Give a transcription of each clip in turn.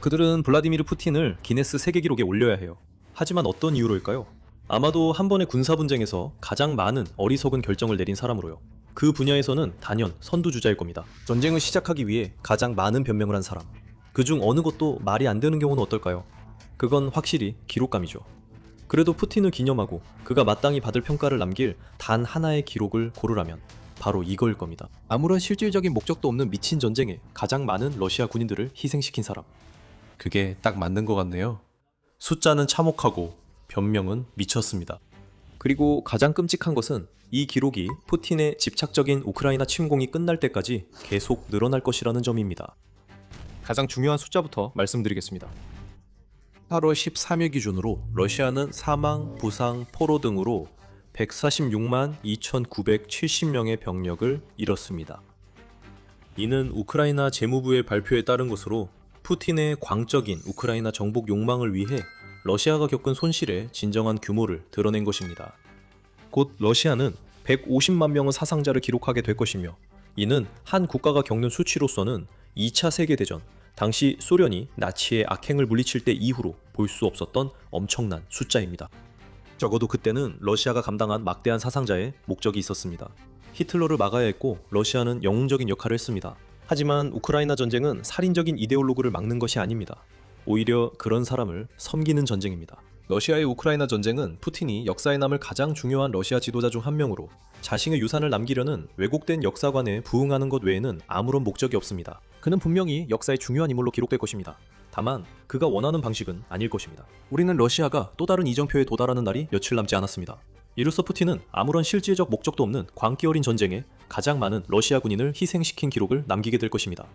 그들은 블라디미르 푸틴을 기네스 세계 기록에 올려야 해요. 하지만 어떤 이유로일까요? 아마도 한 번의 군사분쟁에서 가장 많은 어리석은 결정을 내린 사람으로요. 그 분야에서는 단연 선두주자일 겁니다. 전쟁을 시작하기 위해 가장 많은 변명을 한 사람. 그중 어느 것도 말이 안 되는 경우는 어떨까요? 그건 확실히 기록감이죠. 그래도 푸틴을 기념하고 그가 마땅히 받을 평가를 남길 단 하나의 기록을 고르라면 바로 이거일 겁니다. 아무런 실질적인 목적도 없는 미친 전쟁에 가장 많은 러시아 군인들을 희생시킨 사람. 그게 딱 맞는 것 같네요. 숫자는 참혹하고 변명은 미쳤습니다. 그리고 가장 끔찍한 것은 이 기록이 푸틴의 집착적인 우크라이나 침공이 끝날 때까지 계속 늘어날 것이라는 점입니다. 가장 중요한 숫자부터 말씀드리겠습니다. 8월 13일 기준으로 러시아는 사망, 부상, 포로 등으로 146만 2,970명의 병력을 잃었습니다. 이는 우크라이나 재무부의 발표에 따른 것으로 푸틴의 광적인 우크라이나 정복 욕망을 위해 러시아가 겪은 손실의 진정한 규모를 드러낸 것입니다. 곧 러시아는 150만 명의 사상자를 기록하게 될 것이며 이는 한 국가가 겪는 수치로서는 2차 세계대전, 당시 소련이 나치의 악행을 물리칠 때 이후로 볼 수 없었던 엄청난 숫자입니다. 적어도 그때는 러시아가 감당한 막대한 사상자의 목적이 있었습니다. 히틀러를 막아야 했고 러시아는 영웅적인 역할을 했습니다. 하지만 우크라이나 전쟁은 살인적인 이데올로그를 막는 것이 아닙니다. 오히려 그런 사람을 섬기는 전쟁입니다. 러시아의 우크라이나 전쟁은 푸틴이 역사에 남을 가장 중요한 러시아 지도자 중 한 명으로 자신의 유산을 남기려는 왜곡된 역사관에 부응하는 것 외에는 아무런 목적이 없습니다. 그는 분명히 역사의 중요한 인물로 기록될 것입니다. 다만 그가 원하는 방식은 아닐 것입니다. 우리는 러시아가 또 다른 이정표에 도달하는 날이 며칠 남지 않았습니다. 이로써 푸틴은 아무런 실질적 목적도 없는 광기 어린 전쟁에 가장 많은 러시아 군인을 희생시킨 기록을 남기게 될 것입니다.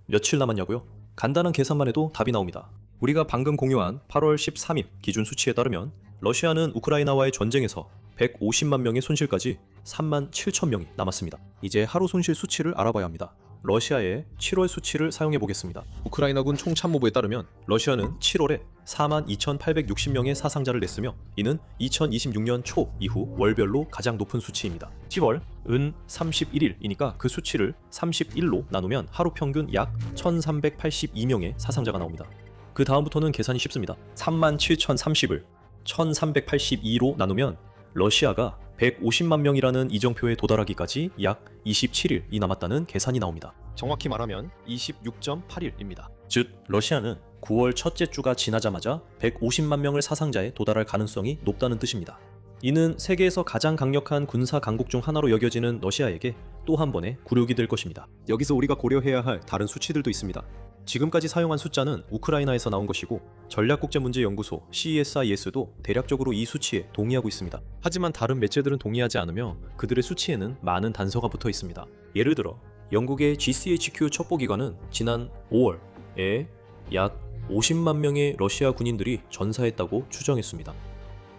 며칠 남았냐고요? 간단한 계산만 해도 답이 나옵니다. 우리가 방금 공유한 8월 13일 기준 수치에 따르면 러시아는 우크라이나와의 전쟁에서 150만 명의 손실까지 3만 7천 명이 남았습니다. 이제 하루 손실 수치를 알아봐야 합니다. 러시아의 7월 수치를 사용해 보겠습니다. 우크라이나군 총참모부에 따르면 러시아는 7월에 4만 2,860명의 사상자를 냈으며 이는 2026년 초 이후 월별로 가장 높은 수치입니다. 10월 은 31일이니까 그 수치를 31로 나누면 하루 평균 약 1,382명의 사상자가 나옵니다. 그 다음부터는 계산이 쉽습니다. 37,030을 1,382로 나누면 러시아가 150만 명이라는 이정표에 도달하기까지 약 27일이 남았다는 계산이 나옵니다. 정확히 말하면 26.8일입니다. 즉 러시아는 9월 첫째 주가 지나자마자 150만 명을 사상자에 도달할 가능성이 높다는 뜻입니다. 이는 세계에서 가장 강력한 군사 강국 중 하나로 여겨지는 러시아에게 또 한 번의 굴욕이 될 것입니다. 여기서 우리가 고려해야 할 다른 수치들도 있습니다. 지금까지 사용한 숫자는 우크라이나에서 나온 것이고 전략국제문제연구소 CSIS도 대략적으로 이 수치에 동의하고 있습니다. 하지만 다른 매체들은 동의하지 않으며 그들의 수치에는 많은 단서가 붙어 있습니다. 예를 들어 영국의 GCHQ 첩보기관은 지난 5월에 약 50만 명의 러시아 군인들이 전사했다고 추정했습니다.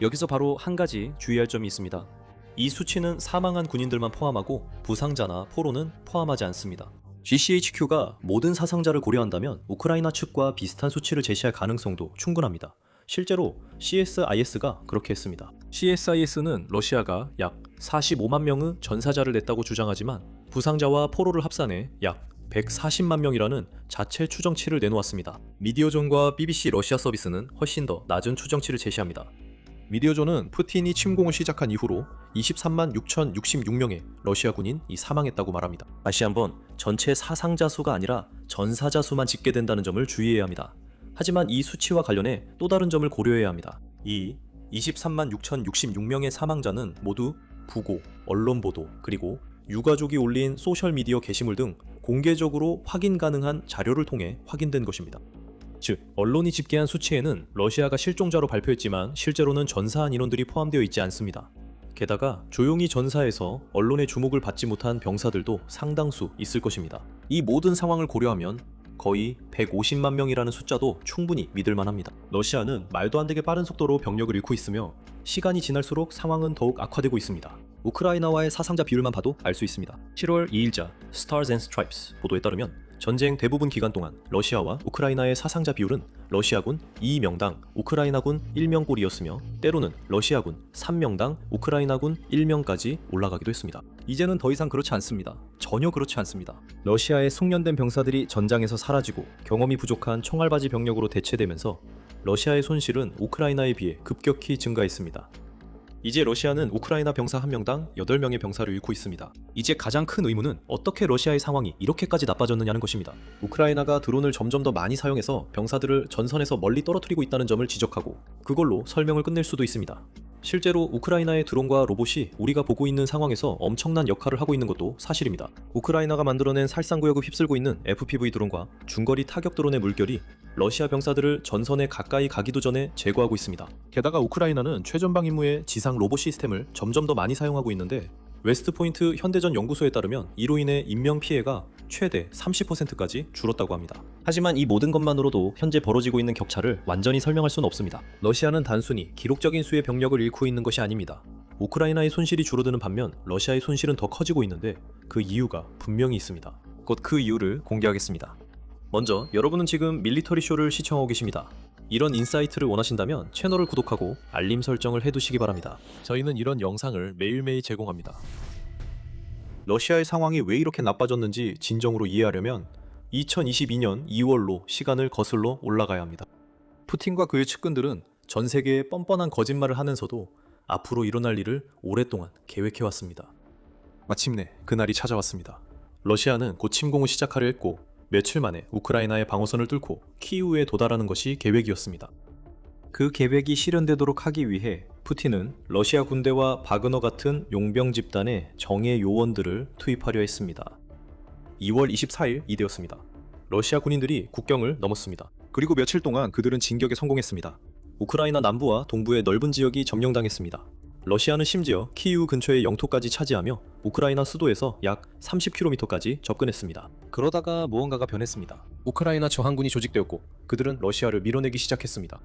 여기서 바로 한 가지 주의할 점이 있습니다. 이 수치는 사망한 군인들만 포함하고 부상자나 포로는 포함하지 않습니다. GCHQ가 모든 사상자를 고려한다면 우크라이나 측과 비슷한 수치를 제시할 가능성도 충분합니다. 실제로 CSIS가 그렇게 했습니다. CSIS는 러시아가 약 45만 명의 전사자를 냈다고 주장하지만 부상자와 포로를 합산해 약 140만 명이라는 자체 추정치를 내놓았습니다. 미디어존과 BBC 러시아 서비스는 훨씬 더 낮은 추정치를 제시합니다. 미디어존은 푸틴이 침공을 시작한 이후로 23만 6,066명의 러시아 군인이 사망했다고 말합니다. 다시 한번 전체 사상자 수가 아니라 전사자 수만 집계된다는 점을 주의해야 합니다. 하지만 이 수치와 관련해 또 다른 점을 고려해야 합니다. 이 23만 6,066명의 사망자는 모두 부고, 언론 보도, 그리고 유가족이 올린 소셜미디어 게시물 등 공개적으로 확인 가능한 자료를 통해 확인된 것입니다. 즉, 언론이 집계한 수치에는 러시아가 실종자로 발표했지만 실제로는 전사한 인원들이 포함되어 있지 않습니다. 게다가 조용히 전사해서 언론의 주목을 받지 못한 병사들도 상당수 있을 것입니다. 이 모든 상황을 고려하면 거의 150만 명이라는 숫자도 충분히 믿을만 합니다. 러시아는 말도 안 되게 빠른 속도로 병력을 잃고 있으며 시간이 지날수록 상황은 더욱 악화되고 있습니다. 우크라이나와의 사상자 비율만 봐도 알 수 있습니다. 7월 2일자 Stars and Stripes 보도에 따르면 전쟁 대부분 기간 동안 러시아와 우크라이나의 사상자 비율은 러시아군 2명당 우크라이나군 1명꼴이었으며 때로는 러시아군 3명당 우크라이나군 1명까지 올라가기도 했습니다. 이제는 더 이상 그렇지 않습니다. 전혀 그렇지 않습니다. 러시아의 숙련된 병사들이 전장에서 사라지고 경험이 부족한 총알바지 병력으로 대체되면서 러시아의 손실은 우크라이나에 비해 급격히 증가했습니다. 이제 러시아는 우크라이나 병사 1명당 8명의 병사를 잃고 있습니다. 이제 가장 큰 의문은 어떻게 러시아의 상황이 이렇게까지 나빠졌느냐는 것입니다. 우크라이나가 드론을 점점 더 많이 사용해서 병사들을 전선에서 멀리 떨어뜨리고 있다는 점을 지적하고 그걸로 설명을 끝낼 수도 있습니다. 실제로 우크라이나의 드론과 로봇이 우리가 보고 있는 상황에서 엄청난 역할을 하고 있는 것도 사실입니다. 우크라이나가 만들어낸 살상구역을 휩쓸고 있는 FPV 드론과 중거리 타격 드론의 물결이 러시아 병사들을 전선에 가까이 가기도 전에 제거하고 있습니다. 게다가 우크라이나는 최전방 임무의 지상 로봇 시스템을 점점 더 많이 사용하고 있는데 웨스트포인트 현대전 연구소에 따르면 이로 인해 인명 피해가 최대 30%까지 줄었다고 합니다. 하지만 이 모든 것만으로도 현재 벌어지고 있는 격차를 완전히 설명할 수는 없습니다. 러시아는 단순히 기록적인 수의 병력을 잃고 있는 것이 아닙니다. 우크라이나의 손실이 줄어드는 반면 러시아의 손실은 더 커지고 있는데 그 이유가 분명히 있습니다. 곧 그 이유를 공개하겠습니다. 먼저 여러분은 지금 밀리터리 쇼를 시청하고 계십니다. 이런 인사이트를 원하신다면 채널을 구독하고 알림 설정을 해두시기 바랍니다. 저희는 이런 영상을 매일매일 제공합니다. 러시아의 상황이 왜 이렇게 나빠졌는지 진정으로 이해하려면 2022년 2월로 시간을 거슬러 올라가야 합니다. 푸틴과 그의 측근들은 전 세계에 뻔뻔한 거짓말을 하면서도 앞으로 일어날 일을 오랫동안 계획해왔습니다. 마침내 그날이 찾아왔습니다. 러시아는 곧 침공을 시작하려 했고 며칠 만에 우크라이나의 방어선을 뚫고 키이우에 도달하는 것이 계획이었습니다. 그 계획이 실현되도록 하기 위해 푸틴은 러시아 군대와 바그너 같은 용병 집단의 정예 요원들을 투입하려 했습니다. 2월 24일 이되었습니다. 러시아 군인들이 국경을 넘었습니다. 그리고 며칠 동안 그들은 진격에 성공했습니다. 우크라이나 남부와 동부의 넓은 지역이 점령당했습니다. 러시아는 심지어 키이우 근처의 영토까지 차지하며 우크라이나 수도에서 약 30km까지 접근했습니다. 그러다가 무언가가 변했습니다. 우크라이나 저항군이 조직되었고 그들은 러시아를 밀어내기 시작했습니다.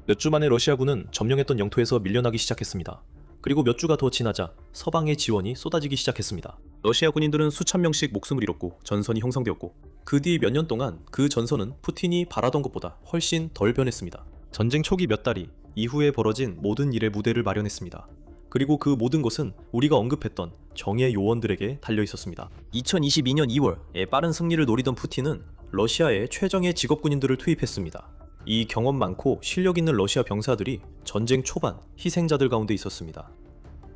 몇 주 만에 러시아군은 점령했던 영토에서 밀려나기 시작했습니다. 그리고 몇 주가 더 지나자 서방의 지원이 쏟아지기 시작했습니다. 러시아 군인들은 수천 명씩 목숨을 잃었고 전선이 형성되었고 그 뒤 몇 년 동안 그 전선은 푸틴이 바라던 것보다 훨씬 덜 변했습니다. 전쟁 초기 몇 달이 이후에 벌어진 모든 일의 무대를 마련했습니다. 그리고 그 모든 것은 우리가 언급했던 정예 요원들에게 달려 있었습니다. 2022년 2월에 빠른 승리를 노리던 푸틴은 러시아의 최정예 직업군인들을 투입했습니다. 이 경험 많고 실력 있는 러시아 병사들이 전쟁 초반 희생자들 가운데 있었습니다.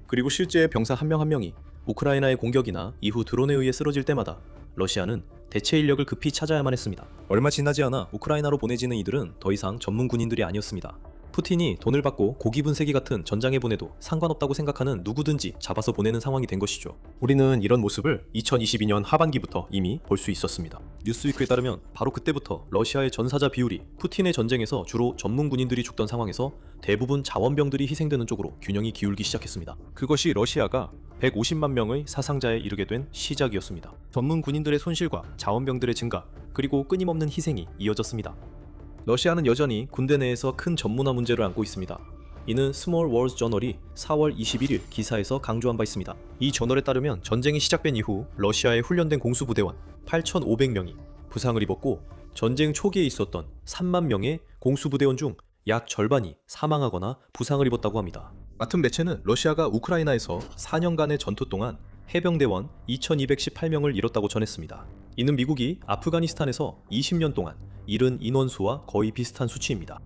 그리고 실제 병사 한 명 한 명이 우크라이나의 공격이나 이후 드론에 의해 쓰러질 때마다 러시아는 대체 인력을 급히 찾아야만 했습니다. 얼마 지나지 않아 우크라이나로 보내지는 이들은 더 이상 전문 군인들이 아니었습니다. 푸틴이 돈을 받고 고기 분쇄기 같은 전장에 보내도 상관없다고 생각하는 누구든지 잡아서 보내는 상황이 된 것이죠. 우리는 이런 모습을 2022년 하반기부터 이미 볼 수 있었습니다. 뉴스위크에 따르면 바로 그때부터 러시아의 전사자 비율이 푸틴의 전쟁에서 주로 전문 군인들이 죽던 상황에서 대부분 자원병들이 희생되는 쪽으로 균형이 기울기 시작했습니다. 그것이 러시아가 150만 명의 사상자에 이르게 된 시작이었습니다. 전문 군인들의 손실과 자원병들의 증가, 그리고 끊임없는 희생이 이어졌습니다. 러시아는 여전히 군대 내에서 큰 전문화 문제를 안고 있습니다. 이는 스몰 월스 저널이 4월 21일 기사에서 강조한 바 있습니다. 이 저널에 따르면 전쟁이 시작된 이후 러시아의 훈련된 공수부대원 8,500명이 부상을 입었고 전쟁 초기에 있었던 3만 명의 공수부대원 중 약 절반이 사망하거나 부상을 입었다고 합니다. 같은 매체는 러시아가 우크라이나에서 4년간의 전투 동안 해병대원 2,218명을 잃었다고 전했습니다. 이는 미국이 아프가니스탄에서 20년 동안 잃은 인원수와 거의 비슷한 수치입니다.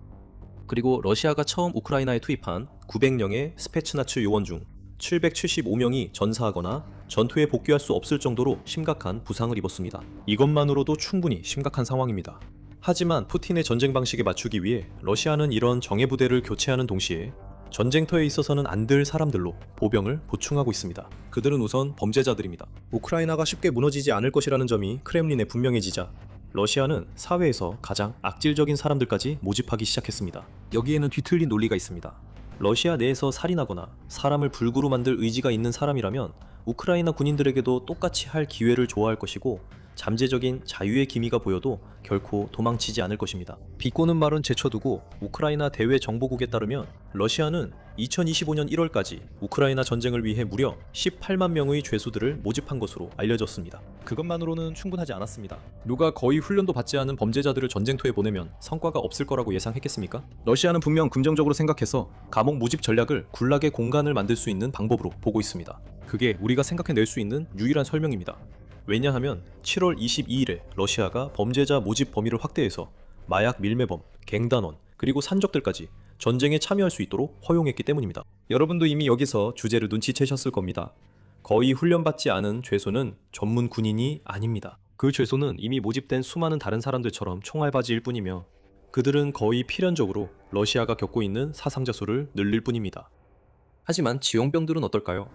그리고 러시아가 처음 우크라이나에 투입한 900명의 스페츠나츠 요원 중 775명이 전사하거나 전투에 복귀할 수 없을 정도로 심각한 부상을 입었습니다. 이것만으로도 충분히 심각한 상황입니다. 하지만 푸틴의 전쟁 방식에 맞추기 위해 러시아는 이런 정예부대를 교체하는 동시에 전쟁터에 있어서는 안 될 사람들로 보병을 보충하고 있습니다. 그들은 우선 범죄자들입니다. 우크라이나가 쉽게 무너지지 않을 것이라는 점이 크렘린에 분명해지자 러시아는 사회에서 가장 악질적인 사람들까지 모집하기 시작했습니다. 여기에는 뒤틀린 논리가 있습니다. 러시아 내에서 살인하거나 사람을 불구로 만들 의지가 있는 사람이라면 우크라이나 군인들에게도 똑같이 할 기회를 조화할 것이고 잠재적인 자유의 기미가 보여도 결코 도망치지 않을 것입니다. 비꼬는 말은 제쳐두고 우크라이나 대외 정보국에 따르면 러시아는 2025년 1월까지 우크라이나 전쟁을 위해 무려 18만 명의 죄수들을 모집한 것으로 알려졌습니다. 그것만으로는 충분하지 않았습니다. 누가 거의 훈련도 받지 않은 범죄자들을 전쟁터에 보내면 성과가 없을 거라고 예상했겠습니까? 러시아는 분명 긍정적으로 생각해서 감옥 모집 전략을 굴락의 공간을 만들 수 있는 방법으로 보고 있습니다. 그게 우리가 생각해낼 수 있는 유일한 설명입니다. 왜냐하면 7월 22일에 러시아가 범죄자 모집 범위를 확대해서 마약 밀매범, 갱단원, 그리고 산적들까지 전쟁에 참여할 수 있도록 허용했기 때문입니다. 여러분도 이미 여기서 주제를 눈치채셨을 겁니다. 거의 훈련받지 않은 죄수는 전문 군인이 아닙니다. 그 죄수는 이미 모집된 수많은 다른 사람들처럼 총알바지일 뿐이며 그들은 거의 필연적으로 러시아가 겪고 있는 사상자 수를 늘릴 뿐입니다. 하지만 지용병들은 어떨까요?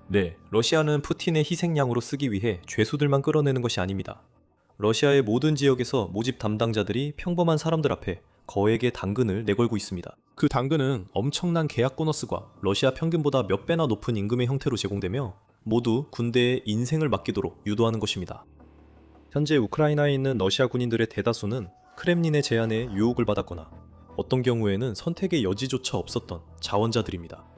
네, 러시아는 푸틴의 희생양으로 쓰기 위해 죄수들만 끌어내는 것이 아닙니다. 러시아의 모든 지역에서 모집 담당자들이 평범한 사람들 앞에 거액의 당근을 내걸고 있습니다. 그 당근은 엄청난 계약 보너스과 러시아 평균보다 몇 배나 높은 임금의 형태로 제공되며 모두 군대의 인생을 맡기도록 유도하는 것입니다. 현재 우크라이나에 있는 러시아 군인들의 대다수는 크렘린의 제안에 유혹을 받았거나 어떤 경우에는 선택의 여지조차 없었던 자원자들입니다.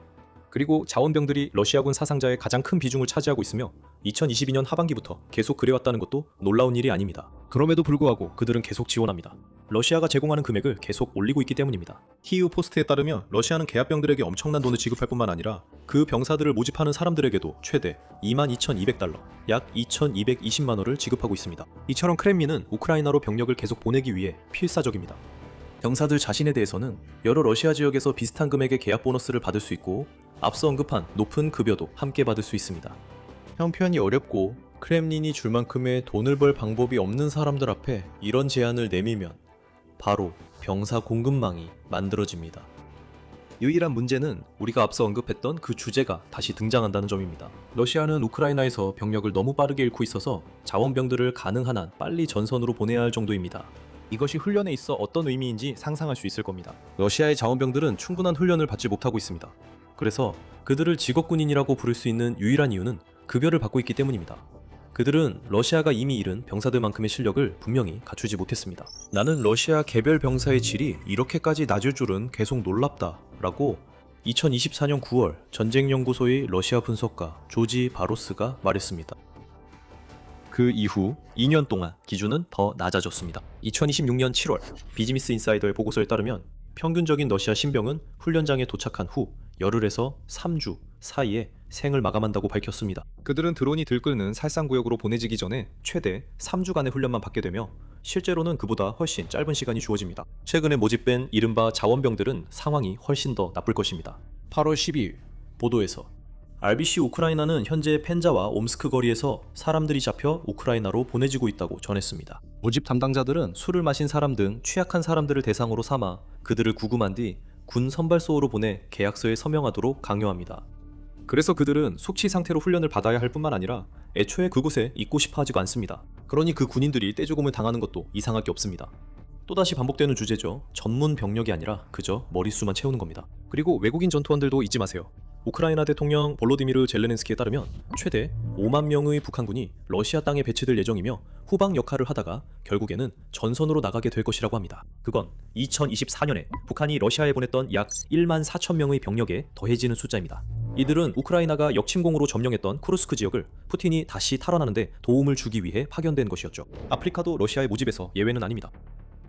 그리고 자원병들이 러시아군 사상자의 가장 큰 비중을 차지하고 있으며 2022년 하반기부터 계속 그래왔다는 것도 놀라운 일이 아닙니다. 그럼에도 불구하고 그들은 계속 지원합니다. 러시아가 제공하는 금액을 계속 올리고 있기 때문입니다. 키이우 포스트에 따르면 러시아는 계약병들에게 엄청난 돈을 지급할 뿐만 아니라 그 병사들을 모집하는 사람들에게도 최대 22,200달러, 약 2,220만 원을 지급하고 있습니다. 이처럼 크렘린은 우크라이나로 병력을 계속 보내기 위해 필사적입니다. 병사들 자신에 대해서는 여러 러시아 지역에서 비슷한 금액의 계약 보너스를 받을 수 있고 앞서 언급한 높은 급여도 함께 받을 수 있습니다. 형편이 어렵고 크렘린이 줄 만큼의 돈을 벌 방법이 없는 사람들 앞에 이런 제안을 내밀면 바로 병사 공급망이 만들어집니다. 유일한 문제는 우리가 앞서 언급했던 그 주제가 다시 등장한다는 점입니다. 러시아는 우크라이나에서 병력을 너무 빠르게 잃고 있어서 자원병들을 가능한 한 빨리 전선으로 보내야 할 정도입니다. 이것이 훈련에 있어 어떤 의미인지 상상할 수 있을 겁니다. 러시아의 자원병들은 충분한 훈련을 받지 못하고 있습니다. 그래서 그들을 직업군인이라고 부를 수 있는 유일한 이유는 급여를 받고 있기 때문입니다. 그들은 러시아가 이미 잃은 병사들만큼의 실력을 분명히 갖추지 못했습니다. 나는 러시아 개별 병사의 질이 이렇게까지 낮을 줄은 계속 놀랍다 라고 2024년 9월 전쟁연구소의 러시아 분석가 조지 바로스가 말했습니다. 그 이후 2년 동안 기준은 더 낮아졌습니다. 2026년 7월 비즈니스 인사이더의 보고서에 따르면 평균적인 러시아 신병은 훈련장에 도착한 후 열흘에서 3주 사이에 생을 마감한다고 밝혔습니다. 그들은 드론이 들끓는 살상구역으로 보내지기 전에 최대 3주간의 훈련만 받게 되며 실제로는 그보다 훨씬 짧은 시간이 주어집니다. 최근에 모집된 이른바 자원병들은 상황이 훨씬 더 나쁠 것입니다. 8월 12일 보도에서 RBC 우크라이나는 현재 펜자와 옴스크 거리에서 사람들이 잡혀 우크라이나로 보내지고 있다고 전했습니다. 모집 담당자들은 술을 마신 사람 등 취약한 사람들을 대상으로 삼아 그들을 구금한 뒤 군 선발소로 보내 계약서에 서명하도록 강요합니다. 그래서 그들은 숙취 상태로 훈련을 받아야 할 뿐만 아니라 애초에 그곳에 있고 싶어 하지가 않습니다. 그러니 그 군인들이 떼죽음을 당하는 것도 이상할 게 없습니다. 또다시 반복되는 주제죠. 전문 병력이 아니라 그저 머릿수만 채우는 겁니다. 그리고 외국인 전투원들도 잊지 마세요. 우크라이나 대통령 볼로디미르 젤레넨스키에 따르면 최대 5만 명의 북한군이 러시아 땅에 배치될 예정이며 후방 역할을 하다가 결국에는 전선으로 나가게 될 것이라고 합니다. 그건 2024년에 북한이 러시아에 보냈던 약 1만 4천 명의 병력에 더해지는 숫자입니다. 이들은 우크라이나가 역침공으로 점령했던 쿠르스크 지역을 푸틴이 다시 탈환하는데 도움을 주기 위해 파견된 것이었죠. 아프리카도 러시아의 모집에서 예외는 아닙니다.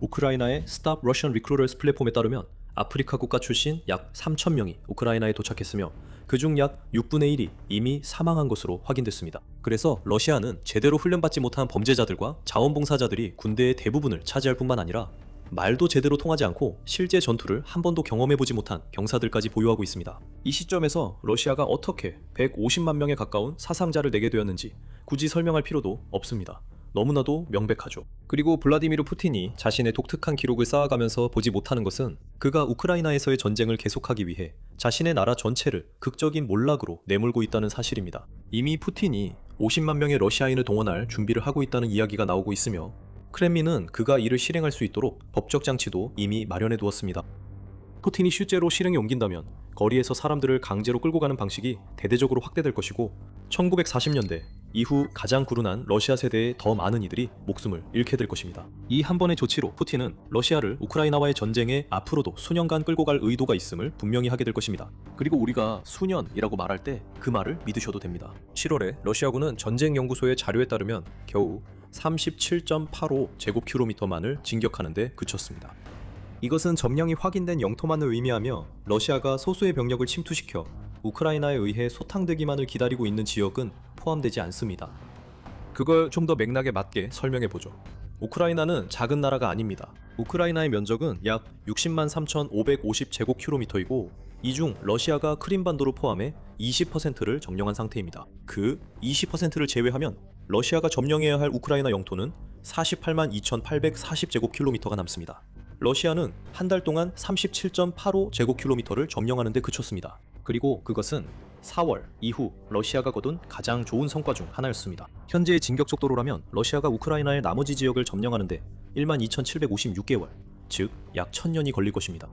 우크라이나의 Stop Russian Recruiters 플랫폼에 따르면 아프리카 국가 출신 약 3천 명이 우크라이나에 도착했으며 그중 약 6분의 1이 이미 사망한 것으로 확인됐습니다. 그래서 러시아는 제대로 훈련받지 못한 범죄자들과 자원봉사자들이 군대의 대부분을 차지할 뿐만 아니라 말도 제대로 통하지 않고 실제 전투를 한 번도 경험해보지 못한 병사들까지 보유하고 있습니다. 이 시점에서 러시아가 어떻게 150만 명에 가까운 사상자를 내게 되었는지 굳이 설명할 필요도 없습니다. 너무나도 명백하죠. 그리고 블라디미르 푸틴이 자신의 독특한 기록을 쌓아가면서 보지 못하는 것은 그가 우크라이나에서의 전쟁을 계속하기 위해 자신의 나라 전체를 극적인 몰락으로 내몰고 있다는 사실입니다. 이미 푸틴이 50만 명의 러시아인을 동원할 준비를 하고 있다는 이야기가 나오고 있으며 크렘린은 그가 이를 실행할 수 있도록 법적 장치도 이미 마련해 두었습니다. 푸틴이 실제로 실행에 옮긴다면 거리에서 사람들을 강제로 끌고 가는 방식이 대대적으로 확대될 것이고 1940년대 이후 가장 불운한 러시아 세대의 더 많은 이들이 목숨을 잃게 될 것입니다. 이 한 번의 조치로 푸틴은 러시아를 우크라이나와의 전쟁에 앞으로도 수년간 끌고 갈 의도가 있음을 분명히 하게 될 것입니다. 그리고 우리가 수년이라고 말할 때 그 말을 믿으셔도 됩니다. 7월에 러시아군은 전쟁연구소의 자료에 따르면 겨우 37.85 제곱킬로미터만을 진격하는 데 그쳤습니다. 이것은 점령이 확인된 영토만을 의미하며 러시아가 소수의 병력을 침투시켜 우크라이나에 의해 소탕되기만을 기다리고 있는 지역은 포함되지 않습니다. 그걸 좀 더 맥락에 맞게 설명해보죠. 우크라이나는 작은 나라가 아닙니다. 우크라이나의 면적은 약 60만 3,550제곱킬로미터이고 이 중 러시아가 크림반도를 포함해 20%를 점령한 상태입니다. 그 20%를 제외하면 러시아가 점령해야 할 우크라이나 영토는 48만 2,840제곱킬로미터가 남습니다. 러시아는 한 달 동안 37.85 제곱킬로미터를 점령하는 데 그쳤습니다. 그리고 그것은 4월 이후 러시아가 거둔 가장 좋은 성과 중 하나였습니다. 현재의 진격 속도로라면 러시아가 우크라이나의 나머지 지역을 점령하는 데 12,756개월, 즉 약 1000년이 걸릴 것입니다.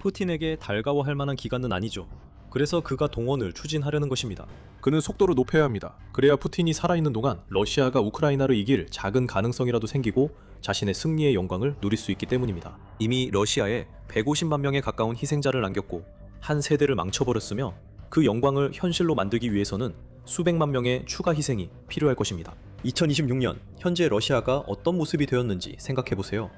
푸틴에게 달가워할 만한 기간은 아니죠. 그래서 그가 동원을 추진하려는 것입니다. 그는 속도를 높여야 합니다. 그래야 푸틴이 살아있는 동안 러시아가 우크라이나를 이길 작은 가능성이라도 생기고 자신의 승리의 영광을 누릴 수 있기 때문입니다. 이미 러시아에 150만 명에 가까운 희생자를 남겼고 한 세대를 망쳐버렸으며 그 영광을 현실로 만들기 위해서는 수백만 명의 추가 희생이 필요할 것입니다. 2026년 현재 러시아가 어떤 모습이 되었는지 생각해보세요.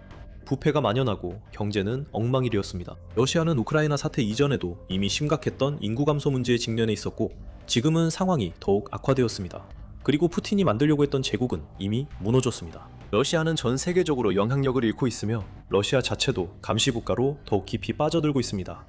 부패가 만연하고 경제는 엉망이 되었습니다. 러시아는 우크라이나 사태 이전에도 이미 심각했던 인구 감소 문제에 직면해 있었고 지금은 상황이 더욱 악화되었습니다. 그리고 푸틴이 만들려고 했던 제국은 이미 무너졌습니다. 러시아는 전 세계적으로 영향력을 잃고 있으며 러시아 자체도 감시국가로 더욱 깊이 빠져들고 있습니다.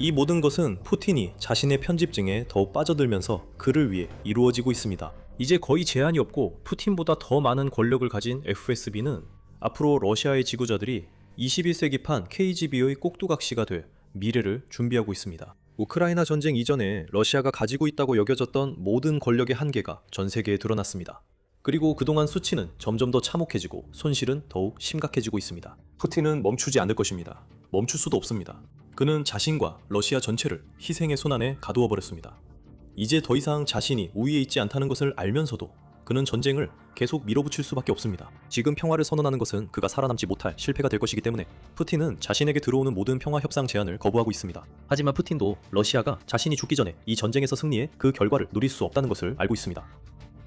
이 모든 것은 푸틴이 자신의 편집증에 더욱 빠져들면서 그를 위해 이루어지고 있습니다. 이제 거의 제한이 없고 푸틴보다 더 많은 권력을 가진 FSB는 앞으로 러시아의 지구자들이 21세기판 KGB의 꼭두각시가 돼 미래를 준비하고 있습니다. 우크라이나 전쟁 이전에 러시아가 가지고 있다고 여겨졌던 모든 권력의 한계가 전 세계에 드러났습니다. 그리고 그동안 수치는 점점 더 참혹해지고 손실은 더욱 심각해지고 있습니다. 푸틴은 멈추지 않을 것입니다. 멈출 수도 없습니다. 그는 자신과 러시아 전체를 희생의 손안에 가두어 버렸습니다. 이제 더 이상 자신이 우위에 있지 않다는 것을 알면서도 그는 전쟁을 계속 밀어붙일 수밖에 없습니다. 지금 평화를 선언하는 것은 그가 살아남지 못할 실패가 될 것이기 때문에 푸틴은 자신에게 들어오는 모든 평화 협상 제안을 거부하고 있습니다. 하지만 푸틴도 러시아가 자신이 죽기 전에 이 전쟁에서 승리해 그 결과를 누릴 수 없다는 것을 알고 있습니다.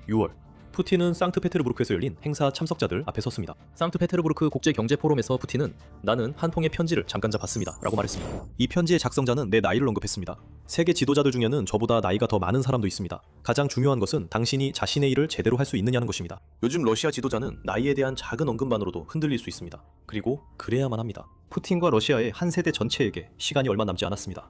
6월 푸틴은 상트페테르부르크에서 열린 행사 참석자들 앞에 섰습니다. 상트페테르부르크 국제경제포럼에서 푸틴은 나는 한 통의 편지를 잠깐 잡았습니다 라고 말했습니다. 이 편지의 작성자는 내 나이를 언급했습니다. 세계 지도자들 중에는 저보다 나이가 더 많은 사람도 있습니다. 가장 중요한 것은 당신이 자신의 일을 제대로 할 수 있느냐는 것입니다. 요즘 러시아 지도자는 나이에 대한 작은 언급만으로도 흔들릴 수 있습니다. 그리고 그래야만 합니다. 푸틴과 러시아의 한 세대 전체에게 시간이 얼마 남지 않았습니다.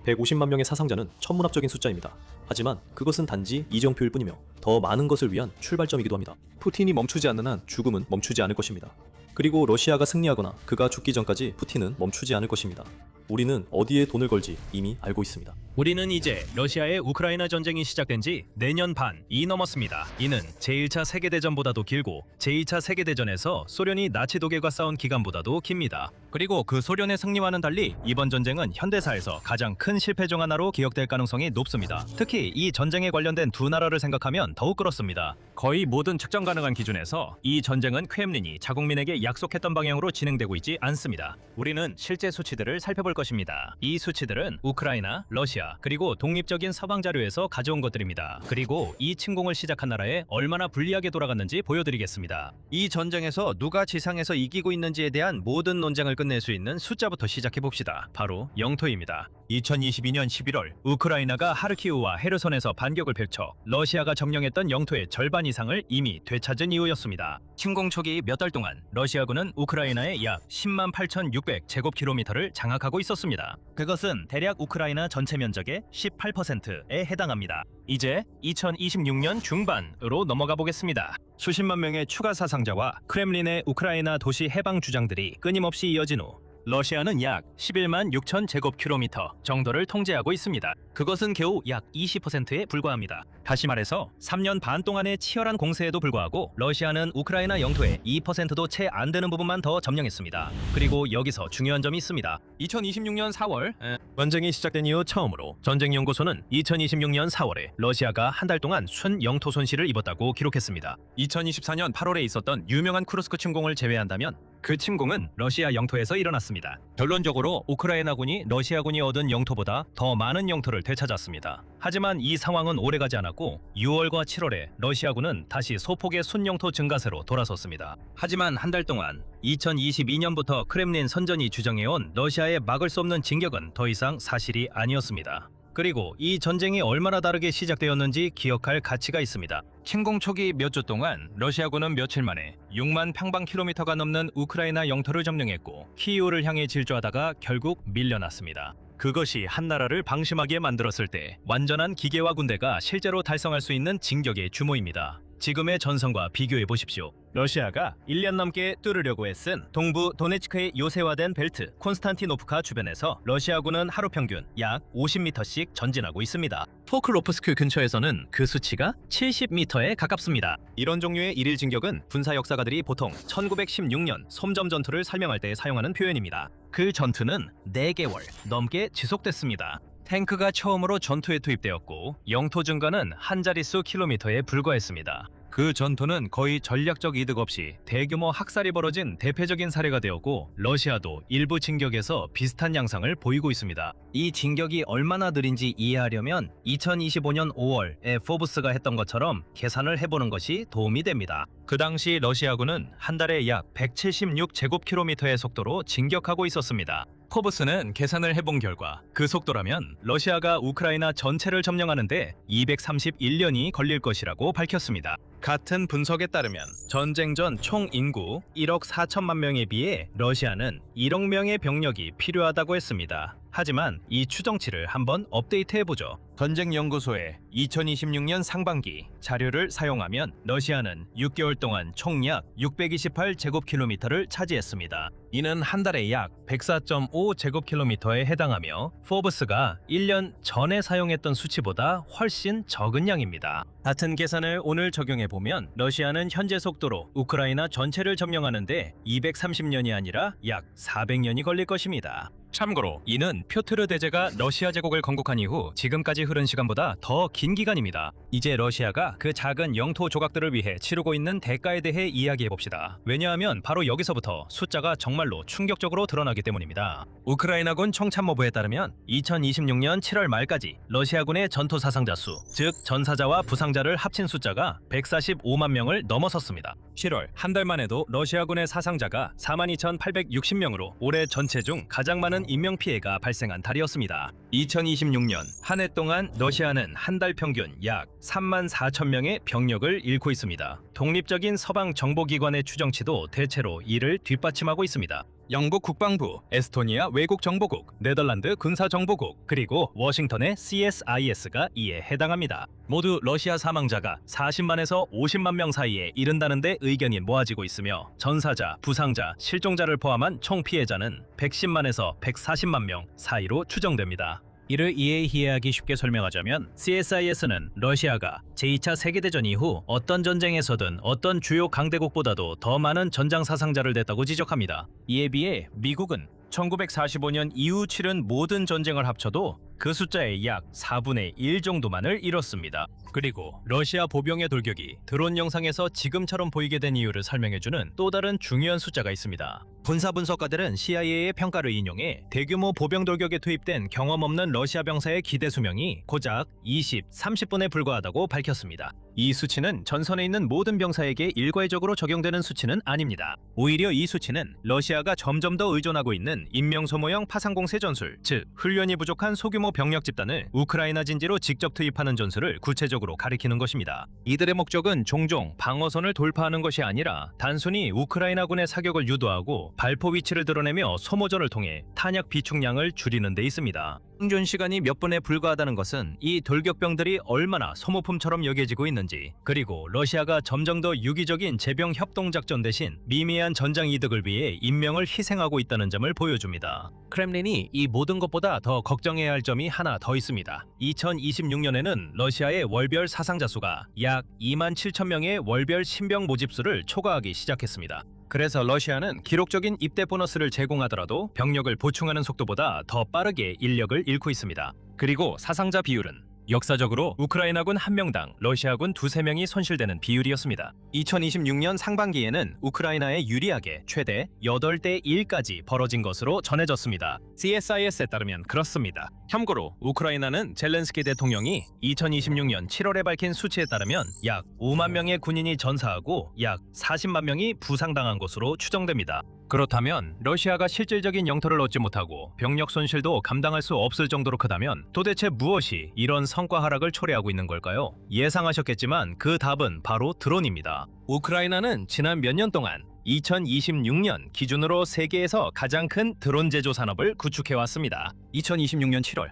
150만 명의 사상자는 천문학적인 숫자입니다. 하지만 그것은 단지 이정표일 뿐이며 더 많은 것을 위한 출발점이기도 합니다. 푸틴이 멈추지 않는 한 죽음은 멈추지 않을 것입니다. 그리고 러시아가 승리하거나 그가 죽기 전까지 푸틴은 멈추지 않을 것입니다. 우리는 어디에 돈을 걸지 이미 알고 있습니다. 우리는 이제 러시아의 우크라이나 전쟁이 시작된 지 내년 반이 넘었습니다. 이는 제1차 세계대전보다도 길고 제2차 세계대전에서 소련이 나치 독일과 싸운 기간보다도 깁니다. 그리고 그 소련의 승리와는 달리 이번 전쟁은 현대사에서 가장 큰 실패 중 하나로 기억될 가능성이 높습니다. 특히 이 전쟁에 관련된 두 나라를 생각하면 더욱 그렇습니다. 거의 모든 측정 가능한 기준에서 이 전쟁은 크렘린이 자국민에게 약속했던 방향으로 진행되고 있지 않습니다. 우리는 실제 수치들을 살펴볼 것입니다. 이 수치들은 우크라이나, 러시아, 그리고 독립적인 서방 자료에서 가져온 것들입니다. 그리고 이 침공을 시작한 나라에 얼마나 불리하게 돌아갔는지 보여드리겠습니다. 이 전쟁에서 누가 지상에서 이기고 있는지에 대한 모든 논쟁을 끝낼 수 있는 숫자부터 시작해봅시다. 바로 영토입니다. 2022년 11월 우크라이나가 하르키우와 헤르손에서 반격을 펼쳐 러시아가 점령했던 영토의 절반 이상을 이미 되찾은 이유였습니다. 침공 초기 몇 달 동안 러시아군은 우크라이나의 약 10만 8,600 제곱킬로미터를 장악하고 있었습니다. 그것은 대략 우크라이나 전체 면적의 18%에 해당합니다. 이제 2026년 중반으로 넘어가 보겠습니다. 수십만 명의 추가 사상자와 크렘린의 우크라이나 도시 해방 주장들이 끊임없이 이어진 후 러시아는 약 11만 6천 제곱킬로미터 정도를 통제하고 있습니다. 그것은 겨우 약 20%에 불과합니다. 다시 말해서 3년 반 동안의 치열한 공세에도 불구하고 러시아는 우크라이나 영토의 2%도 채 안 되는 부분만 더 점령했습니다. 그리고 여기서 중요한 점이 있습니다. 2026년 4월 전쟁이 시작된 이후 처음으로 전쟁연구소는 2026년 4월에 러시아가 한 달 동안 순 영토 손실을 입었다고 기록했습니다. 2024년 8월에 있었던 유명한 쿠르스크 침공을 제외한다면 그 침공은 러시아 영토에서 일어났습니다. 결론적으로 우크라이나군이 러시아군이 얻은 영토보다 더 많은 영토를 되찾았습니다. 하지만 이 상황은 오래가지 않았고 6월과 7월에 러시아군은 다시 소폭의 순영토 증가세로 돌아섰습니다. 하지만 한 달 동안 2022년부터 크렘린 선전이 주장해온 러시아의 막을 수 없는 진격은 더 이상 사실이 아니었습니다. 그리고 이 전쟁이 얼마나 다르게 시작되었는지 기억할 가치가 있습니다. 침공 초기 몇 주 동안 러시아군은 며칠 만에 6만 평방킬로미터가 넘는 우크라이나 영토를 점령했고 키이우를 향해 질주하다가 결국 밀려났습니다. 그것이 한 나라를 방심하게 만들었을 때 완전한 기계화 군대가 실제로 달성할 수 있는 진격의 규모입니다. 지금의 전선과 비교해 보십시오. 러시아가 1년 넘게 뚫으려고 애쓴 동부 도네츠크의 요새화된 벨트 콘스탄티노프카 주변에서 러시아군은 하루 평균 약 50m씩 전진하고 있습니다. 포크로프스크 근처에서는 그 수치가 70m에 가깝습니다. 이런 종류의 일일 진격은 군사 역사가들이 보통 1916년 솜점 전투를 설명할 때 사용하는 표현입니다. 그 전투는 4개월 넘게 지속됐습니다. 탱크가 처음으로 전투에 투입되었고 영토 증가는 한 자릿수 킬로미터에 불과했습니다. 그 전투는 거의 전략적 이득 없이 대규모 학살이 벌어진 대표적인 사례가 되었고 러시아도 일부 진격에서 비슷한 양상을 보이고 있습니다. 이 진격이 얼마나 느린지 이해하려면 2025년 5월에 포브스가 했던 것처럼 계산을 해보는 것이 도움이 됩니다. 그 당시 러시아군은 한 달에 약 176제곱킬로미터의 속도로 진격하고 있었습니다. 포브스는 계산을 해본 결과 그 속도라면 러시아가 우크라이나 전체를 점령하는데 231년이 걸릴 것이라고 밝혔습니다. 같은 분석에 따르면 전쟁 전 총 인구 1억 4천만 명에 비해 러시아는 1억 명의 병력이 필요하다고 했습니다. 하지만 이 추정치를 한번 업데이트해보죠. 전쟁연구소의 2026년 상반기 자료를 사용하면 러시아는 6개월 동안 총 약 628제곱킬로미터를 차지했습니다. 이는 한 달에 약 104.5제곱킬로미터에 해당하며 포브스가 1년 전에 사용했던 수치보다 훨씬 적은 양입니다. 같은 계산을 오늘 적용해보면 러시아는 현재 속도로 우크라이나 전체를 점령하는데 230년이 아니라 약 400년이 걸릴 것입니다. 참고로 이는 표트르 대제가 러시아 제국을 건국한 이후 지금까지 흐른 시간보다 더 긴 기간입니다. 이제 러시아가 그 작은 영토 조각들을 위해 치르고 있는 대가에 대해 이야기해봅시다. 왜냐하면 바로 여기서부터 숫자가 정말로 충격적으로 드러나기 때문입니다. 우크라이나군 총참모부에 따르면 2026년 7월 말까지 러시아군의 전투 사상자 수, 즉 전사자와 부상자를 합친 숫자가 145만 명을 넘어섰습니다. 7월 한 달만 해도 러시아군의 사상자가 42,860명으로 올해 전체 중 가장 많은 인명피해가 발생한 달이었습니다. 2026년 한 해 동안 러시아는 한 달 평균 약 3만 4천 명의 병력을 잃고 있습니다. 독립적인 서방 정보기관의 추정치도 대체로 이를 뒷받침하고 있습니다. 영국 국방부, 에스토니아 외국정보국, 네덜란드 군사정보국, 그리고 워싱턴의 CSIS가 이에 해당합니다. 모두 러시아 사망자가 40만에서 50만 명 사이에 이른다는데 의견이 모아지고 있으며 전사자, 부상자, 실종자를 포함한 총 피해자는 110만에서 140만 명 사이로 추정됩니다. 이를 이해하기 쉽게 설명하자면 CSIS는 러시아가 제2차 세계대전 이후 어떤 전쟁에서든 어떤 주요 강대국보다도 더 많은 전장 사상자를 냈다고 지적합니다. 이에 비해 미국은 1945년 이후 치른 모든 전쟁을 합쳐도 그 숫자의 약 4분의 1 정도만을 잃었습니다. 그리고 러시아 보병의 돌격이 드론 영상에서 지금처럼 보이게 된 이유를 설명해주는 또 다른 중요한 숫자가 있습니다. 군사 분석가들은 CIA의 평가를 인용해 대규모 보병 돌격에 투입된 경험 없는 러시아 병사의 기대 수명이 고작 20, 30분에 불과하다고 밝혔습니다. 이 수치는 전선에 있는 모든 병사에게 일괄적으로 적용되는 수치는 아닙니다. 오히려 이 수치는 러시아가 점점 더 의존하고 있는 인명소모형 파상공세 전술, 즉 훈련이 부족한 소규모 병력 집단을 우크라이나 진지로 직접 투입하는 전술을 구체적으로 가리키는 것입니다. 이들의 목적은 종종 방어선을 돌파하는 것이 아니라 단순히 우크라이나군의 사격을 유도하고 발포 위치를 드러내며 소모전을 통해 탄약 비축량을 줄이는 데 있습니다. 생존 시간이 몇 분에 불과하다는 것은 이 돌격병들이 얼마나 소모품처럼 여겨지고 있는지, 그리고 러시아가 점점 더 유기적인 제병 협동 작전 대신 미미한 전장 이득을 위해 인명을 희생하고 있다는 점을 보여줍니다. 크렘린이 이 모든 것보다 더 걱정해야 할 점이 하나 더 있습니다. 2026년에는 러시아의 월별 사상자 수가 약 27,000명의 월별 신병 모집수를 초과하기 시작했습니다. 그래서 러시아는 기록적인 입대 보너스를 제공하더라도 병력을 보충하는 속도보다 더 빠르게 인력을 잃고 있습니다. 그리고 사상자 비율은 역사적으로 우크라이나군 1명당 러시아군 2~3명이 손실되는 비율이었습니다. 2026년 상반기에는 우크라이나에 유리하게 최대 8대 1까지 벌어진 것으로 전해졌습니다. CSIS에 따르면 그렇습니다. 참고로 우크라이나는 젤렌스키 대통령이 2026년 7월에 밝힌 수치에 따르면 약 5만 명의 군인이 전사하고 약 40만 명이 부상당한 것으로 추정됩니다. 그렇다면 러시아가 실질적인 영토를 얻지 못하고 병력 손실도 감당할 수 없을 정도로 크다면 도대체 무엇이 이런 성과 하락을 초래하고 있는 걸까요? 예상하셨겠지만 그 답은 바로 드론입니다. 우크라이나는 지난 몇 년 동안 2026년 기준으로 세계에서 가장 큰 드론 제조 산업을 구축해왔습니다. 2026년 7월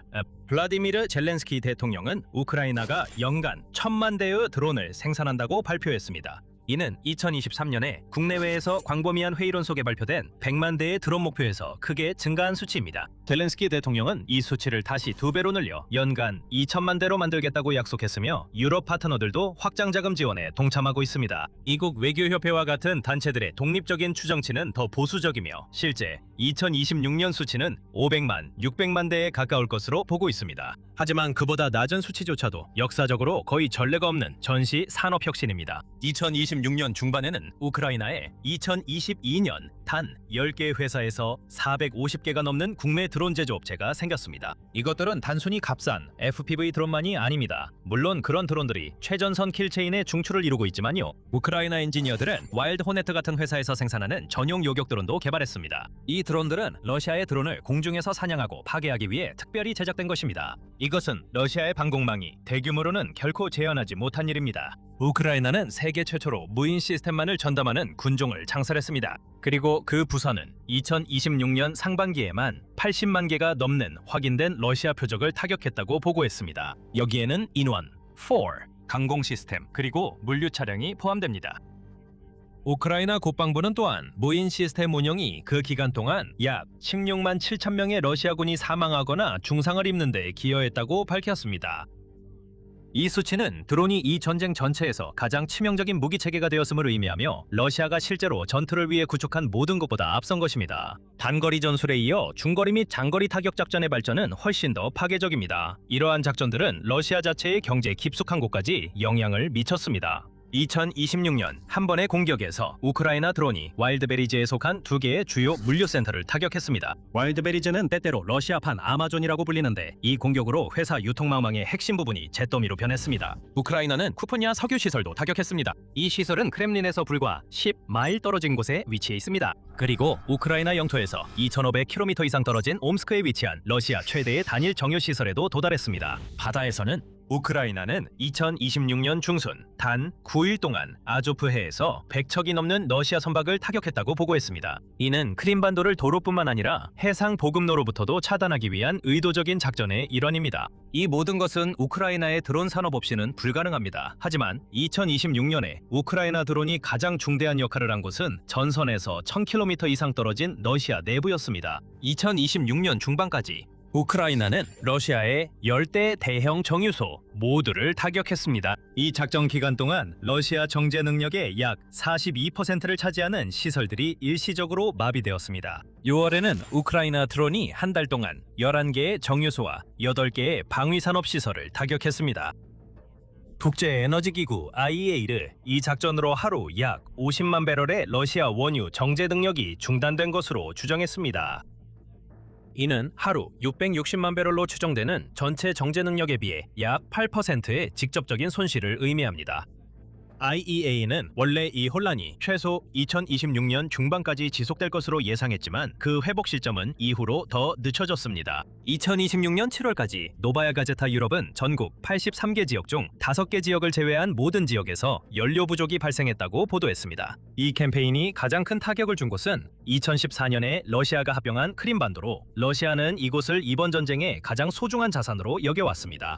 블라디미르 젤렌스키 대통령은 우크라이나가 연간 1,000만 대의 드론을 생산한다고 발표했습니다. 이는 2023년에 국내외에서 광범위한 회의론 속에 발표된 100만 대의 드론 목표에서 크게 증가한 수치입니다. 젤렌스키 대통령은 이 수치를 다시 2배로 늘려 연간 2천만 대로 만들겠다고 약속했으며 유럽 파트너들도 확장 자금 지원에 동참하고 있습니다. 이국 외교협회와 같은 단체들의 독립적인 추정치는 더 보수적이며 실제 2026년 수치는 500만, 600만 대에 가까울 것으로 보고 있습니다. 하지만 그보다 낮은 수치조차도 역사적으로 거의 전례가 없는 전시 산업혁신입니다. 2026년 중반에는 우크라이나에 2022년 단 10개의 회사에서 450개가 넘는 국내 드론 제조업체가 생겼습니다. 이것들은 단순히 값싼 FPV 드론만이 아닙니다. 물론 그런 드론들이 최전선 킬체인의 중추를 이루고 있지만요. 우크라이나 엔지니어들은 와일드 호네트 같은 회사에서 생산하는 전용 요격 드론도 개발했습니다. 이 드론들은 러시아의 드론을 공중에서 사냥하고 파괴하기 위해 특별히 제작된 것입니다. 이것은 러시아의 방공망이 대규모로는 결코 재현하지 못한 일입니다. 우크라이나는 세계 최초로 무인 시스템만을 전담하는 군종을 창설했습니다. 그리고 그 부서는 2026년 상반기에만 80만 개가 넘는 확인된 러시아 표적을 타격했다고 보고했습니다. 여기에는 인원, 4, 강공 시스템, 그리고 물류 차량이 포함됩니다. 우크라이나 국방부는 또한 무인 시스템 운영이 그 기간 동안 약 16만 7천 명의 러시아군이 사망하거나 중상을 입는 데 기여했다고 밝혔습니다. 이 수치는 드론이 이 전쟁 전체에서 가장 치명적인 무기 체계가 되었음을 의미하며 러시아가 실제로 전투를 위해 구축한 모든 것보다 앞선 것입니다. 단거리 전술에 이어 중거리 및 장거리 타격 작전의 발전은 훨씬 더 파괴적입니다. 이러한 작전들은 러시아 자체의 경제 깊숙한 곳까지 영향을 미쳤습니다. 2026년 한 번의 공격에서 우크라이나 드론이 와일드베리즈에 속한 2개의 주요 물류센터를 타격했습니다. 와일드베리즈는 때때로 러시아판 아마존이라고 불리는데 이 공격으로 회사 유통망망의 핵심 부분이 잿더미로 변했습니다. 우크라이나는 쿠프냐 석유 시설도 타격했습니다. 이 시설은 크렘린에서 불과 10마일 떨어진 곳에 위치해 있습니다. 그리고 우크라이나 영토에서 2,500km 이상 떨어진 옴스크에 위치한 러시아 최대의 단일 정유 시설에도 도달했습니다. 바다에서는 우크라이나는 2026년 중순 단 9일 동안 아조프해에서 100척이 넘는 러시아 선박을 타격했다고 보고했습니다. 이는 크림반도를 도로뿐만 아니라 해상 보급로로부터도 차단하기 위한 의도적인 작전의 일환입니다. 이 모든 것은 우크라이나의 드론 산업 없이는 불가능합니다. 하지만 2026년에 우크라이나 드론이 가장 중대한 역할을 한 곳은 전선에서 1000km 이상 떨어진 러시아 내부였습니다. 2026년 중반까지 우크라이나는 러시아의 10대 대형 정유소 모두를 타격했습니다. 이 작전 기간 동안 러시아 정제 능력의 약 42%를 차지하는 시설들이 일시적으로 마비되었습니다. 6월에는 우크라이나 드론이 한 달 동안 11개의 정유소와 8개의 방위산업 시설을 타격했습니다. 국제에너지기구 IEA는 이 작전으로 하루 약 50만 배럴의 러시아 원유 정제 능력이 중단된 것으로 추정했습니다. 이는 하루 660만 배럴로 추정되는 전체 정제 능력에 비해 약 8%의 직접적인 손실을 의미합니다. IEA는 원래 이 혼란이 최소 2026년 중반까지 지속될 것으로 예상했지만 그 회복 시점은 이후로 더 늦춰졌습니다. 2026년 7월까지 노바야 가제타 유럽은 전국 83개 지역 중 5개 지역을 제외한 모든 지역에서 연료 부족이 발생했다고 보도했습니다. 이 캠페인이 가장 큰 타격을 준 곳은 2014년에 러시아가 합병한 크림반도로 러시아는 이곳을 이번 전쟁의 가장 소중한 자산으로 여겨왔습니다.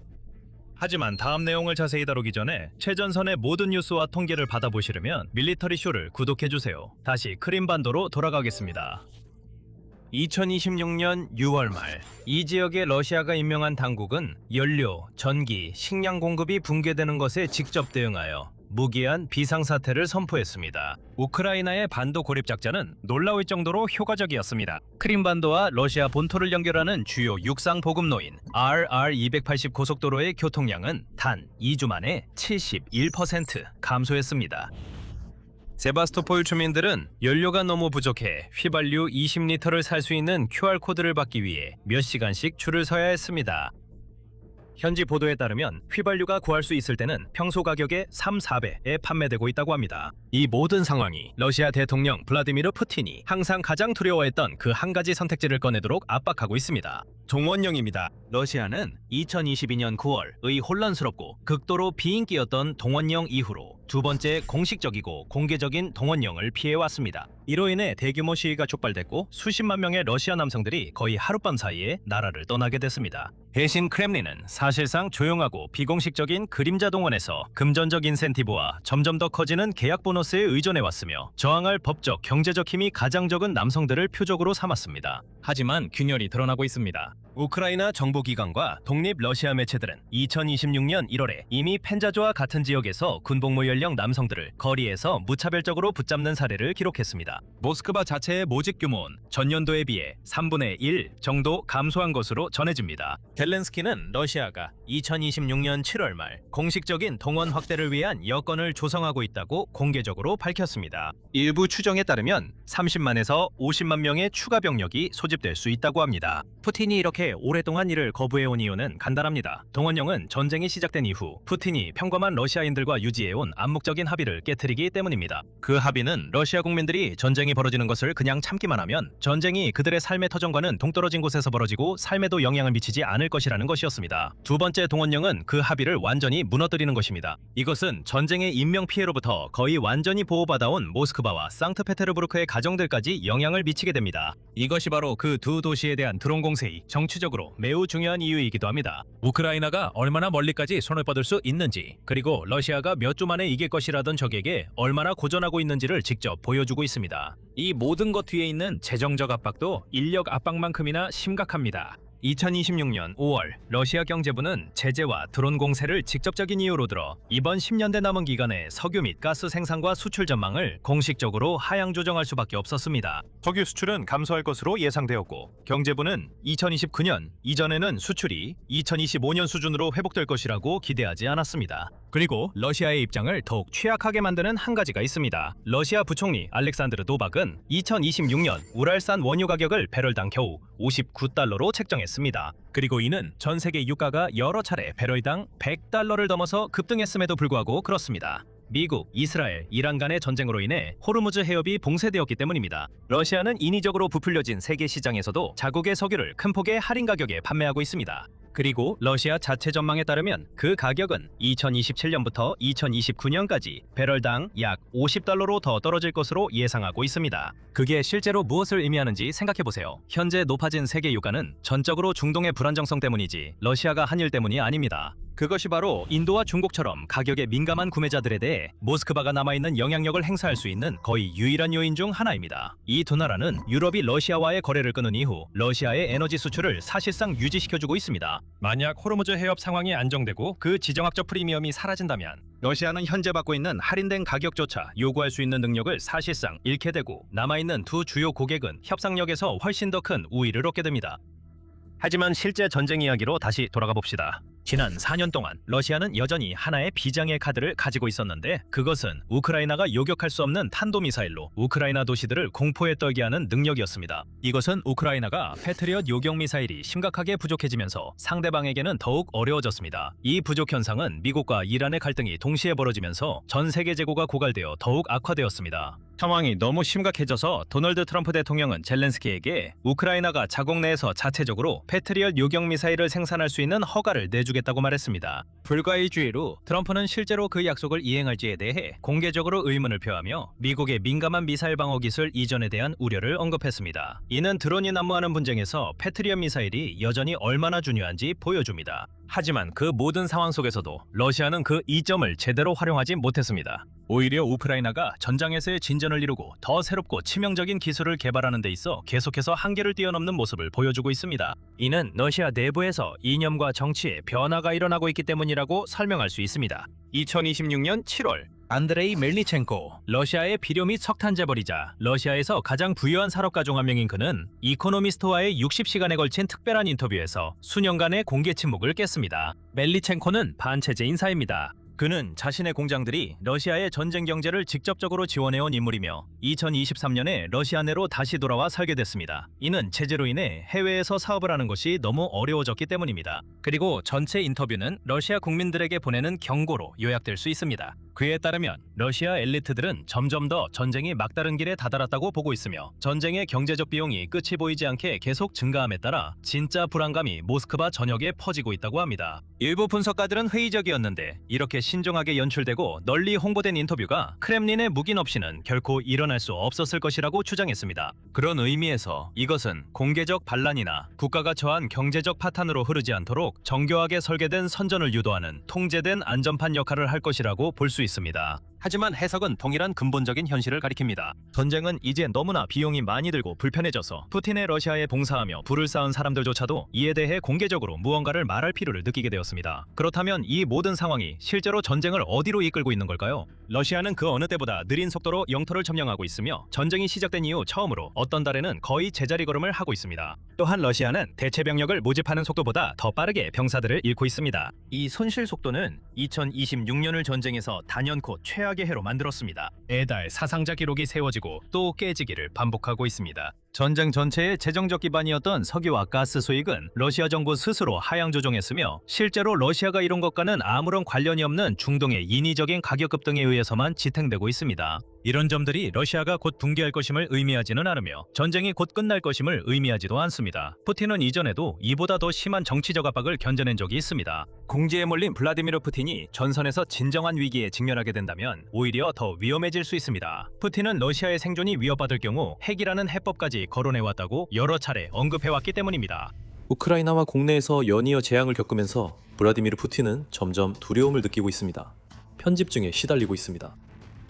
하지만 다음 내용을 자세히 다루기 전에 최전선의 모든 뉴스와 통계를 받아보시려면 밀리터리 쇼를 구독해주세요. 다시 크림반도로 돌아가겠습니다. 2026년 6월 말, 이 지역에 러시아가 임명한 당국은 연료, 전기, 식량 공급이 붕괴되는 것에 직접 대응하여 무기한 비상사태를 선포했습니다. 우크라이나의 반도 고립 작전은 놀라울 정도로 효과적이었습니다. 크림반도와 러시아 본토를 연결하는 주요 육상 보급로인 RR280 고속도로의 교통량은 단 2주 만에 71% 감소했습니다. 세바스토폴 주민들은 연료가 너무 부족해 휘발유 20리터를 살 수 있는 QR코드를 받기 위해 몇 시간씩 줄을 서야 했습니다. 현지 보도에 따르면 휘발유가 구할 수 있을 때는 평소 가격의 3-4배에 판매되고 있다고 합니다. 이 모든 상황이 러시아 대통령 블라디미르 푸틴이 항상 가장 두려워했던 그 한 가지 선택지를 꺼내도록 압박하고 있습니다. 동원령입니다. 러시아는 2022년 9월의 혼란스럽고 극도로 비인기였던 동원령 이후로 두 번째 공식적이고 공개적인 동원령을 피해왔습니다. 이로 인해 대규모 시위가 촉발됐고 수십만 명의 러시아 남성들이 거의 하룻밤 사이에 나라를 떠나게 됐습니다. 대신 크렘린은 사실상 조용하고 비공식적인 그림자 동원에서 금전적 인센티브와 점점 더 커지는 계약 보너스에 의존해왔으며 저항할 법적, 경제적 힘이 가장 적은 남성들을 표적으로 삼았습니다. 하지만 균열이 드러나고 있습니다. 우크라이나 정보기관과 독립 러시아 매체들은 2026년 1월에 이미 펜자조와 같은 지역에서 군복무 연령 남성들을 거리에서 무차별적으로 붙잡는 사례를 기록했습니다. 모스크바 자체의 모집 규모는 전년도에 비해 3분의 1 정도 감소한 것으로 전해집니다. 젤렌스키는 러시아가 2026년 7월 말 공식적인 동원 확대를 위한 여건을 조성하고 있다고 공개적으로 밝혔습니다. 일부 추정에 따르면 30만에서 50만 명의 추가 병력이 소집될 수 있다고 합니다. 푸틴이 이렇게 오랫동안 이를 거부해온 이유는 간단합니다. 동원령은 전쟁이 시작된 이후 푸틴이 평범한 러시아인들과 유지해온 암묵적인 합의를 깨트리기 때문입니다. 그 합의는 러시아 국민들이 전쟁이 벌어지는 것을 그냥 참기만 하면 전쟁이 그들의 삶의 터전과는 동떨어진 곳에서 벌어지고 삶에도 영향을 미치지 않을 것이라는 것이었습니다. 두 번째 동원령은 그 합의를 완전히 무너뜨리는 것입니다. 이것은 전쟁의 인명피해로부터 거의 완전히 보호받아온 모스크바와 상트페테르부르크의 가정들까지 영향을 미치게 됩니다. 이것이 바로 그 두 도시에 대한 드론 공세의 정치적으로 매우 중요한 이유이기도 합니다. 우크라이나가 얼마나 멀리까지 손을 뻗을 수 있는지, 그리고 러시아가 몇 주 만에 이길 것이라던 적에게 얼마나 고전하고 있는지를 직접 보여주고 있습니다. 이 모든 것 뒤에 있는 재정적 압박도 인력 압박만큼이나 심각합니다. 2026년 5월 러시아 경제부는 제재와 드론 공세를 직접적인 이유로 들어 이번 10년대 남은 기간에 석유 및 가스 생산과 수출 전망을 공식적으로 하향 조정할 수밖에 없었습니다. 석유 수출은 감소할 것으로 예상되었고 경제부는 2029년 이전에는 수출이 2025년 수준으로 회복될 것이라고 기대하지 않았습니다. 그리고 러시아의 입장을 더욱 취약하게 만드는 한 가지가 있습니다. 러시아 부총리 알렉산드르 노박은 2026년 우랄산 원유 가격을 배럴당 겨우 59달러로 책정했습니다. 그리고 이는 전 세계 유가가 여러 차례 배럴당 100달러를 넘어서 급등했음에도 불구하고 그렇습니다. 미국, 이스라엘, 이란 간의 전쟁으로 인해 호르무즈 해협이 봉쇄되었기 때문입니다. 러시아는 인위적으로 부풀려진 세계 시장에서도 자국의 석유를 큰 폭의 할인 가격에 판매하고 있습니다. 그리고 러시아 자체 전망에 따르면 그 가격은 2027년부터 2029년까지 배럴당 약 50달러로 더 떨어질 것으로 예상하고 있습니다. 그게 실제로 무엇을 의미하는지 생각해보세요. 현재 높아진 세계 유가는 전적으로 중동의 불안정성 때문이지 러시아가 한 일 때문이 아닙니다. 그것이 바로 인도와 중국처럼 가격에 민감한 구매자들에 대해 모스크바가 남아있는 영향력을 행사할 수 있는 거의 유일한 요인 중 하나입니다. 이 두 나라는 유럽이 러시아와의 거래를 끊은 이후 러시아의 에너지 수출을 사실상 유지시켜주고 있습니다. 만약 호르무즈 해협 상황이 안정되고 그 지정학적 프리미엄이 사라진다면 러시아는 현재 받고 있는 할인된 가격조차 요구할 수 있는 능력을 사실상 잃게 되고 남아있는 두 주요 고객은 협상력에서 훨씬 더 큰 우위를 얻게 됩니다. 하지만 실제 전쟁 이야기로 다시 돌아가 봅시다. 지난 4년 동안 러시아는 여전히 하나의 비장의 카드를 가지고 있었는데 그것은 우크라이나가 요격할 수 없는 탄도미사일로 우크라이나 도시들을 공포에 떨게 하는 능력이었습니다. 이것은 우크라이나가 패트리엇 요격 미사일이 심각하게 부족해지면서 상대방에게는 더욱 어려워졌습니다. 이 부족 현상은 미국과 이란의 갈등이 동시에 벌어지면서 전 세계 재고가 고갈되어 더욱 악화되었습니다. 상황이 너무 심각해져서 도널드 트럼프 대통령은 젤렌스키에게 우크라이나가 자국 내에서 자체적으로 패트리엇 요격 미사일을 생산할 수 있는 허가를 내주겠다고 말했습니다. 불과 일주일 후 트럼프는 실제로 그 약속을 이행할지에 대해 공개적으로 의문을 표하며 미국의 민감한 미사일 방어 기술 이전에 대한 우려를 언급했습니다. 이는 드론이 난무하는 분쟁에서 패트리엇 미사일이 여전히 얼마나 중요한지 보여줍니다. 하지만 그 모든 상황 속에서도 러시아는 그 이점을 제대로 활용하지 못했습니다. 오히려 우크라이나가 전장에서의 진전을 이루고 더 새롭고 치명적인 기술을 개발하는 데 있어 계속해서 한계를 뛰어넘는 모습을 보여주고 있습니다. 이는 러시아 내부에서 이념과 정치에 변화가 일어나고 있기 때문이라고 설명할 수 있습니다. 2026년 7월 안드레이 멜니첸코, 러시아의 비료 및 석탄 재벌이자 러시아에서 가장 부유한 산업가 중 한 명인 그는 이코노미스트와의 60시간에 걸친 특별한 인터뷰에서 수년간의 공개 침묵을 깼습니다. 멜니첸코는 반체제 인사입니다. 그는 자신의 공장들이 러시아의 전쟁 경제를 직접적으로 지원해온 인물이며 2023년에 러시아 내로 다시 돌아와 살게 됐습니다. 이는 제재로 인해 해외에서 사업을 하는 것이 너무 어려워졌기 때문입니다. 그리고 전체 인터뷰는 러시아 국민들에게 보내는 경고로 요약될 수 있습니다. 그에 따르면 러시아 엘리트들은 점점 더 전쟁이 막다른 길에 다다랐다고 보고 있으며 전쟁의 경제적 비용이 끝이 보이지 않게 계속 증가함에 따라 진짜 불안감이 모스크바 전역에 퍼지고 있다고 합니다. 일부 분석가들은 회의적이었는데 이렇게 신중하게 연출되고 널리 홍보된 인터뷰가 크렘린의 묵인 없이는 결코 일어날 수 없었을 것이라고 주장했습니다. 그런 의미에서 이것은 공개적 반란이나 국가가 처한 경제적 파탄으로 흐르지 않도록 정교하게 설계된 선전을 유도하는 통제된 안전판 역할을 할 것이라고 볼 수 있습니다. 하지만 해석은 동일한 근본적인 현실을 가리킵니다. 전쟁은 이제 너무나 비용이 많이 들고 불편해져서 푸틴의 러시아에 봉사하며 불을 쌓은 사람들조차도 이에 대해 공개적으로 무언가를 말할 필요를 느끼게 되었습니다. 그렇다면 이 모든 상황이 실제로 전쟁을 어디로 이끌고 있는 걸까요? 러시아는 그 어느 때보다 느린 속도로 영토를 점령하고 있으며 전쟁이 시작된 이후 처음으로 어떤 달에는 거의 제자리 걸음을 하고 있습니다. 또한 러시아는 대체 병력을 모집하는 속도보다 더 빠르게 병사들을 잃고 있습니다. 이 손실 속도는 2026년을 전쟁에서 단연코 최악의 해로 만들었습니다. 매달 사상자 기록이 세워지고 또 깨지기를 반복하고 있습니다. 전쟁 전체의 재정적 기반이었던 석유와 가스 수익은 러시아 정부 스스로 하향 조정했으며 실제로 러시아가 이룬 것과는 아무런 관련이 없는 중동의 인위적인 가격 급등에 의해서만 지탱되고 있습니다. 이런 점들이 러시아가 곧 붕괴할 것임을 의미하지는 않으며 전쟁이 곧 끝날 것임을 의미하지도 않습니다. 푸틴은 이전에도 이보다 더 심한 정치적 압박을 견뎌낸 적이 있습니다. 공지에 몰린 블라디미르 푸틴이 전선에서 진정한 위기에 직면하게 된다면 오히려 더 위험해질 수 있습니다. 푸틴은 러시아의 생존이 위협받을 경우 핵이라는 해법까지 거론해왔다고 여러 차례 언급해왔기 때문입니다. 우크라이나와 국내에서 연이어 재앙을 겪으면서 블라디미르 푸틴은 점점 두려움을 느끼고 있습니다. 편집증에 시달리고 있습니다.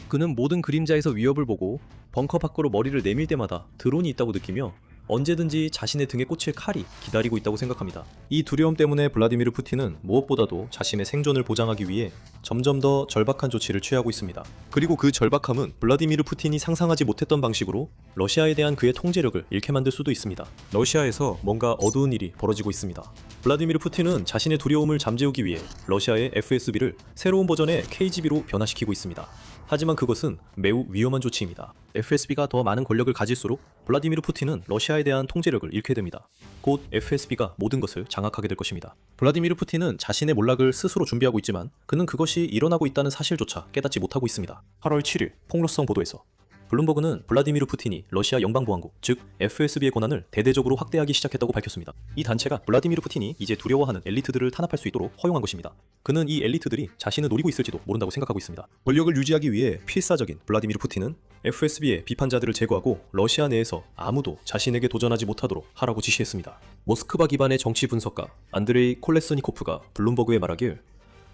그는 모든 그림자에서 위협을 보고 벙커 밖으로 머리를 내밀 때마다 드론이 있다고 느끼며 언제든지 자신의 등에 꽂힐 칼이 기다리고 있다고 생각합니다. 이 두려움 때문에 블라디미르 푸틴은 무엇보다도 자신의 생존을 보장하기 위해 점점 더 절박한 조치를 취하고 있습니다. 그리고 그 절박함은 블라디미르 푸틴이 상상하지 못했던 방식으로 러시아에 대한 그의 통제력을 잃게 만들 수도 있습니다. 러시아에서 뭔가 어두운 일이 벌어지고 있습니다. 블라디미르 푸틴은 자신의 두려움을 잠재우기 위해 러시아의 FSB를 새로운 버전의 KGB로 변화시키고 있습니다. 하지만 그것은 매우 위험한 조치입니다. FSB가 더 많은 권력을 가질수록 블라디미르 푸틴은 러시아에 대한 통제력을 잃게 됩니다. 곧 FSB가 모든 것을 장악하게 될 것입니다. 블라디미르 푸틴은 자신의 몰락을 스스로 준비하고 있지만 그는 그것이 일어나고 있다는 사실조차 깨닫지 못하고 있습니다. 8월 7일 폭로성 보도에서 블룸버그는 블라디미르 푸틴이 러시아 영방보안국, 즉 FSB의 권한을 대대적으로 확대하기 시작했다고 밝혔습니다. 이 단체가 블라디미르 푸틴이 이제 두려워하는 엘리트들을 탄압할 수 있도록 허용한 것입니다. 그는 이 엘리트들이 자신을 노리고 있을지도 모른다고 생각하고 있습니다. 권력을 유지하기 위해 필사적인 블라디미르 푸틴은 FSB의 비판자들을 제거하고 러시아 내에서 아무도 자신에게 도전하지 못하도록 하라고 지시했습니다. 모스크바 기반의 정치 분석가 안드레이 콜레스니코프가 블룸버그에 말하길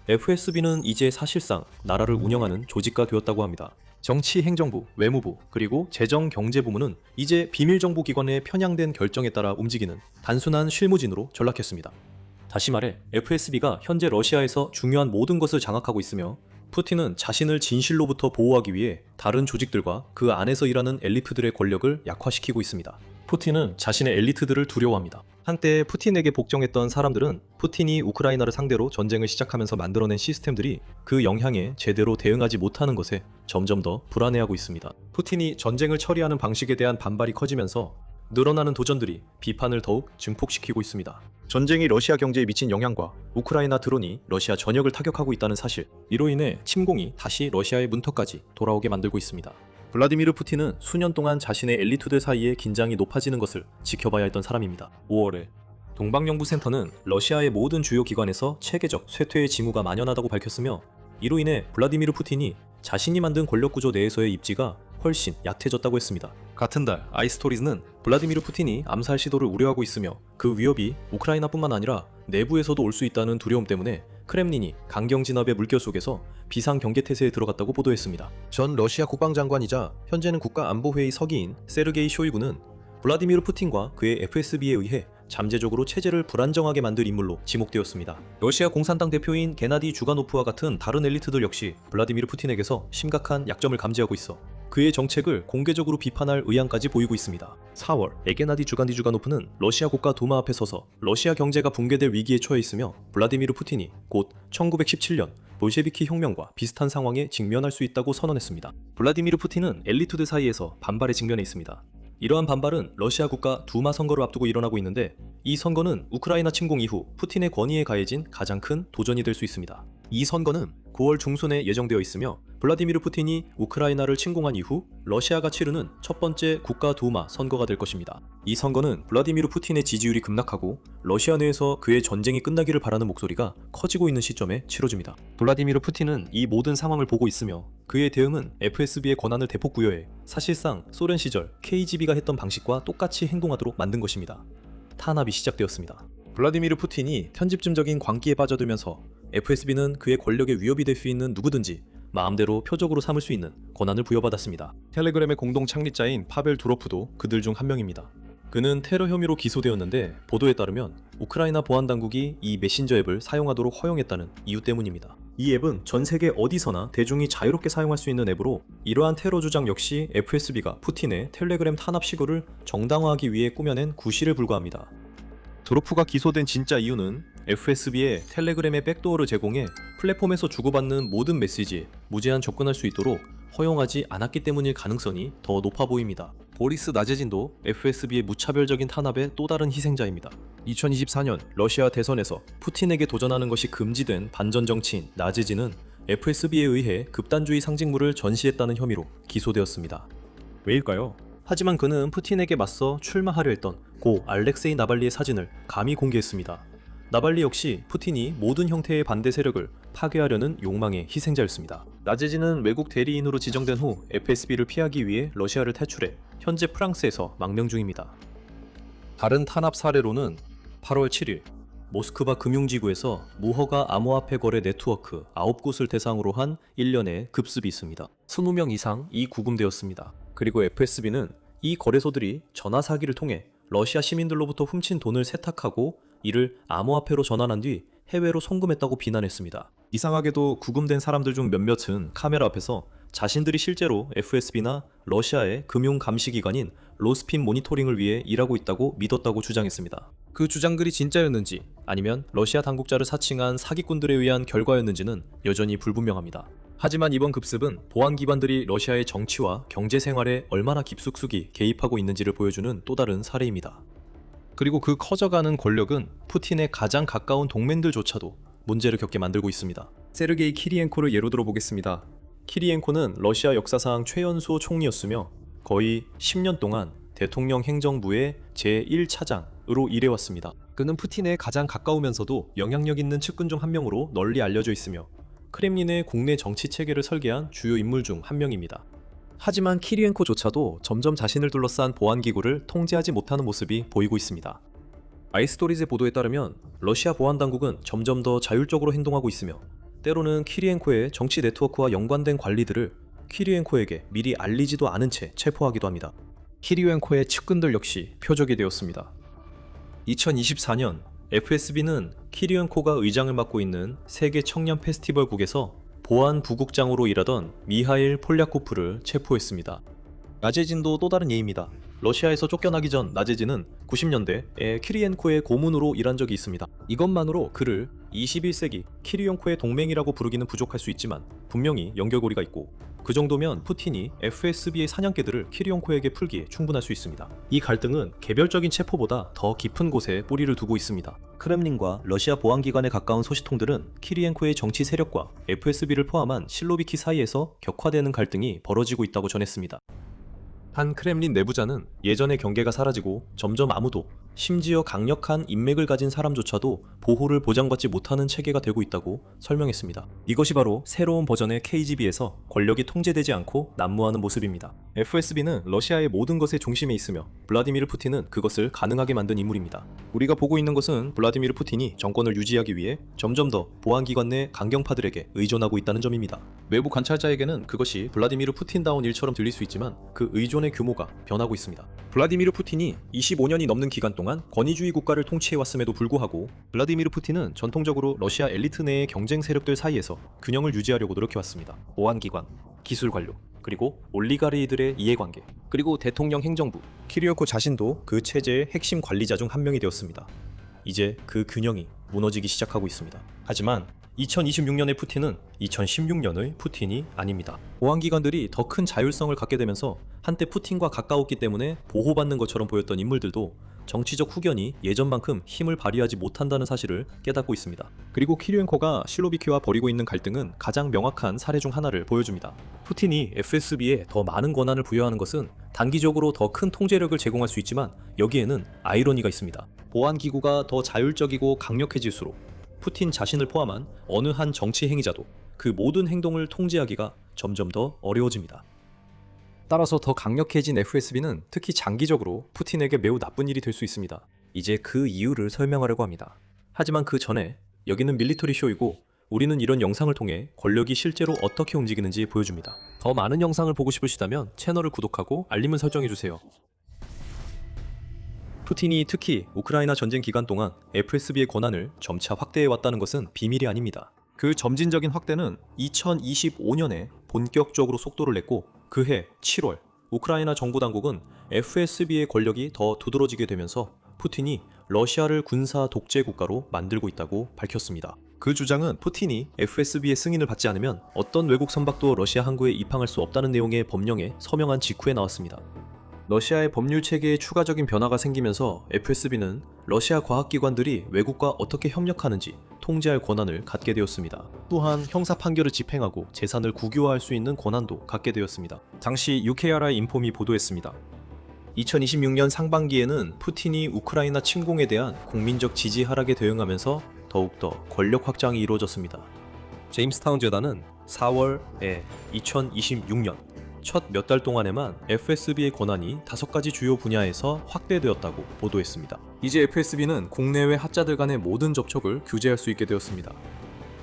FSB는 이제 사실상 나라를 운영하는 조직가 되었다고 합니다. 정치, 행정부, 외무부, 그리고 재정, 경제부문은 이제 비밀정보기관의 편향된 결정에 따라 움직이는 단순한 실무진으로 전락했습니다. 다시 말해 FSB가 현재 러시아에서 중요한 모든 것을 장악하고 있으며 푸틴은 자신을 진실로부터 보호하기 위해 다른 조직들과 그 안에서 일하는 엘리트들의 권력을 약화시키고 있습니다. 푸틴은 자신의 엘리트들을 두려워합니다. 한때 푸틴에게 복종했던 사람들은 푸틴이 우크라이나를 상대로 전쟁을 시작하면서 만들어낸 시스템들이 그 영향에 제대로 대응하지 못하는 것에 점점 더 불안해하고 있습니다. 푸틴이 전쟁을 처리하는 방식에 대한 반발이 커지면서 늘어나는 도전들이 비판을 더욱 증폭시키고 있습니다. 전쟁이 러시아 경제에 미친 영향과 우크라이나 드론이 러시아 전역을 타격하고 있다는 사실, 이로 인해 침공이 다시 러시아의 문턱까지 돌아오게 만들고 있습니다. 블라디미르 푸틴은 수년 동안 자신의 엘리트들 사이에 긴장이 높아지는 것을 지켜봐야 했던 사람입니다. 5월에 동방연구센터는 러시아의 모든 주요 기관에서 체계적 쇠퇴의 징후가 만연하다고 밝혔으며, 이로 인해 블라디미르 푸틴이 자신이 만든 권력구조 내에서의 입지가 훨씬 약해졌다고 했습니다. 같은 달 아이스토리즈는 블라디미르 푸틴이 암살 시도를 우려하고 있으며 그 위협이 우크라이나뿐만 아니라 내부에서도 올 수 있다는 두려움 때문에 크렘린이 강경 진압의 물결 속에서 비상 경계 태세에 들어갔다고 보도했습니다. 전 러시아 국방장관이자 현재는 국가안보회의 서기인 세르게이 쇼이구는 블라디미르 푸틴과 그의 FSB에 의해 잠재적으로 체제를 불안정하게 만들 인물로 지목되었습니다. 러시아 공산당 대표인 게나디 주가노프와 같은 다른 엘리트들 역시 블라디미르 푸틴에게서 심각한 약점을 감지하고 있어 그의 정책을 공개적으로 비판할 의향까지 보이고 있습니다. 4월 에게나디 주간디주가노프는 러시아 국가 두마 앞에 서서 러시아 경제가 붕괴될 위기에 처해 있으며 블라디미르 푸틴이 곧 1917년 볼셰비키 혁명과 비슷한 상황에 직면할 수 있다고 선언했습니다. 블라디미르 푸틴은 엘리트들 사이에서 반발에 직면해 있습니다. 이러한 반발은 러시아 국가 두마 선거를 앞두고 일어나고 있는데, 이 선거는 우크라이나 침공 이후 푸틴의 권위에 가해진 가장 큰 도전이 될 수 있습니다. 이 선거는 9월 중순에 예정되어 있으며 블라디미르 푸틴이 우크라이나를 침공한 이후 러시아가 치르는 첫 번째 국가 두마 선거가 될 것입니다. 이 선거는 블라디미르 푸틴의 지지율이 급락하고 러시아 내에서 그의 전쟁이 끝나기를 바라는 목소리가 커지고 있는 시점에 치러집니다. 블라디미르 푸틴은 이 모든 상황을 보고 있으며 그의 대응은 FSB의 권한을 대폭 부여해 사실상 소련 시절 KGB가 했던 방식과 똑같이 행동하도록 만든 것입니다. 탄압이 시작되었습니다. 블라디미르 푸틴이 편집증적인 광기에 빠져들면서 FSB는 그의 권력에 위협이 될 수 있는 누구든지 마음대로 표적으로 삼을 수 있는 권한을 부여받았습니다. 텔레그램의 공동 창립자인 파벨 두로프도 그들 중 한 명입니다. 그는 테러 혐의로 기소되었는데 보도에 따르면 우크라이나 보안당국이 이 메신저 앱을 사용하도록 허용했다는 이유 때문입니다. 이 앱은 전 세계 어디서나 대중이 자유롭게 사용할 수 있는 앱으로 이러한 테러 주장 역시 FSB가 푸틴의 텔레그램 탄압 시구를 정당화하기 위해 꾸며낸 구실에 불과합니다. 드로프가 기소된 진짜 이유는 FSB의 텔레그램의 백도어를 제공해 플랫폼에서 주고받는 모든 메시지에 무제한 접근할 수 있도록 허용하지 않았기 때문일 가능성이 더 높아 보입니다. 보리스 나제진도 FSB의 무차별적인 탄압의 또 다른 희생자입니다. 2024년 러시아 대선에서 푸틴에게 도전하는 것이 금지된 반전 정치인 나제진은 FSB에 의해 극단주의 상징물을 전시했다는 혐의로 기소되었습니다. 왜일까요? 하지만 그는 푸틴에게 맞서 출마하려 했던 고 알렉세이 나발리의 사진을 감히 공개했습니다. 나발리 역시 푸틴이 모든 형태의 반대 세력을 파괴하려는 욕망의 희생자였습니다. 나제진은 외국 대리인으로 지정된 후 FSB를 피하기 위해 러시아를 탈출해 현재 프랑스에서 망명 중입니다. 다른 탄압 사례로는 8월 7일 모스크바 금융지구에서 무허가 암호화폐 거래 네트워크 9곳을 대상으로 한 1년의 급습이 있습니다. 20명 이상이 구금되었습니다. 그리고 FSB는 이 거래소들이 전화 사기를 통해 러시아 시민들로부터 훔친 돈을 세탁하고 이를 암호화폐로 전환한 뒤 해외로 송금했다고 비난했습니다. 이상하게도 구금된 사람들 중 몇몇은 카메라 앞에서 자신들이 실제로 FSB나 러시아의 금융 감시기관인 로스핀 모니터링을 위해 일하고 있다고 믿었다고 주장했습니다. 그 주장들이 진짜였는지 아니면 러시아 당국자를 사칭한 사기꾼들에 의한 결과였는지는 여전히 불분명합니다. 하지만 이번 급습은 보안 기관들이 러시아의 정치와 경제 생활에 얼마나 깊숙이 개입하고 있는지를 보여주는 또 다른 사례입니다. 그리고 그 커져가는 권력은 푸틴의 가장 가까운 동맹들조차도 문제를 겪게 만들고 있습니다. 세르게이 키리엔코를 예로 들어보겠습니다. 키리엔코는 러시아 역사상 최연소 총리였으며 거의 10년 동안 대통령 행정부의 제1차장으로 일해왔습니다. 그는 푸틴에 가장 가까우면서도 영향력 있는 측근 중 한 명으로 널리 알려져 있으며 크렘린의 국내 정치 체계를 설계한 주요 인물 중 한 명입니다. 하지만 키리엔코조차도 점점 자신을 둘러싼 보안기구를 통제하지 못하는 모습이 보이고 있습니다. 아이스토리즈의 보도에 따르면 러시아 보안당국은 점점 더 자율적으로 행동하고 있으며 때로는 키리엔코의 정치 네트워크와 연관된 관리들을 키리엔코에게 미리 알리지도 않은 채 체포하기도 합니다. 키리엔코의 측근들 역시 표적이 되었습니다. 2024년 FSB는 키리엔코가 의장을 맡고 있는 세계 청년 페스티벌국에서 보안 부국장으로 일하던 미하일 폴랴코프를 체포했습니다. 나제진도 또 다른 예입니다. 러시아에서 쫓겨나기 전 나제지는 90년대에 키리엔코의 고문으로 일한 적이 있습니다. 이것만으로 그를 21세기 키리엔코의 동맹이라고 부르기는 부족할 수 있지만 분명히 연결고리가 있고, 그 정도면 푸틴이 FSB의 사냥개들을 키리엔코에게 풀기에 충분할 수 있습니다. 이 갈등은 개별적인 체포보다 더 깊은 곳에 뿌리를 두고 있습니다. 크렘린과 러시아 보안기관에 가까운 소식통들은 키리엔코의 정치 세력과 FSB를 포함한 실로비키 사이에서 격화되는 갈등이 벌어지고 있다고 전했습니다. 한 크렘린 내부자는 예전의 경계가 사라지고 점점 아무도, 심지어 강력한 인맥을 가진 사람조차도 보호를 보장받지 못하는 체계가 되고 있다고 설명했습니다. 이것이 바로 새로운 버전의 KGB에서 권력이 통제되지 않고 난무하는 모습입니다. FSB는 러시아의 모든 것의 중심에 있으며 블라디미르 푸틴은 그것을 가능하게 만든 인물입니다. 우리가 보고 있는 것은 블라디미르 푸틴이 정권을 유지하기 위해 점점 더 보안기관 내 강경파들에게 의존하고 있다는 점입니다. 외부 관찰자에게는 그것이 블라디미르 푸틴다운 일처럼 들릴 수 있지만 그 의존의 규모가 변하고 있습니다. 블라디미르 푸틴이 25년이 넘는 기간 동안 권위주의 국가를 통치해왔음에도 불구하고 블라디미르 푸틴은 전통적으로 러시아 엘리트 내의 경쟁 세력들 사이에서 균형을 유지하려고 노력해왔습니다. 보안기관, 기술 관료, 그리고 올리가리들의 이해관계, 그리고 대통령 행정부, 키리엔코 자신도 그 체제의 핵심 관리자 중 한 명이 되었습니다. 이제 그 균형이 무너지기 시작하고 있습니다. 하지만 2026년의 푸틴은 2016년의 푸틴이 아닙니다. 보안기관들이 더 큰 자율성을 갖게 되면서 한때 푸틴과 가까웠기 때문에 보호받는 것처럼 보였던 인물들도 정치적 후견이 예전만큼 힘을 발휘하지 못한다는 사실을 깨닫고 있습니다. 그리고 키리엔코가 실로비키와 벌이고 있는 갈등은 가장 명확한 사례 중 하나를 보여줍니다. 푸틴이 FSB에 더 많은 권한을 부여하는 것은 단기적으로 더 큰 통제력을 제공할 수 있지만, 여기에는 아이러니가 있습니다. 보안기구가 더 자율적이고 강력해질수록 푸틴 자신을 포함한 어느 한 정치 행위자도 그 모든 행동을 통제하기가 점점 더 어려워집니다. 따라서 더 강력해진 FSB는 특히 장기적으로 푸틴에게 매우 나쁜 일이 될 수 있습니다. 이제 그 이유를 설명하려고 합니다. 하지만 그 전에 여기는 밀리터리 쇼이고 우리는 이런 영상을 통해 권력이 실제로 어떻게 움직이는지 보여줍니다. 더 많은 영상을 보고 싶으시다면 채널을 구독하고 알림을 설정해주세요. 푸틴이 특히 우크라이나 전쟁 기간 동안 FSB의 권한을 점차 확대해왔다는 것은 비밀이 아닙니다. 그 점진적인 확대는 2025년에 본격적으로 속도를 냈고, 그해 7월 우크라이나 정부 당국은 FSB의 권력이 더 두드러지게 되면서 푸틴이 러시아를 군사 독재 국가로 만들고 있다고 밝혔습니다. 그 주장은 푸틴이 FSB의 승인을 받지 않으면 어떤 외국 선박도 러시아 항구에 입항할 수 없다는 내용의 법령에 서명한 직후에 나왔습니다. 러시아의 법률 체계에 추가적인 변화가 생기면서 FSB는 러시아 과학기관들이 외국과 어떻게 협력하는지 통제할 권한을 갖게 되었습니다. 또한 형사 판결을 집행하고 재산을 국유화할 수 있는 권한도 갖게 되었습니다. 당시 UKRI 인폼이 보도했습니다. 2026년 상반기에는 푸틴이 우크라이나 침공에 대한 국민적 지지 하락에 대응하면서 더욱더 권력 확장이 이루어졌습니다. 제임스타운 재단은 4월에 2026년 첫 몇 달 동안에만 FSB의 권한이 5가지 주요 분야에서 확대되었다고 보도했습니다. 이제 FSB는 국내외 하자들 간의 모든 접촉을 규제할 수 있게 되었습니다.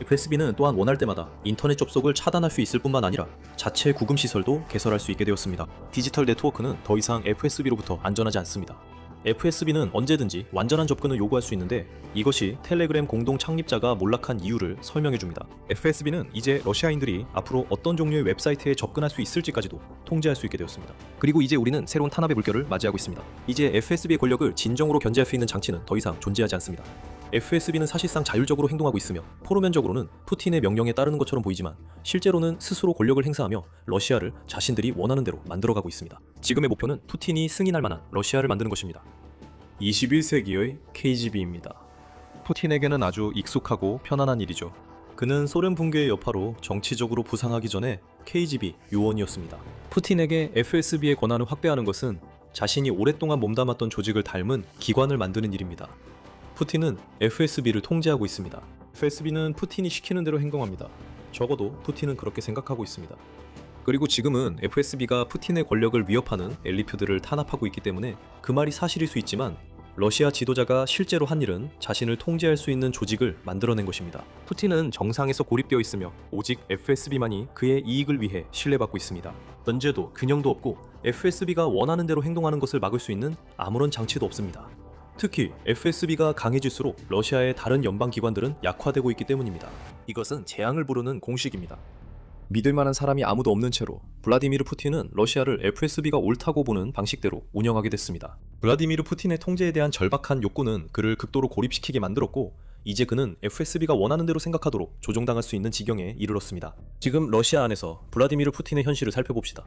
FSB는 또한 원할 때마다 인터넷 접속을 차단할 수 있을 뿐만 아니라 자체 구금 시설도 개설할 수 있게 되었습니다. 디지털 네트워크는 더 이상 FSB로부터 안전하지 않습니다. FSB는 언제든지 완전한 접근을 요구할 수 있는데, 이것이 텔레그램 공동 창립자가 몰락한 이유를 설명해줍니다. FSB는 이제 러시아인들이 앞으로 어떤 종류의 웹사이트에 접근할 수 있을지까지도 통제할 수 있게 되었습니다. 그리고 이제 우리는 새로운 탄압의 물결을 맞이하고 있습니다. 이제 FSB의 권력을 진정으로 견제할 수 있는 장치는 더 이상 존재하지 않습니다. FSB는 사실상 자율적으로 행동하고 있으며 표면적으로는 푸틴의 명령에 따르는 것처럼 보이지만 실제로는 스스로 권력을 행사하며 러시아를 자신들이 원하는 대로 만들어가고 있습니다. 지금의 목표는 푸틴이 승인할 만한 러시아를 만드는 것입니다. 21세기의 KGB입니다. 푸틴에게는 아주 익숙하고 편안한 일이죠. 그는 소련 붕괴의 여파로 정치적으로 부상하기 전에 KGB 요원이었습니다. 푸틴에게 FSB의 권한을 확대하는 것은 자신이 오랫동안 몸담았던 조직을 닮은 기관을 만드는 일입니다. 푸틴은 FSB를 통제하고 있습니다. FSB는 푸틴이 시키는 대로 행동합니다. 적어도 푸틴은 그렇게 생각하고 있습니다. 그리고 지금은 FSB가 푸틴의 권력을 위협하는 엘리트들을 탄압하고 있기 때문에 그 말이 사실일 수 있지만, 러시아 지도자가 실제로 한 일은 자신을 통제할 수 있는 조직을 만들어낸 것입니다. 푸틴은 정상에서 고립되어 있으며 오직 FSB만이 그의 이익을 위해 신뢰받고 있습니다. 언제도 균형도 없고 FSB가 원하는 대로 행동하는 것을 막을 수 있는 아무런 장치도 없습니다. 특히 FSB가 강해질수록 러시아의 다른 연방 기관들은 약화되고 있기 때문입니다. 이것은 재앙을 부르는 공식입니다. 믿을 만한 사람이 아무도 없는 채로 블라디미르 푸틴은 러시아를 FSB가 옳다고 보는 방식대로 운영하게 됐습니다. 블라디미르 푸틴의 통제에 대한 절박한 욕구는 그를 극도로 고립시키게 만들었고 이제 그는 FSB가 원하는 대로 생각하도록 조종당할 수 있는 지경에 이르렀습니다. 지금 러시아 안에서 블라디미르 푸틴의 현실을 살펴봅시다.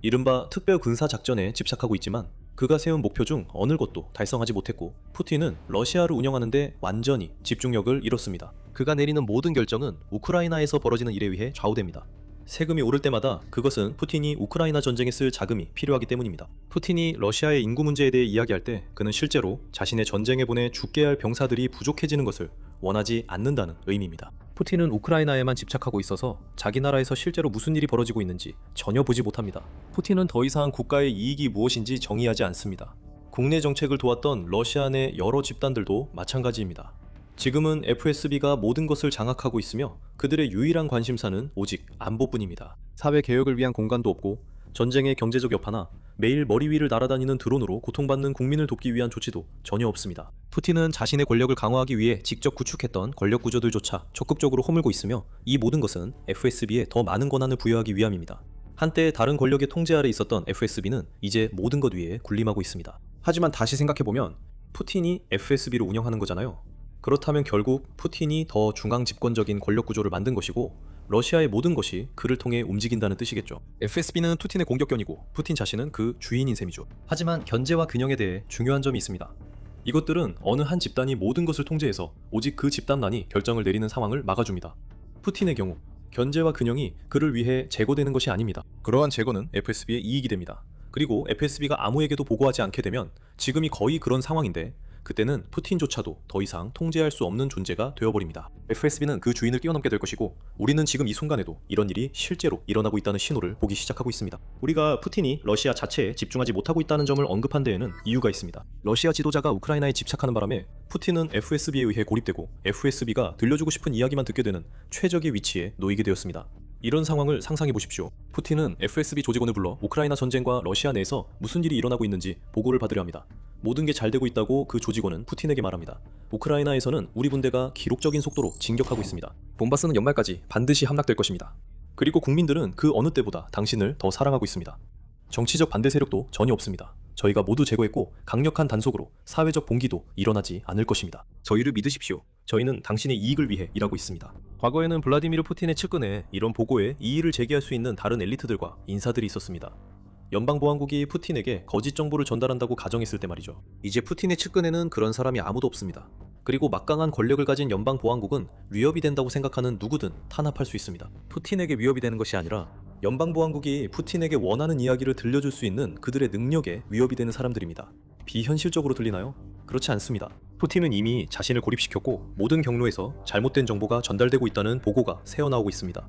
이른바 특별 군사 작전에 집착하고 있지만 그가 세운 목표 중 어느 것도 달성하지 못했고 푸틴은 러시아를 운영하는데 완전히 집중력을 잃었습니다. 그가 내리는 모든 결정은 우크라이나에서 벌어지는 일에 의해 좌우됩니다. 세금이 오를 때마다 그것은 푸틴이 우크라이나 전쟁에 쓸 자금이 필요하기 때문입니다. 푸틴이 러시아의 인구 문제에 대해 이야기할 때 그는 실제로 자신의 전쟁에 보내 죽게 할 병사들이 부족해지는 것을 원하지 않는다는 의미입니다. 푸틴은 우크라이나에만 집착하고 있어서 자기 나라에서 실제로 무슨 일이 벌어지고 있는지 전혀 보지 못합니다. 푸틴은 더 이상 국가의 이익이 무엇인지 정의하지 않습니다. 국내 정책을 도왔던 러시아 내 여러 집단들도 마찬가지입니다. 지금은 FSB가 모든 것을 장악하고 있으며 그들의 유일한 관심사는 오직 안보뿐입니다. 사회 개혁을 위한 공간도 없고 전쟁의 경제적 여파나 매일 머리 위를 날아다니는 드론으로 고통받는 국민을 돕기 위한 조치도 전혀 없습니다. 푸틴은 자신의 권력을 강화하기 위해 직접 구축했던 권력 구조들조차 적극적으로 허물고 있으며 이 모든 것은 FSB에 더 많은 권한을 부여하기 위함입니다. 한때 다른 권력의 통제 아래 있었던 FSB는 이제 모든 것 위에 군림하고 있습니다. 하지만 다시 생각해보면 푸틴이 FSB를 운영하는 거잖아요. 그렇다면 결국 푸틴이 더 중앙 집권적인 권력 구조를 만든 것이고 러시아의 모든 것이 그를 통해 움직인다는 뜻이겠죠. FSB는 푸틴의 공격견이고 푸틴 자신은 그 주인인 셈이죠. 하지만 견제와 균형에 대해 중요한 점이 있습니다. 이것들은 어느 한 집단이 모든 것을 통제해서 오직 그 집단만이 결정을 내리는 상황을 막아줍니다. 푸틴의 경우 견제와 균형이 그를 위해 제거되는 것이 아닙니다. 그러한 제거는 FSB의 이익이 됩니다. 그리고 FSB가 아무에게도 보고하지 않게 되면 지금이 거의 그런 상황인데 그때는 푸틴조차도 더 이상 통제할 수 없는 존재가 되어버립니다. FSB는 그 주인을 뛰어넘게 될 것이고 우리는 지금 이 순간에도 이런 일이 실제로 일어나고 있다는 신호를 보기 시작하고 있습니다. 우리가 푸틴이 러시아 자체에 집중하지 못하고 있다는 점을 언급한 데에는 이유가 있습니다. 러시아 지도자가 우크라이나에 집착하는 바람에 푸틴은 FSB에 의해 고립되고 FSB가 들려주고 싶은 이야기만 듣게 되는 최적의 위치에 놓이게 되었습니다. 이런 상황을 상상해 보십시오. 푸틴은 FSB 조직원을 불러 우크라이나 전쟁과 러시아 내에서 무슨 일이 일어나고 있는지 보고를 받으려 합니다. 모든 게 잘 되고 있다고 그 조직원은 푸틴에게 말합니다. 우크라이나에서는 우리 분대가 기록적인 속도로 진격하고 있습니다. 돈바스는 연말까지 반드시 함락될 것입니다. 그리고 국민들은 그 어느 때보다 당신을 더 사랑하고 있습니다. 정치적 반대 세력도 전혀 없습니다. 저희가 모두 제거했고 강력한 단속으로 사회적 봉기도 일어나지 않을 것입니다. 저희를 믿으십시오. 저희는 당신의 이익을 위해 일하고 있습니다. 과거에는 블라디미르 푸틴의 측근에 이런 보고에 이의를 제기할 수 있는 다른 엘리트들과 인사들이 있었습니다. 연방보안국이 푸틴에게 거짓 정보를 전달한다고 가정했을 때 말이죠. 이제 푸틴의 측근에는 그런 사람이 아무도 없습니다. 그리고 막강한 권력을 가진 연방보안국은 위협이 된다고 생각하는 누구든 탄압할 수 있습니다. 푸틴에게 위협이 되는 것이 아니라 연방보안국이 푸틴에게 원하는 이야기를 들려줄 수 있는 그들의 능력에 위협이 되는 사람들입니다. 비현실적으로 들리나요? 그렇지 않습니다. 푸틴은 이미 자신을 고립시켰고 모든 경로에서 잘못된 정보가 전달되고 있다는 보고가 새어나오고 있습니다.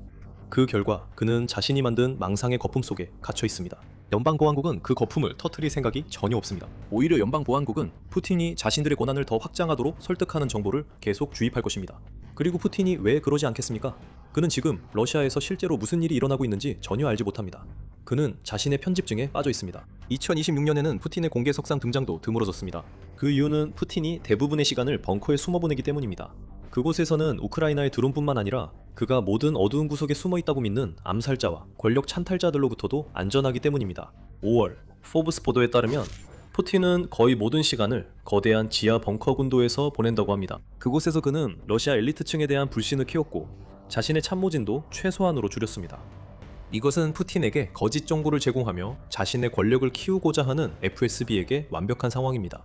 그 결과 그는 자신이 만든 망상의 거품 속에 갇혀 있습니다. 연방보안국은 그 거품을 터뜨릴 생각이 전혀 없습니다. 오히려 연방보안국은 푸틴이 자신들의 권한을 더 확장하도록 설득하는 정보를 계속 주입할 것입니다. 그리고 푸틴이 왜 그러지 않겠습니까? 그는 지금 러시아에서 실제로 무슨 일이 일어나고 있는지 전혀 알지 못합니다. 그는 자신의 편집증에 빠져 있습니다. 2026년에는 푸틴의 공개 석상 등장도 드물어졌습니다. 그 이유는 푸틴이 대부분의 시간을 벙커에 숨어보내기 때문입니다. 그곳에서는 우크라이나의 드론뿐만 아니라 그가 모든 어두운 구석에 숨어있다고 믿는 암살자와 권력 찬탈자들로부터도 안전하기 때문입니다. 5월 포브스 보도에 따르면 푸틴은 거의 모든 시간을 거대한 지하 벙커 군도에서 보낸다고 합니다. 그곳에서 그는 러시아 엘리트층에 대한 불신을 키웠고 자신의 참모진도 최소한으로 줄였습니다. 이것은 푸틴에게 거짓 정보를 제공하며 자신의 권력을 키우고자 하는 FSB에게 완벽한 상황입니다.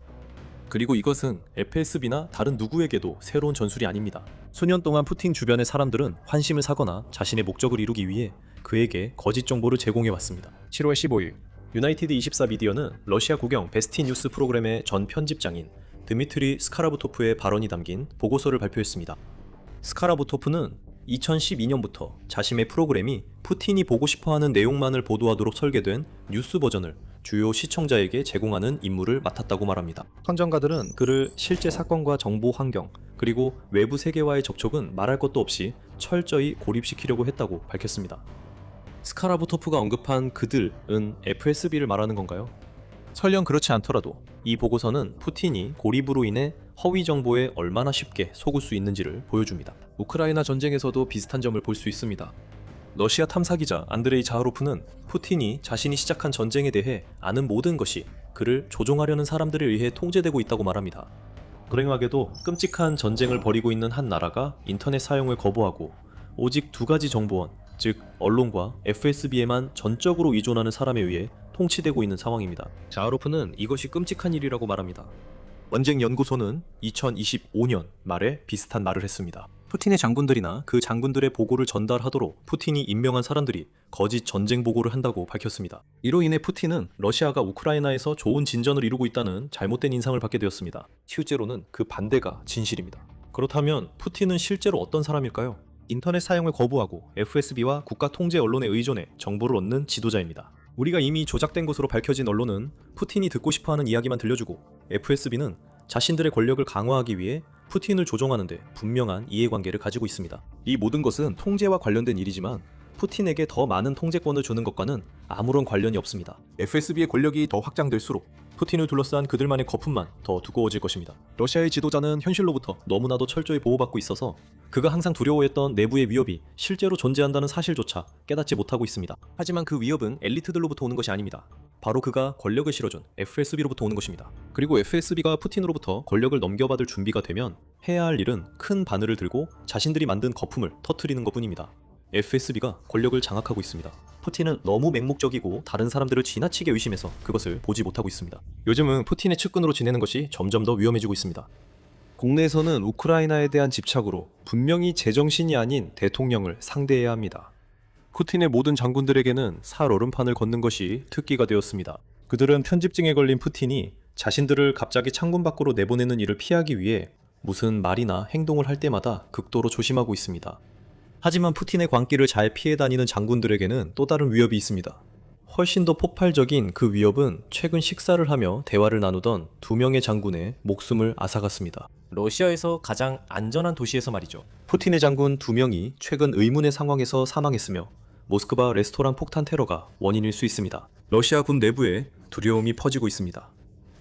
그리고 이것은 FSB나 다른 누구에게도 새로운 전술이 아닙니다. 수년 동안 푸틴 주변의 사람들은 환심을 사거나 자신의 목적을 이루기 위해 그에게 거짓 정보를 제공해왔습니다. 7월 15일 유나이티드 24 미디어는 러시아 국영 베스티 뉴스 프로그램의 전 편집장인 드미트리 스카라부토프의 발언이 담긴 보고서를 발표했습니다. 스카라부토프는 2012년부터 자신의 프로그램이 푸틴이 보고 싶어하는 내용만을 보도하도록 설계된 뉴스 버전을 주요 시청자에게 제공하는 임무를 맡았다고 말합니다. 선정가들은 그를 실제 사건과 정보 환경, 그리고 외부 세계와의 접촉은 말할 것도 없이 철저히 고립시키려고 했다고 밝혔습니다. 스카라부토프가 언급한 그들은 FSB를 말하는 건가요? 설령 그렇지 않더라도 이 보고서는 푸틴이 고립으로 인해 허위 정보에 얼마나 쉽게 속을 수 있는지를 보여줍니다. 우크라이나 전쟁에서도 비슷한 점을 볼 수 있습니다. 러시아 탐사기자 안드레이 자하로프는 푸틴이 자신이 시작한 전쟁에 대해 아는 모든 것이 그를 조종하려는 사람들에 의해 통제되고 있다고 말합니다. 불행하게도 끔찍한 전쟁을 벌이고 있는 한 나라가 인터넷 사용을 거부하고 오직 두 가지 정보원, 즉 언론과 FSB에만 전적으로 의존하는 사람에 의해 통치되고 있는 상황입니다. 자하로프는 이것이 끔찍한 일이라고 말합니다. 원쟁연구소는 2025년 말에 비슷한 말을 했습니다. 푸틴의 장군들이나 그 장군들의 보고를 전달하도록 푸틴이 임명한 사람들이 거짓 전쟁 보고를 한다고 밝혔습니다. 이로 인해 푸틴은 러시아가 우크라이나에서 좋은 진전을 이루고 있다는 잘못된 인상을 받게 되었습니다. 실제로는 그 반대가 진실입니다. 그렇다면 푸틴은 실제로 어떤 사람일까요? 인터넷 사용을 거부하고 FSB와 국가 통제 언론에 의존해 정보를 얻는 지도자입니다. 우리가 이미 조작된 것으로 밝혀진 언론은 푸틴이 듣고 싶어하는 이야기만 들려주고, FSB는 자신들의 권력을 강화하기 위해 푸틴을 조종하는데 분명한 이해관계를 가지고 있습니다. 이 모든 것은 통제와 관련된 일이지만 푸틴에게 더 많은 통제권을 주는 것과는 아무런 관련이 없습니다. FSB의 권력이 더 확장될수록 푸틴을 둘러싼 그들만의 거품만 더 두꺼워질 것입니다. 러시아의 지도자는 현실로부터 너무나도 철저히 보호받고 있어서 그가 항상 두려워했던 내부의 위협이 실제로 존재한다는 사실조차 깨닫지 못하고 있습니다. 하지만 그 위협은 엘리트들로부터 오는 것이 아닙니다. 바로 그가 권력을 실어준 FSB로부터 오는 것입니다. 그리고 FSB가 푸틴으로부터 권력을 넘겨받을 준비가 되면 해야 할 일은 큰 바늘을 들고 자신들이 만든 거품을 터뜨리는 것뿐입니다. FSB가 권력을 장악하고 있습니다. 푸틴은 너무 맹목적이고 다른 사람들을 지나치게 의심해서 그것을 보지 못하고 있습니다. 요즘은 푸틴의 측근으로 지내는 것이 점점 더 위험해지고 있습니다. 국내에서는 우크라이나에 대한 집착으로 분명히 제정신이 아닌 대통령을 상대해야 합니다. 푸틴의 모든 장군들에게는 살얼음판을 걷는 것이 특기가 되었습니다. 그들은 편집증에 걸린 푸틴이 자신들을 갑자기 창문 밖으로 내보내는 일을 피하기 위해 무슨 말이나 행동을 할 때마다 극도로 조심하고 있습니다. 하지만 푸틴의 광기를 잘 피해 다니는 장군들에게는 또 다른 위협이 있습니다. 훨씬 더 폭발적인 그 위협은 최근 식사를 하며 대화를 나누던 두 명의 장군의 목숨을 앗아갔습니다. 러시아에서 가장 안전한 도시에서 말이죠. 푸틴의 장군 두 명이 최근 의문의 상황에서 사망했으며 모스크바 레스토랑 폭탄 테러가 원인일 수 있습니다. 러시아 군 내부에 두려움이 퍼지고 있습니다.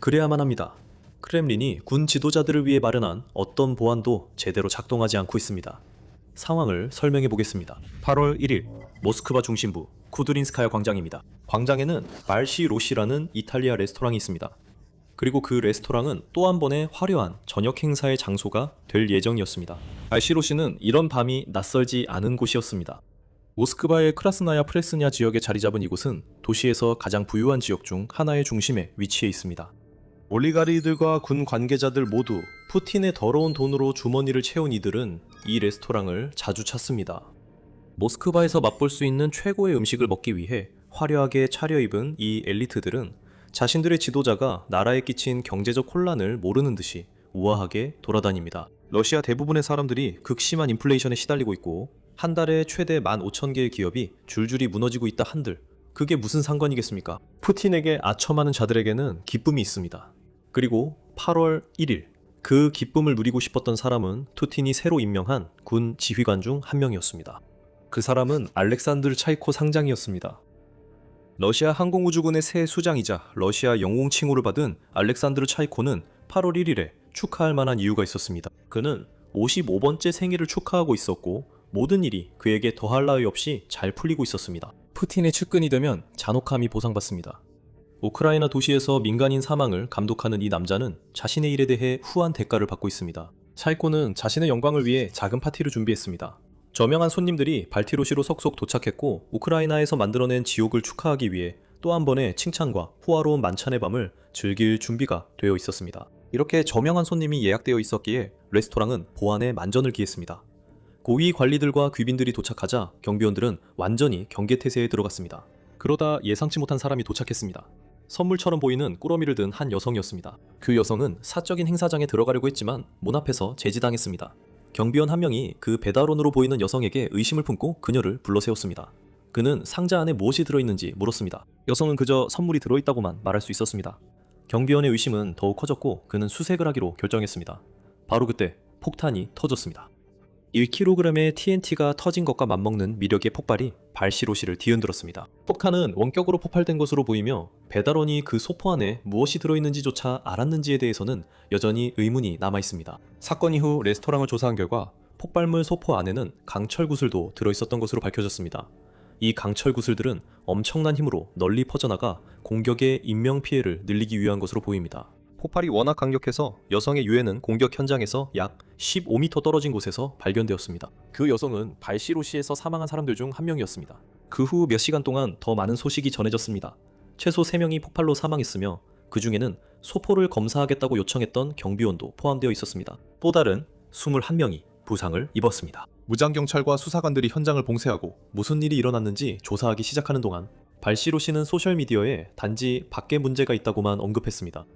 그래야만 합니다. 크렘린이 군 지도자들을 위해 마련한 어떤 보안도 제대로 작동하지 않고 있습니다. 상황을 설명해 보겠습니다. 8월 1일 모스크바 중심부 쿠드린스카야 광장입니다. 광장에는 말시로시라는 이탈리아 레스토랑이 있습니다. 그리고 그 레스토랑은 또 한 번의 화려한 저녁 행사의 장소가 될 예정이었습니다. 말시로시는 이런 밤이 낯설지 않은 곳이었습니다. 모스크바의 크라스나야 프레스냐 지역에 자리 잡은 이곳은 도시에서 가장 부유한 지역 중 하나의 중심에 위치해 있습니다. 올리가리들과 군 관계자들 모두 푸틴의 더러운 돈으로 주머니를 채운 이들은 이 레스토랑을 자주 찾습니다. 모스크바에서 맛볼 수 있는 최고의 음식을 먹기 위해 화려하게 차려입은 이 엘리트들은 자신들의 지도자가 나라에 끼친 경제적 혼란을 모르는 듯이 우아하게 돌아다닙니다. 러시아 대부분의 사람들이 극심한 인플레이션에 시달리고 있고 한 달에 최대 15,000개의 기업이 줄줄이 무너지고 있다 한들 그게 무슨 상관이겠습니까? 푸틴에게 아첨하는 자들에게는 기쁨이 있습니다. 그리고 8월 1일 그 기쁨을 누리고 싶었던 사람은 푸틴이 새로 임명한 군 지휘관 중 한 명이었습니다. 그 사람은 알렉산드르 차이코 상장이었습니다. 러시아 항공우주군의 새 수장이자 러시아 영웅 칭호를 받은 알렉산드르 차이코는 8월 1일에 축하할 만한 이유가 있었습니다. 그는 55번째 생일을 축하하고 있었고 모든 일이 그에게 더할 나위 없이 잘 풀리고 있었습니다. 푸틴의 측근이 되면 잔혹함이 보상받습니다. 우크라이나 도시에서 민간인 사망을 감독하는 이 남자는 자신의 일에 대해 후한 대가를 받고 있습니다. 차이코는 자신의 영광을 위해 작은 파티를 준비했습니다. 저명한 손님들이 발티로시로 속속 도착했고 우크라이나에서 만들어낸 지옥을 축하하기 위해 또 한 번의 칭찬과 호화로운 만찬의 밤을 즐길 준비가 되어 있었습니다. 이렇게 저명한 손님이 예약되어 있었기에 레스토랑은 보안에 만전을 기했습니다. 고위 관리들과 귀빈들이 도착하자 경비원들은 완전히 경계태세에 들어갔습니다. 그러다 예상치 못한 사람이 도착했습니다. 선물처럼 보이는 꾸러미를 든 한 여성이었습니다. 그 여성은 사적인 행사장에 들어가려고 했지만 문 앞에서 제지당했습니다. 경비원 한 명이 그 배달원으로 보이는 여성에게 의심을 품고 그녀를 불러세웠습니다. 그는 상자 안에 무엇이 들어있는지 물었습니다. 여성은 그저 선물이 들어있다고만 말할 수 있었습니다. 경비원의 의심은 더욱 커졌고 그는 수색을 하기로 결정했습니다. 바로 그때 폭탄이 터졌습니다. 1kg의 TNT가 터진 것과 맞먹는 미력의 폭발이 발시로시를 뒤흔들었습니다. 폭탄은 원격으로 폭발된 것으로 보이며 배달원이 그 소포 안에 무엇이 들어있는지조차 알았는지에 대해서는 여전히 의문이 남아있습니다. 사건 이후 레스토랑을 조사한 결과 폭발물 소포 안에는 강철 구슬도 들어있었던 것으로 밝혀졌습니다. 이 강철 구슬들은 엄청난 힘으로 널리 퍼져나가 공격의 인명피해를 늘리기 위한 것으로 보입니다. 폭발이 워낙 강력해서 여성의 유해는 공격 현장에서 약 15m 떨어진 곳에서 발견되었습니다. 그 여성은 발시로시에서 사망한 사람들 중 한 명이었습니다. 그 후 몇 시간 동안 더 많은 소식이 전해졌습니다. 최소 3명이 폭발로 사망했으며 그 중에는 소포를 검사하겠다고 요청했던 경비원도 포함되어 있었습니다. 또 다른 21명이 부상을 입었습니다. 무장경찰과 수사관들이 현장을 봉쇄하고 무슨 일이 일어났는지 조사하기 시작하는 동안 발시로시는 소셜미디어에 단지 밖에 문제가 있다고만 언급했습니다.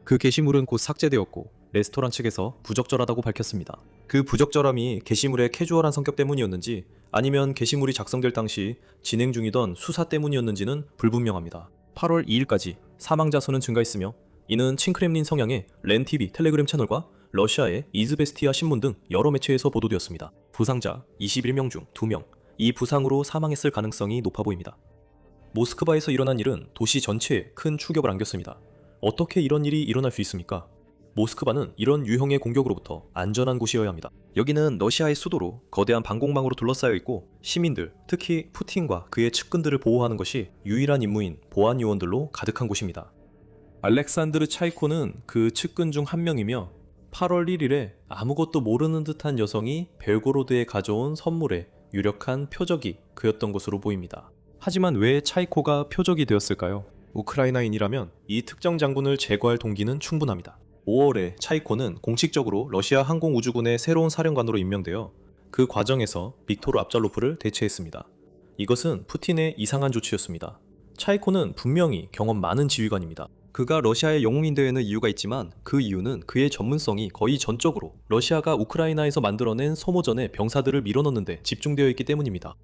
그 게시물은 곧 삭제되었고 레스토랑 측에서 부적절하다고 밝혔습니다. 그 부적절함이 게시물의 캐주얼한 성격 때문이었는지 아니면 게시물이 작성될 당시 진행 중이던 수사 때문이었는지는 불분명합니다. 8월 2일까지 사망자 수는 증가했으며 이는 칭크렘린 성향의 렌TV 텔레그램 채널과 러시아의 이즈베스티아 신문 등 여러 매체에서 보도되었습니다. 부상자 21명 중 2명, 이 부상으로 사망했을 가능성이 높아 보입니다. 모스크바에서 일어난 일은 도시 전체에 큰 충격을 안겼습니다. 어떻게 이런 일이 일어날 수 있습니까? 모스크바는 이런 유형의 공격으로부터 안전한 곳이어야 합니다. 여기는 러시아의 수도로 거대한 방공망으로 둘러싸여 있고 시민들, 특히 푸틴과 그의 측근들을 보호하는 것이 유일한 임무인 보안 요원들로 가득한 곳입니다. 알렉산드르 차이코는 그 측근 중 한 명이며 8월 1일에 아무것도 모르는 듯한 여성이 벨고로드에 가져온 선물의 유력한 표적이 그였던 것으로 보입니다. 하지만 왜 차이코가 표적이 되었을까요? 우크라이나인이라면 이 특정 장군을 제거할 동기는 충분합니다. 5월에 차이코는 공식적으로 러시아 항공우주군의 새로운 사령관으로 임명되어 그 과정에서 빅토르 압잘로프를 대체했습니다. 이것은 푸틴의 이상한 조치였습니다. 차이코는 분명히 경험 많은 지휘관입니다. 그가 러시아의 영웅이 되는 이유가 있지만 그 이유는 그의 전문성이 거의 전적으로 러시아가 우크라이나에서 만들어낸 소모전에 병사들을 밀어넣는데 집중되어 있기 때문입니다.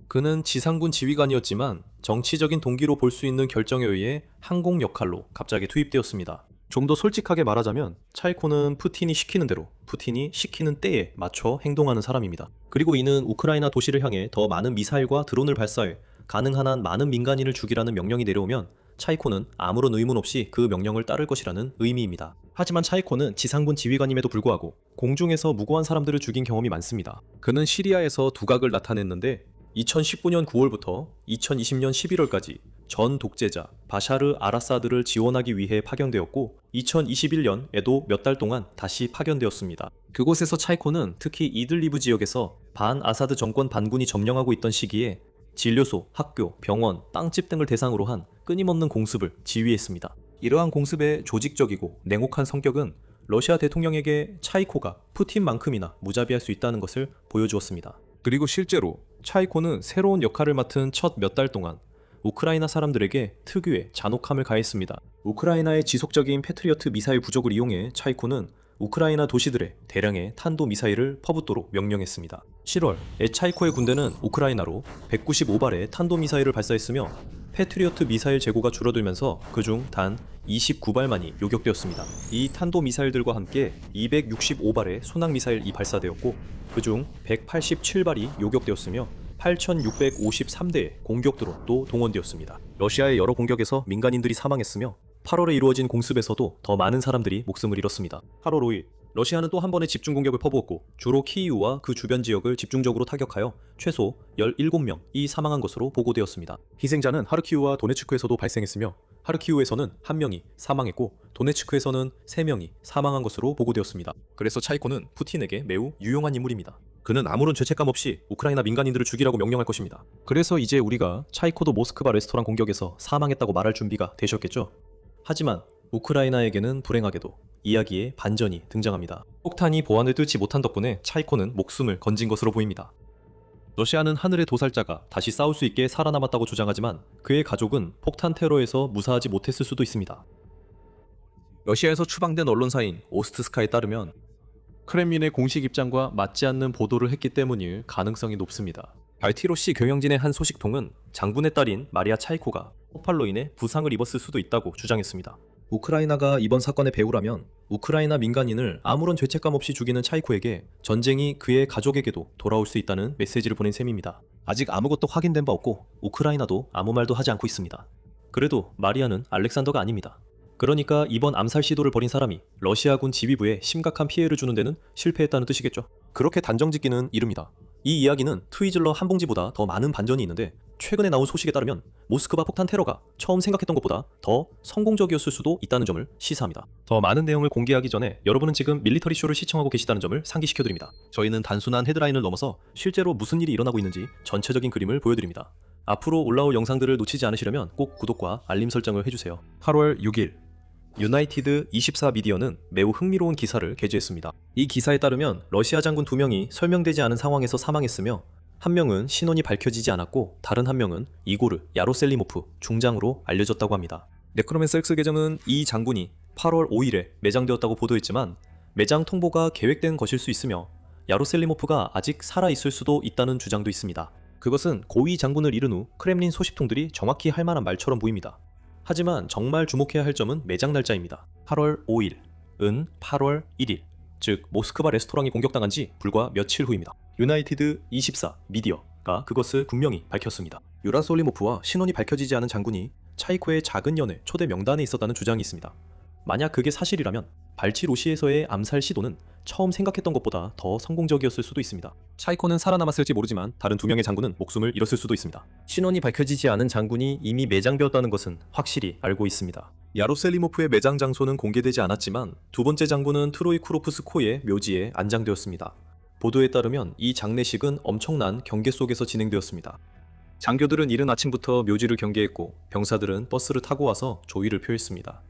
그는 지상군 지휘관이었지만 정치적인 동기로 볼 수 있는 결정에 의해 항공 역할로 갑자기 투입되었습니다. 좀 더 솔직하게 말하자면 차이코는 푸틴이 시키는 대로, 푸틴이 시키는 때에 맞춰 행동하는 사람입니다. 그리고 이는 우크라이나 도시를 향해 더 많은 미사일과 드론을 발사해 가능한 한 많은 민간인을 죽이라는 명령이 내려오면 차이코는 아무런 의문 없이 그 명령을 따를 것이라는 의미입니다. 하지만 차이코는 지상군 지휘관임에도 불구하고 공중에서 무고한 사람들을 죽인 경험이 많습니다. 그는 시리아에서 두각을 나타냈는데 2019년 9월부터 2020년 11월까지 전 독재자 바샤르 아라사드를 지원하기 위해 파견되었고 2021년에도 몇 달 동안 다시 파견되었습니다. 그곳에서 차이코는 특히 이들리브 지역에서 반 아사드 정권 반군이 점령하고 있던 시기에 진료소, 학교, 병원, 땅집 등을 대상으로 한 끊임없는 공습을 지휘했습니다. 이러한 공습의 조직적이고 냉혹한 성격은 러시아 대통령에게 차이코가 푸틴만큼이나 무자비할 수 있다는 것을 보여주었습니다. 그리고 실제로 차이코는 새로운 역할을 맡은 첫 몇 달 동안 우크라이나 사람들에게 특유의 잔혹함을 가했습니다. 우크라이나의 지속적인 패트리어트 미사일 부족을 이용해 차이코는 우크라이나 도시들에 대량의 탄도 미사일을 퍼붓도록 명령했습니다. 7월, 차이코의 군대는 우크라이나로 195발의 탄도 미사일을 발사했으며 패트리어트 미사일 재고가 줄어들면서 그중 단 29발만이 요격되었습니다. 이 탄도 미사일들과 함께 265발의 순항 미사일이 발사되었고 그중 187발이 요격되었으며 8,653대의 공격드론도 동원되었습니다. 러시아의 여러 공격에서 민간인들이 사망했으며 8월에 이루어진 공습에서도 더 많은 사람들이 목숨을 잃었습니다. 8월 5일, 러시아는 또 한 번의 집중 공격을 퍼부었고 주로 키이우와 그 주변 지역을 집중적으로 타격하여 최소 17명이 사망한 것으로 보고되었습니다. 희생자는 하르키우와 도네츠크에서도 발생했으며 하르키우에서는 1명이 사망했고 도네츠크에서는 3명이 사망한 것으로 보고되었습니다. 그래서 차이코는 푸틴에게 매우 유용한 인물입니다. 그는 아무런 죄책감 없이 우크라이나 민간인들을 죽이라고 명령할 것입니다. 그래서 이제 우리가 차이코도 모스크바 레스토랑 공격에서 사망했다고 말할 준비가 되셨겠죠? 하지만 우크라이나에게는 불행하게도 이야기에 반전이 등장합니다. 폭탄이 보안을 뚫지 못한 덕분에 차이코는 목숨을 건진 것으로 보입니다. 러시아는 하늘의 도살자가 다시 싸울 수 있게 살아남았다고 주장하지만 그의 가족은 폭탄 테러에서 무사하지 못했을 수도 있습니다. 러시아에서 추방된 언론사인 오스트스카에 따르면 크렘린의 공식 입장과 맞지 않는 보도를 했기 때문일 가능성이 높습니다. 발티로시 경영진의 한 소식통은 장군의 딸인 마리아 차이코가 폭발로 인해 부상을 입었을 수도 있다고 주장했습니다. 우크라이나가 이번 사건의 배후라면 우크라이나 민간인을 아무런 죄책감 없이 죽이는 차이코에게 전쟁이 그의 가족에게도 돌아올 수 있다는 메시지를 보낸 셈입니다. 아직 아무것도 확인된 바 없고 우크라이나도 아무 말도 하지 않고 있습니다. 그래도 마리아는 알렉산더가 아닙니다. 그러니까 이번 암살 시도를 벌인 사람이 러시아군 지휘부에 심각한 피해를 주는 데는 실패했다는 뜻이겠죠. 그렇게 단정짓기는 이릅니다. 이 이야기는 트위즐러 한 봉지보다 더 많은 반전이 있는데 최근에 나온 소식에 따르면 모스크바 폭탄 테러가 처음 생각했던 것보다 더 성공적이었을 수도 있다는 점을 시사합니다. 더 많은 내용을 공개하기 전에 여러분은 지금 밀리터리 쇼를 시청하고 계시다는 점을 상기시켜드립니다. 저희는 단순한 헤드라인을 넘어서 실제로 무슨 일이 일어나고 있는지 전체적인 그림을 보여드립니다. 앞으로 올라올 영상들을 놓치지 않으시려면 꼭 구독과 알림 설정을 해주세요. 8월 6일 유나이티드 24 미디어는 매우 흥미로운 기사를 게재했습니다. 이 기사에 따르면 러시아 장군 2명이 설명되지 않은 상황에서 사망했으며 한 명은 신원이 밝혀지지 않았고 다른 한 명은 이고르 야로셀리모프 중장으로 알려졌다고 합니다. 네크로맨서 X 계정은 이 장군이 8월 5일에 매장되었다고 보도했지만 매장 통보가 계획된 것일 수 있으며 야로셀리모프가 아직 살아있을 수도 있다는 주장도 있습니다. 그것은 고위 장군을 잃은 후 크렘린 소식통들이 정확히 할 만한 말처럼 보입니다. 하지만 정말 주목해야 할 점은 매장 날짜입니다. 8월 5일, 은 8월 1일, 즉 모스크바 레스토랑이 공격당한 지 불과 며칠 후입니다. 유나이티드 24 미디어가 그것을 분명히 밝혔습니다. 유라솔리모프와 신원이 밝혀지지 않은 장군이 차이코의 작은 연회 초대 명단에 있었다는 주장이 있습니다. 만약 그게 사실이라면 발치로시에서의 암살 시도는 처음 생각했던 것보다 더 성공적이었을 수도 있습니다. 차이코는 살아남았을지 모르지만 다른 2명의 장군은 목숨을 잃었을 수도 있습니다. 신원이 밝혀지지 않은 장군이 이미 매장되었다는 것은 확실히 알고 있습니다. 야로셀리모프의 매장 장소는 공개되지 않았지만 두 번째 장군은 트로이쿠로프스코의 묘지에 안장되었습니다. 보도에 따르면 이 장례식은 엄청난 경계 속에서 진행되었습니다. 장교들은 이른 아침부터 묘지를 경계했고 병사들은 버스를 타고 와서 조의를 표했습니다.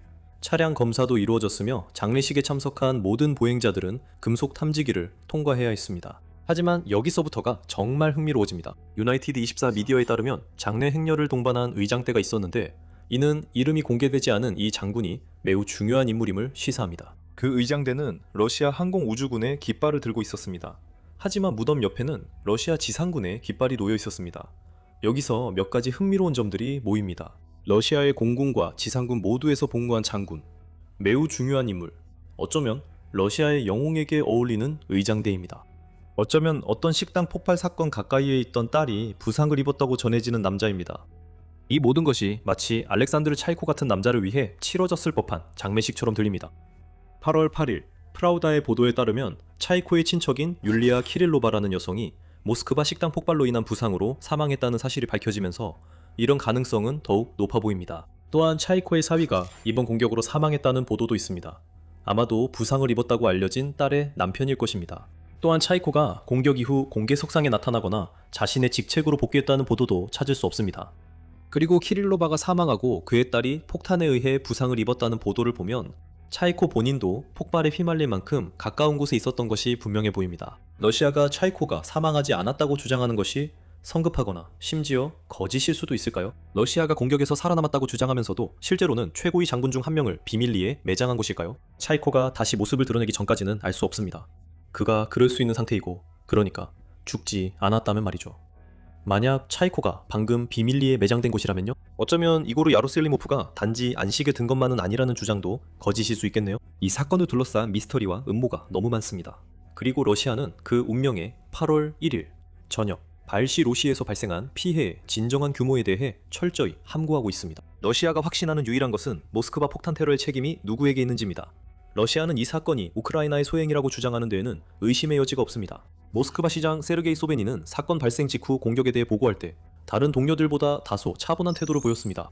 차량 검사도 이루어졌으며 장례식에 참석한 모든 보행자들은 금속 탐지기를 통과해야 했습니다. 하지만 여기서부터가 정말 흥미로워집니다. 유나이티드 24 미디어에 따르면 장례 행렬을 동반한 의장대가 있었는데 이는 이름이 공개되지 않은 이 장군이 매우 중요한 인물임을 시사합니다. 그 의장대는 러시아 항공우주군의 깃발을 들고 있었습니다. 하지만 무덤 옆에는 러시아 지상군의 깃발이 놓여 있었습니다. 여기서 몇 가지 흥미로운 점들이 모입니다. 러시아의 공군과 지상군 모두에서 복무한 장군, 매우 중요한 인물, 어쩌면 러시아의 영웅에게 어울리는 의장대입니다. 어쩌면 어떤 식당 폭발 사건 가까이에 있던 딸이 부상을 입었다고 전해지는 남자입니다. 이 모든 것이 마치 알렉산드르 차이코 같은 남자를 위해 치러졌을 법한 장례식처럼 들립니다. 8월 8일 프라우다의 보도에 따르면 차이코의 친척인 율리아 키릴로바라는 여성이 모스크바 식당 폭발로 인한 부상으로 사망했다는 사실이 밝혀지면서 이런 가능성은 더욱 높아 보입니다. 또한 차이코의 사위가 이번 공격으로 사망했다는 보도도 있습니다. 아마도 부상을 입었다고 알려진 딸의 남편일 것입니다. 또한 차이코가 공격 이후 공개석상에 나타나거나 자신의 직책으로 복귀했다는 보도도 찾을 수 없습니다. 그리고 키릴로바가 사망하고 그의 딸이 폭탄에 의해 부상을 입었다는 보도를 보면 차이코 본인도 폭발에 휘말릴 만큼 가까운 곳에 있었던 것이 분명해 보입니다. 러시아가 차이코가 사망하지 않았다고 주장하는 것이 성급하거나 심지어 거짓일 수도 있을까요? 러시아가 공격에서 살아남았다고 주장하면서도 실제로는 최고위 장군 중 한 명을 비밀리에 매장한 것일까요? 차이코가 다시 모습을 드러내기 전까지는 알 수 없습니다. 그가 그럴 수 있는 상태이고 그러니까 죽지 않았다면 말이죠. 만약 차이코가 방금 비밀리에 매장된 곳이라면요? 어쩌면 이고르 야로셀리모프가 단지 안식에 든 것만은 아니라는 주장도 거짓일 수 있겠네요. 이 사건을 둘러싼 미스터리와 음모가 너무 많습니다. 그리고 러시아는 그 운명에 8월 1일 저녁 발시로시에서 발생한 피해의 진정한 규모에 대해 철저히 함구하고 있습니다. 러시아가 확신하는 유일한 것은 모스크바 폭탄 테러의 책임이 누구에게 있는지입니다. 러시아는 이 사건이 우크라이나의 소행이라고 주장하는 데에는 의심의 여지가 없습니다. 모스크바 시장 세르게이 소베니는 사건 발생 직후 공격에 대해 보고할 때 다른 동료들보다 다소 차분한 태도를 보였습니다.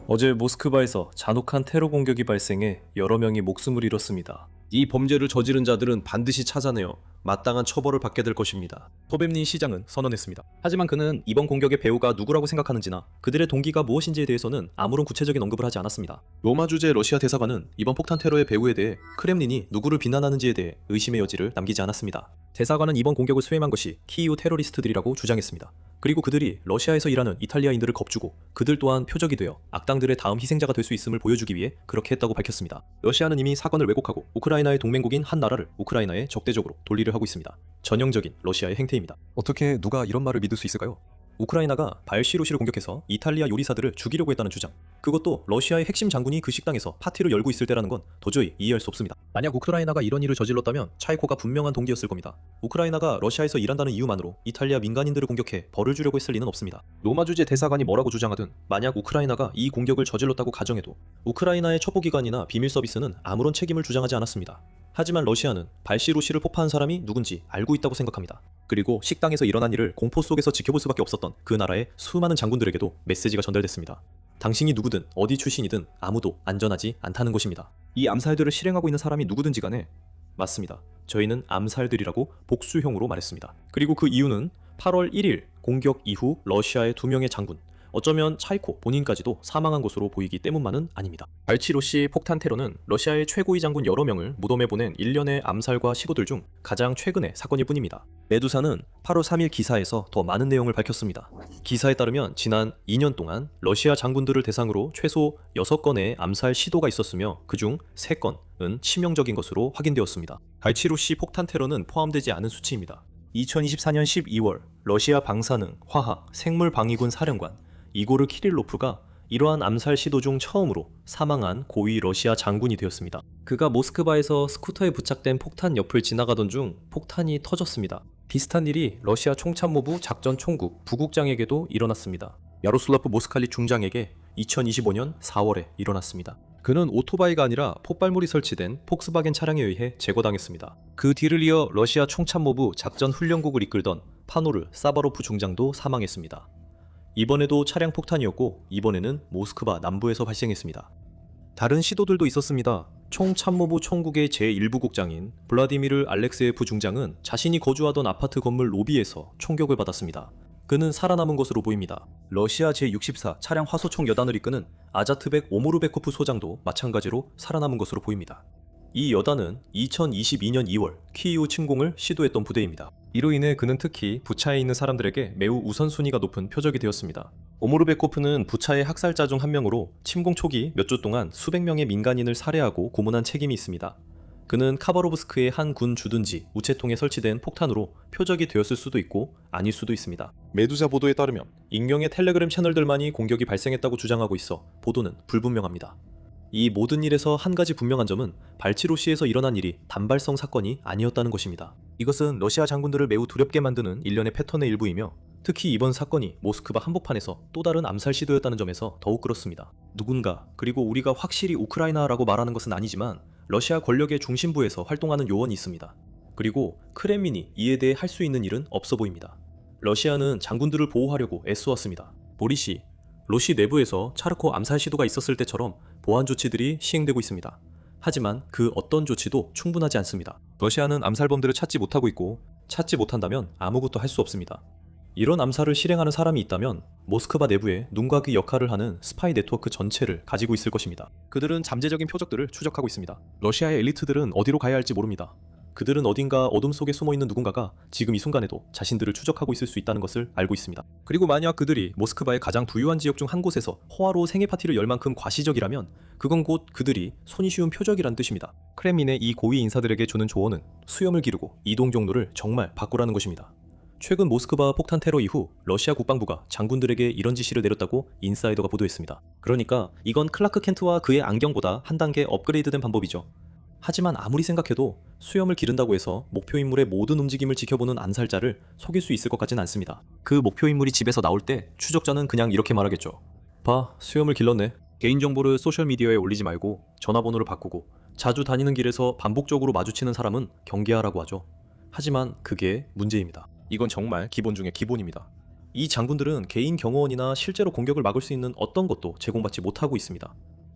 어제 모스크바에서 잔혹한 테러 공격이 발생해 여러 명이 목숨을 잃었습니다. 이 범죄를 저지른 자들은 반드시 찾아내어 마땅한 처벌을 받게 될 것입니다. 토베민 시장은 선언했습니다. 하지만 그는 이번 공격의 배후가 누구라고 생각하는지나 그들의 동기가 무엇인지에 대해서는 아무런 구체적인 언급을 하지 않았습니다. 로마 주재 러시아 대사관은 이번 폭탄 테러의 배후에 대해 크렘린이 누구를 비난하는지에 대해 의심의 여지를 남기지 않았습니다. 대사관은 이번 공격을 수행한 것이 키이우 테러리스트들이라고 주장했습니다. 그리고 그들이 러시아에서 일하는 이탈리아인들을 겁주고 그들 또한 표적이 되어 악당들의 다음 희생자가 될 수 있음을 보여주기 위해 그렇게 했다고 밝혔습니다. 러시아는 이미 사건을 왜곡하고 우크라이나의 동맹국인 한 나라를 우크라이나에 적대적으로 돌리를 하고 있습니다. 전형적인 러시아의 행태입니다. 어떻게 누가 이런 말을 믿을 수 있을까요? 우크라이나가 발시로시를 공격해서 이탈리아 요리사들을 죽이려고 했다는 주장, 그것도 러시아의 핵심 장군이 그 식당에서 파티를 열고 있을 때라는 건 도저히 이해할 수 없습니다. 만약 우크라이나가 이런 일을 저질렀다면 차이코가 분명한 동기였을 겁니다. 우크라이나가 러시아에서 일한다는 이유만으로 이탈리아 민간인들을 공격해 벌을 주려고 했을 리는 없습니다. 로마 주재 대사관이 뭐라고 주장하든 만약 우크라이나가 이 공격을 저질렀다고 가정해도 우크라이나의 첩보기관이나 비밀 서비스는 아무런 책임을 주장하지 않았습니다. 하지만 러시아는 발시로시를 폭파한 사람이 누군지 알고 있다고 생각합니다. 그리고 식당에서 일어난 일을 공포 속에서 지켜볼 수밖에 없었던 그 나라의 수많은 장군들에게도 메시지가 전달됐습니다. 당신이 누구든 어디 출신이든 아무도 안전하지 않다는 것입니다. 이 암살들을 실행하고 있는 사람이 누구든지 간에 맞습니다. 저희는 암살들이라고 복수형으로 말했습니다. 그리고 그 이유는 8월 1일 공격 이후 러시아의 2명의 장군, 어쩌면 차이코 본인까지도 사망한 것으로 보이기 때문만은 아닙니다. 발치로시 폭탄 테러는 러시아의 최고위 장군 여러 명을 무덤에 보낸 일련의 암살과 시도들 중 가장 최근의 사건일 뿐입니다. 메두사는 8월 3일 기사에서 더 많은 내용을 밝혔습니다. 기사에 따르면 지난 2년 동안 러시아 장군들을 대상으로 최소 6건의 암살 시도가 있었으며 그중 3건은 치명적인 것으로 확인되었습니다. 발치로시 폭탄 테러는 포함되지 않은 수치입니다. 2024년 12월 러시아 방사능, 화학, 생물방위군 사령관 이고르 키릴로프가 이러한 암살 시도 중 처음으로 사망한 고위 러시아 장군이 되었습니다. 그가 모스크바에서 스쿠터에 부착된 폭탄 옆을 지나가던 중 폭탄이 터졌습니다. 비슷한 일이 러시아 총참모부 작전 총국 부국장에게도 일어났습니다. 야로슬라프 모스칼리 중장에게 2025년 4월에 일어났습니다. 그는 오토바이가 아니라 폭발물이 설치된 폭스바겐 차량에 의해 제거당했습니다. 그 뒤를 이어 러시아 총참모부 작전 훈련국을 이끌던 파노르 사바로프 중장도 사망했습니다. 이번에도 차량 폭탄이었고 이번에는 모스크바 남부에서 발생했습니다. 다른 시도들도 있었습니다. 총참모부 총국의 제1부국장인 블라디미르 알렉세예프 중장은 자신이 거주하던 아파트 건물 로비에서 총격을 받았습니다. 그는 살아남은 것으로 보입니다. 러시아 제64 차량 화소총 여단을 이끄는 아자트벡 오모르베코프 소장도 마찬가지로 살아남은 것으로 보입니다. 이 여단은 2022년 2월 키이우 침공을 시도했던 부대입니다. 이로 인해 그는 특히 부차에 있는 사람들에게 매우 우선순위가 높은 표적이 되었습니다. 오모르베코프는 부차의 학살자 중 한 명으로 침공 초기 몇 주 동안 수백 명의 민간인을 살해하고 고문한 책임이 있습니다. 그는 카바로브스크의 한 군 주둔지 우체통에 설치된 폭탄으로 표적이 되었을 수도 있고 아닐 수도 있습니다. 메두사 보도에 따르면 익명의 텔레그램 채널들만이 공격이 발생했다고 주장하고 있어 보도는 불분명합니다. 이 모든 일에서 한 가지 분명한 점은 발치로시에서 일어난 일이 단발성 사건이 아니었다는 것입니다. 이것은 러시아 장군들을 매우 두렵게 만드는 일련의 패턴의 일부이며 특히 이번 사건이 모스크바 한복판에서 또 다른 암살 시도였다는 점에서 더욱 그렇습니다. 누군가, 그리고 우리가 확실히 우크라이나라고 말하는 것은 아니지만 러시아 권력의 중심부에서 활동하는 요원이 있습니다. 그리고 크렘린이 이에 대해 할 수 있는 일은 없어 보입니다. 러시아는 장군들을 보호하려고 애쓰었습니다. 보리시, 로시 내부에서 차르코 암살 시도가 있었을 때처럼 보안 조치들이 시행되고 있습니다. 하지만 그 어떤 조치도 충분하지 않습니다. 러시아는 암살범들을 찾지 못하고 있고 찾지 못한다면 아무것도 할 수 없습니다. 이런 암살을 실행하는 사람이 있다면 모스크바 내부에 눈과 귀 역할을 하는 스파이 네트워크 전체를 가지고 있을 것입니다. 그들은 잠재적인 표적들을 추적하고 있습니다. 러시아의 엘리트들은 어디로 가야 할지 모릅니다. 그들은 어딘가 어둠 속에 숨어있는 누군가가 지금 이 순간에도 자신들을 추적하고 있을 수 있다는 것을 알고 있습니다. 그리고 만약 그들이 모스크바의 가장 부유한 지역 중 한 곳에서 호화로 생애 파티를 열 만큼 과시적이라면 그건 곧 그들이 손이 쉬운 표적이란 뜻입니다. 크렘린의 이 고위 인사들에게 주는 조언은 수염을 기르고 이동 경로를 정말 바꾸라는 것입니다. 최근 모스크바 폭탄 테러 이후 러시아 국방부가 장군들에게 이런 지시를 내렸다고 인사이더가 보도했습니다. 그러니까 이건 클라크 켄트와 그의 안경보다 한 단계 업그레이드된 방법이죠. 하지만 아무리 생각해도 수염을 기른다고 해서 목표 인물의 모든 움직임을 지켜보는 암살자를 속일 수 있을 것 같진 않습니다. 그 목표 인물이 집에서 나올 때 추적자는 그냥 이렇게 말하겠죠. 봐, 수염을 길렀네. 개인정보를 소셜미디어에 올리지 말고 전화번호를 바꾸고 자주 다니는 길에서 반복적으로 마주치는 사람은 경계하라고 하죠. 하지만 그게 문제입니다. 이건 정말 기본 중의 기본입니다. 이 장군들은 개인 경호원이나 실제로 공격을 막을 수 있는 어떤 것도 제공받지 못하고 있습니다.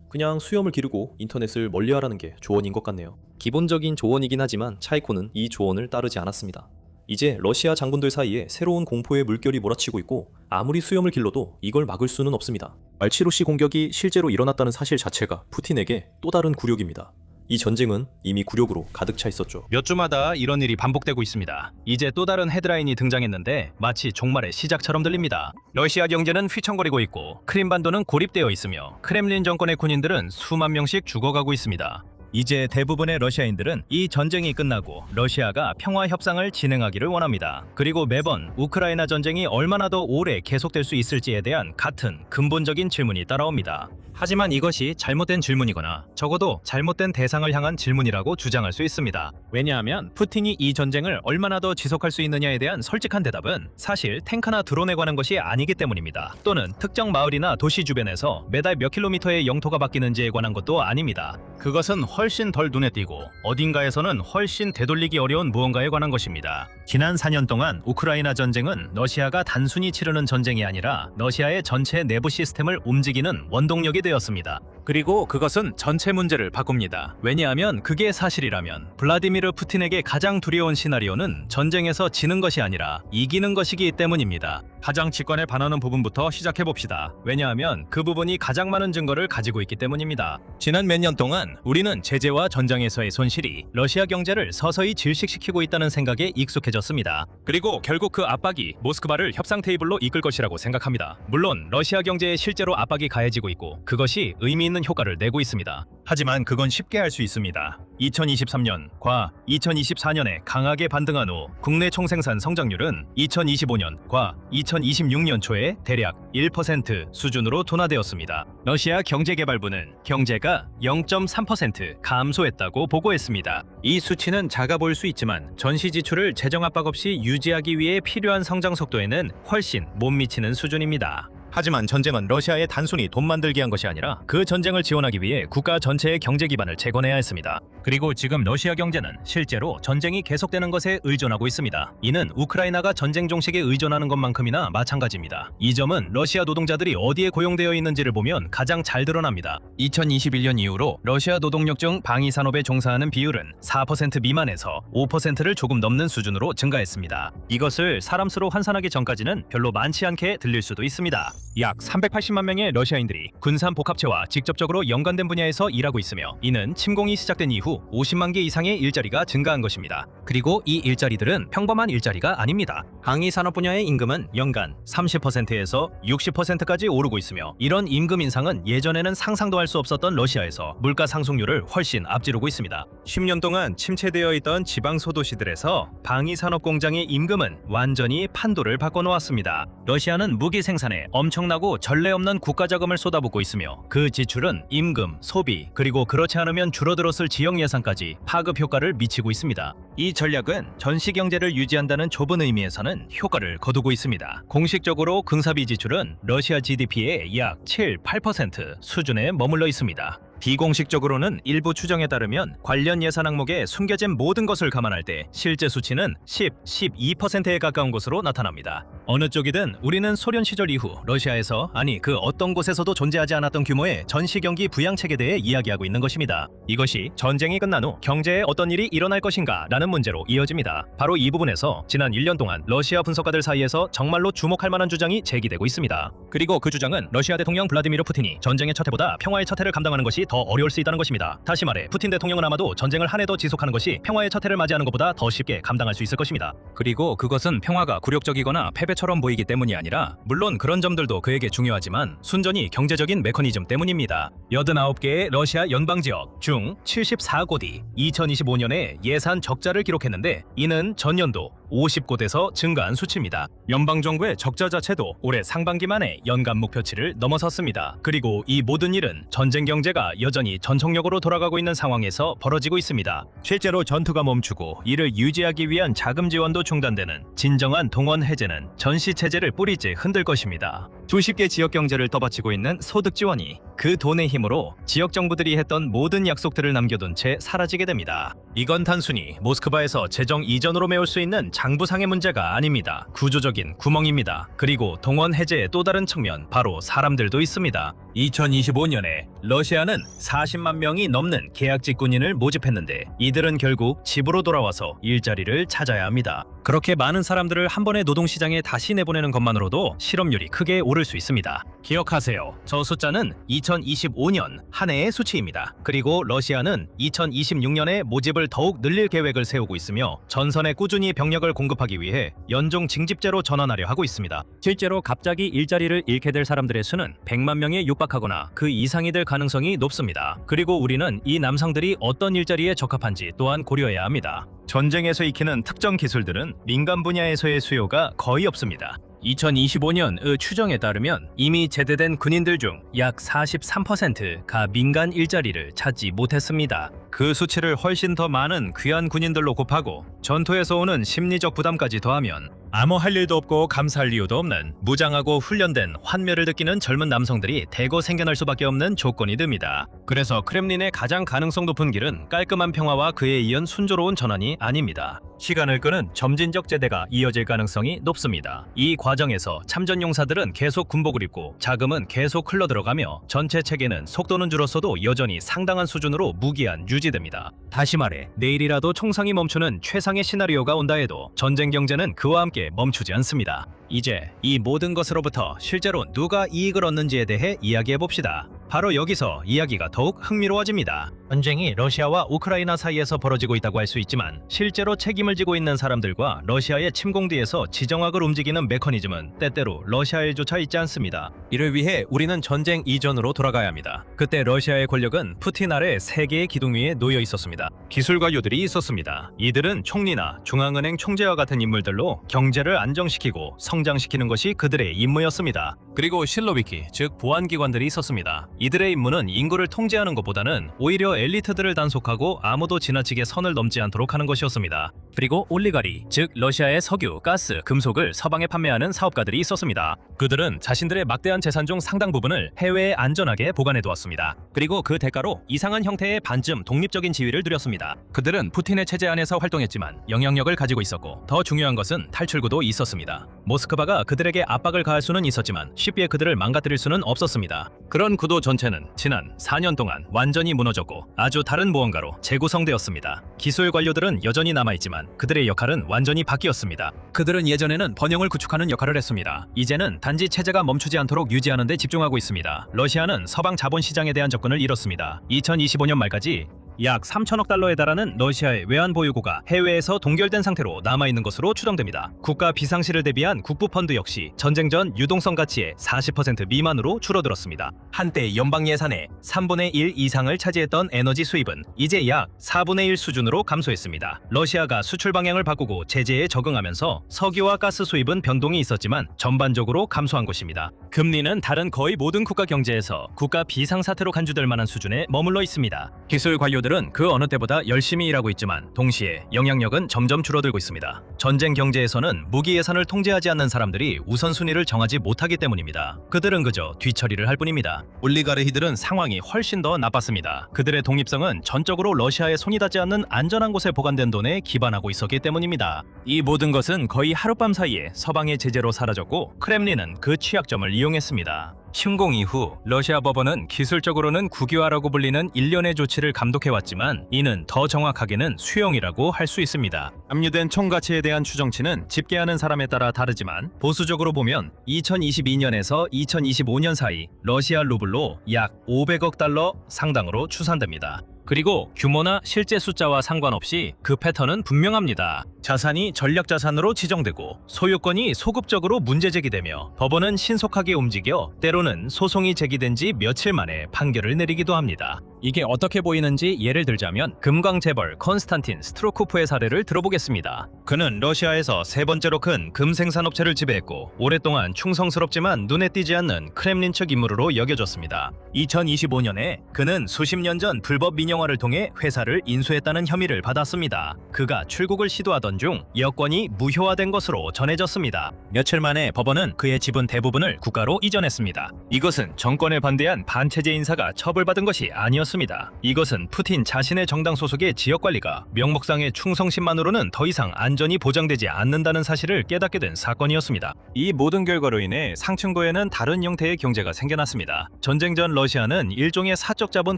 그냥 수염을 기르고 인터넷을 멀리하라는 게 조언인 것 같네요. 기본적인 조언이긴 하지만 차이코는 이 조언을 따르지 않았습니다. 이제 러시아 장군들 사이에 새로운 공포의 물결이 몰아치고 있고 아무리 수염을 길러도 이걸 막을 수는 없습니다. 발치로시 공격이 실제로 일어났다는 사실 자체가 푸틴에게 또 다른 굴욕입니다. 이 전쟁은 이미 굴욕으로 가득 차 있었죠. 몇 주마다 이런 일이 반복되고 있습니다. 이제 또 다른 헤드라인이 등장했는데 마치 종말의 시작처럼 들립니다. 러시아 경제는 휘청거리고 있고 크림반도는 고립되어 있으며 크렘린 정권의 군인들은 수만 명씩 죽어가고 있습니다. 이제 대부분의 러시아인들은 이 전쟁이 끝나고 러시아가 평화 협상을 진행하기를 원합니다. 그리고 매번 우크라이나 전쟁이 얼마나 더 오래 계속될 수 있을지에 대한 같은 근본적인 질문이 따라옵니다. 하지만 이것이 잘못된 질문이거나 적어도 잘못된 대상을 향한 질문이라고 주장할 수 있습니다. 왜냐하면 푸틴이 이 전쟁을 얼마나 더 지속할 수 있느냐에 대한 솔직한 대답은 사실 탱크나 드론에 관한 것이 아니기 때문입니다. 또는 특정 마을이나 도시 주변에서 매달 몇 킬로미터의 영토가 바뀌는지에 관한 것도 아닙니다. 그것은 훨씬 덜 눈에 띄고 어딘가에서는 훨씬 되돌리기 어려운 무언가에 관한 것입니다. 지난 4년 동안 우크라이나 전쟁은 러시아가 단순히 치르는 전쟁이 아니라 러시아의 전체 내부 시스템을 움직이는 원동력이 되었습니다. 그리고 그것은 전체 문제를 바꿉니다. 왜냐하면 그게 사실이라면 블라디미르 푸틴에게 가장 두려운 시나리오는 전쟁에서 지는 것이 아니라 이기는 것이기 때문입니다. 가장 직관에 반하는 부분부터 시작해 봅시다. 왜냐하면 그 부분이 가장 많은 증거를 가지고 있기 때문입니다. 지난 몇 년 동안 우리는 제재와 전장에서의 손실이 러시아 경제를 서서히 질식시키고 있다는 생각에 익숙해졌습니다. 그리고 결국 그 압박이 모스크바를 협상 테이블로 이끌 것이라고 생각합니다. 물론 러시아 경제에 실제로 압박이 가해지고 있고 그것이 의미 있는 효과를 내고 있습니다. 하지만 그건 쉽게 할 수 있습니다. 2023년과 2024년에 강하게 반등한 후 국내 총생산 성장률은 2025년과 2026년 초에 대략 1% 수준으로 둔화되었습니다. 러시아 경제개발부는 경제가 0.3% 감소했다고 보고했습니다. 이 수치는 작아 보일 수 있지만 전시 지출을 재정 압박 없이 유지하기 위해 필요한 성장 속도에는 훨씬 못 미치는 수준입니다. 하지만 전쟁은 러시아에 단순히 돈 만들기 한 것이 아니라 그 전쟁을 지원하기 위해 국가 전체의 경제 기반을 재건해야 했습니다. 그리고 지금 러시아 경제는 실제로 전쟁이 계속되는 것에 의존하고 있습니다. 이는 우크라이나가 전쟁 종식에 의존하는 것만큼이나 마찬가지입니다. 이 점은 러시아 노동자들이 어디에 고용되어 있는지를 보면 가장 잘 드러납니다. 2021년 이후로 러시아 노동력 중 방위 산업에 종사하는 비율은 4% 미만에서 5%를 조금 넘는 수준으로 증가했습니다. 이것을 사람 수로 환산하기 전까지는 별로 많지 않게 들릴 수도 있습니다. 약 380만 명의 러시아인들이 군산 복합체와 직접적으로 연관된 분야에서 일하고 있으며 이는 침공이 시작된 이후 50만 개 이상의 일자리가 증가한 것입니다. 그리고 이 일자리들은 평범한 일자리가 아닙니다. 방위 산업 분야의 임금은 연간 30%에서 60%까지 오르고 있으며 이런 임금 인상은 예전에는 상상도 할 수 없었던 러시아에서 물가 상승률을 훨씬 앞지르고 있습니다. 10년 동안 침체되어 있던 지방 소도시들에서 방위 산업 공장의 임금은 완전히 판도를 바꿔놓았습니다. 러시아는 무기 생산에 엄청나고 전례 없는 국가 자금을 쏟아붓고 있으며 그 지출은 임금, 소비, 그리고 그렇지 않으면 줄어들었을 지역 예산까지 파급 효과를 미치고 있습니다. 이 전략은 전시 경제를 유지한다는 좁은 의미에서는 효과를 거두고 있습니다. 공식적으로 군사비 지출은 러시아 GDP의 약 7-8% 수준에 머물러 있습니다. 비공식적으로는 일부 추정에 따르면 관련 예산 항목에 숨겨진 모든 것을 감안할 때 실제 수치는 12%에 가까운 것으로 나타납니다. 어느 쪽이든 우리는 소련 시절 이후 러시아에서 그 어떤 곳에서도 존재하지 않았던 규모의 전시경기 부양책에 대해 이야기하고 있는 것입니다. 이것이 전쟁이 끝난 후 경제에 어떤 일이 일어날 것인가 라는 문제로 이어집니다. 바로 이 부분에서 지난 1년 동안 러시아 분석가들 사이에서 정말로 주목할 만한 주장이 제기되고 있습니다. 그리고 그 주장은 러시아 대통령 블라디미르 푸틴이 전쟁의 첫 해보다 평화의 첫 해를 감당하는 것이 더 어려울 수 있다는 것입니다. 다시 말해 푸틴 대통령은 아마도 전쟁을 한 해 더 지속하는 것이 평화의 첫 해를 맞이하는 것보다 더 쉽게 감당할 수 있을 것입니다. 그리고 그것은 평화가 굴욕적이거나 패배처럼 보이기 때문이 아니라 물론 그런 점들도 그에게 중요하지만 순전히 경제적인 메커니즘 때문입니다. 89개의 러시아 연방지역 중 74곳이 2025년에 예산 적자를 기록했는데 이는 전년도 50곳에서 증가한 수치입니다. 연방정부의 적자 자체도 올해 상반기 만에 연간 목표치를 넘어섰습니다. 그리고 이 모든 일은 전쟁 경제가 여전히 전속력으로 돌아가고 있는 상황에서 벌어지고 있습니다. 실제로 전투가 멈추고 이를 유지하기 위한 자금 지원도 중단되는 진정한 동원 해제는 전시 체제를 뿌리째 흔들 것입니다. 수십 개 지역 경제를 떠받치고 있는 소득 지원이 그 돈의 힘으로 지역 정부들이 했던 모든 약속들을 남겨둔 채 사라지게 됩니다. 이건 단순히 모스크바에서 재정 이전으로 메울 수 있는 장부상의 문제가 아닙니다. 구조적인 구멍입니다. 그리고 동원 해제의 또 다른 측면, 바로 사람들도 있습니다. 2025년에 러시아는 40만 명이 넘는 계약직 군인을 모집했는데 이들은 결국 집으로 돌아와서 일자리를 찾아야 합니다. 그렇게 많은 사람들을 한 번에 노동시장에 다시 내보내는 것만으로도 실업률이 크게 오를 수 있습니다. 기억하세요. 저 숫자는 2025년 한 해의 수치입니다. 그리고 러시아는 2026년에 모집을 더욱 늘릴 계획을 세우고 있으며 전선에 꾸준히 병력을 공급하기 위해 연중 징집제로 전환하려 하고 있습니다. 실제로 갑자기 일자리를 잃게 될 사람들의 수는 100만 명에 육박하거나 그 이상이 될 가능성이 높습니다. 그리고 우리는 이 남성들이 어떤 일자리에 적합한지 또한 고려해야 합니다. 전쟁에서 익히는 특정 기술들은 민간 분야에서의 수요가 거의 없습니다. 2025년의 추정에 따르면 이미 제대된 군인들 중 약 43%가 민간 일자리를 찾지 못했습니다. 그 수치를 훨씬 더 많은 귀한 군인들로 곱하고 전투에서 오는 심리적 부담까지 더하면 아무 할 일도 없고 감사할 이유도 없는 무장하고 훈련된 환멸을 느끼는 젊은 남성들이 대거 생겨날 수밖에 없는 조건이 됩니다. 그래서 크렘린의 가장 가능성 높은 길은 깔끔한 평화와 그에 이은 순조로운 전환이 아닙니다. 시간을 끄는 점진적 제대가 이어질 가능성이 높습니다. 이 과정에서 참전 용사들은 계속 군복을 입고 자금은 계속 흘러들어가며 전체 체계는 속도는 줄었어도 여전히 상당한 수준으로 무기한 유지됩니다. 다시 말해 내일이라도 총상이 멈추는 최상의 시나리오가 온다 해도 전쟁 경제는 그와 함께 멈추지 않습니다. 이제 이 모든 것으로부터 실제로 누가 이익을 얻는지에 대해 이야기해봅시다. 바로 여기서 이야기가 더욱 흥미로워집니다. 전쟁이 러시아와 우크라이나 사이에서 벌어지고 있다고 할 수 있지만 실제로 책임을 지고 있는 사람들과 러시아의 침공 뒤에서 지정학을 움직이는 메커니즘은 때때로 러시아 일조차 있지 않습니다. 이를 위해 우리는 전쟁 이전으로 돌아가야 합니다. 그때 러시아의 권력은 푸틴 아래 세 개의 기둥 위에 놓여 있었습니다. 기술관료들이 있었습니다. 이들은 총리나 중앙은행 총재와 같은 인물들로 경제를 안정시키고 성장시키는 것이 그들의 임무였습니다. 그리고 실로비키, 즉 보안기관들이 있었습니다. 이들의 임무는 인구를 통제하는 것보다는 오히려 엘리트들을 단속하고 아무도 지나치게 선을 넘지 않도록 하는 것이었습니다. 그리고 올리가리, 즉 러시아의 석유, 가스, 금속을 서방에 판매하는 사업가들이 있었습니다. 그들은 자신들의 막대한 재산 중 상당 부분을 해외에 안전하게 보관해두었습니다. 그리고 그 대가로 이상한 형태의 반쯤 독립적인 지위를 누렸습니다. 그들은 푸틴의 체제 안에서 활동했지만 영향력을 가지고 있었고 더 중요한 것은 탈출구도 있었습니다. 모스크바가 그들에게 압박을 가할 수는 있었지만 쉽게 그들을 망가뜨릴 수는 없었습니다. 그런 구도 전체는 지난 4년 동안 완전히 무너졌고 아주 다른 무언가로 재구성되었습니다. 기술 관료들은 여전히 남아있지만 그들의 역할은 완전히 바뀌었습니다. 그들은 예전에는 번영을 구축하는 역할을 했습니다. 이제는 단지 체제가 멈추지 않도록 유지하는 데 집중하고 있습니다. 러시아는 서방 자본시장에 대한 접근을 잃었습니다. 2025년 말까지 약 3천억 달러에 달하는 러시아의 외환 보유고가 해외에서 동결된 상태로 남아있는 것으로 추정됩니다. 국가 비상시를 대비한 국부펀드 역시 전쟁 전 유동성 가치의 40% 미만으로 줄어들었습니다. 한때 연방 예산의 3분의 1 이상을 차지했던 에너지 수입은 이제 약 4분의 1 수준으로 감소했습니다. 러시아가 수출 방향을 바꾸고 제재에 적응하면서 석유와 가스 수입은 변동이 있었지만 전반적으로 감소한 것입니다. 금리는 다른 거의 모든 국가 경제에서 국가 비상사태로 간주될 만한 수준에 머물러 있습니다. 기술 관료들은 그 어느 때보다 열심히 일하고 있지만 동시에 영향력은 점점 줄어들고 있습니다. 전쟁 경제에서는 무기 예산을 통제하지 않는 사람들이 우선순위를 정하지 못하기 때문입니다. 그들은 그저 뒤처리를 할 뿐입니다. 올리가르히들은 상황이 훨씬 더 나빴습니다. 그들의 독립성은 전적으로 러시아에 손이 닿지 않는 안전한 곳에 보관된 돈에 기반하고 있었기 때문입니다. 이 모든 것은 거의 하룻밤 사이에 서방의 제재로 사라졌고 크렘린은 그 취약점을 이용했습니다. 침공 이후 러시아 법원은 기술적으로는 국유화라고 불리는 일련의 조치를 감독해왔지만 이는 더 정확하게는 수용이라고 할 수 있습니다. 압류된 총가치에 대한 추정치는 집계하는 사람에 따라 다르지만 보수적으로 보면 2022년에서 2025년 사이 러시아 루블로 약 500억 달러 상당으로 추산됩니다. 그리고 규모나 실제 숫자와 상관없이 그 패턴은 분명합니다. 자산이 전략자산으로 지정되고 소유권이 소급적으로 문제 제기되며 법원은 신속하게 움직여 때로는 소송이 제기된 지 며칠 만에 판결을 내리기도 합니다. 이게 어떻게 보이는지 예를 들자면 금광재벌 컨스탄틴 스트로코프의 사례를 들어보겠습니다. 그는 러시아에서 세 번째로 큰 금생산업체를 지배했고 오랫동안 충성스럽지만 눈에 띄지 않는 크렘린 측 인물로 여겨졌습니다. 2025년에 그는 수십 년 전 불법 민영화를 통해 회사를 인수했다는 혐의를 받았습니다. 그가 출국을 시도하던 중 여권이 무효화된 것으로 전해졌습니다. 며칠 만에 법원은 그의 지분 대부분을 국가로 이전했습니다. 이것은 정권에 반대한 반체제 인사가 처벌받은 것이 아니었습니다. 이것은 푸틴 자신의 정당 소속의 지역관리가 명목상의 충성심만으로는 더 이상 안전이 보장되지 않는다는 사실을 깨닫게 된 사건이었습니다. 이 모든 결과로 인해 상층고에는 다른 형태의 경제가 생겨났습니다. 전쟁 전 러시아는 일종의 사적 자본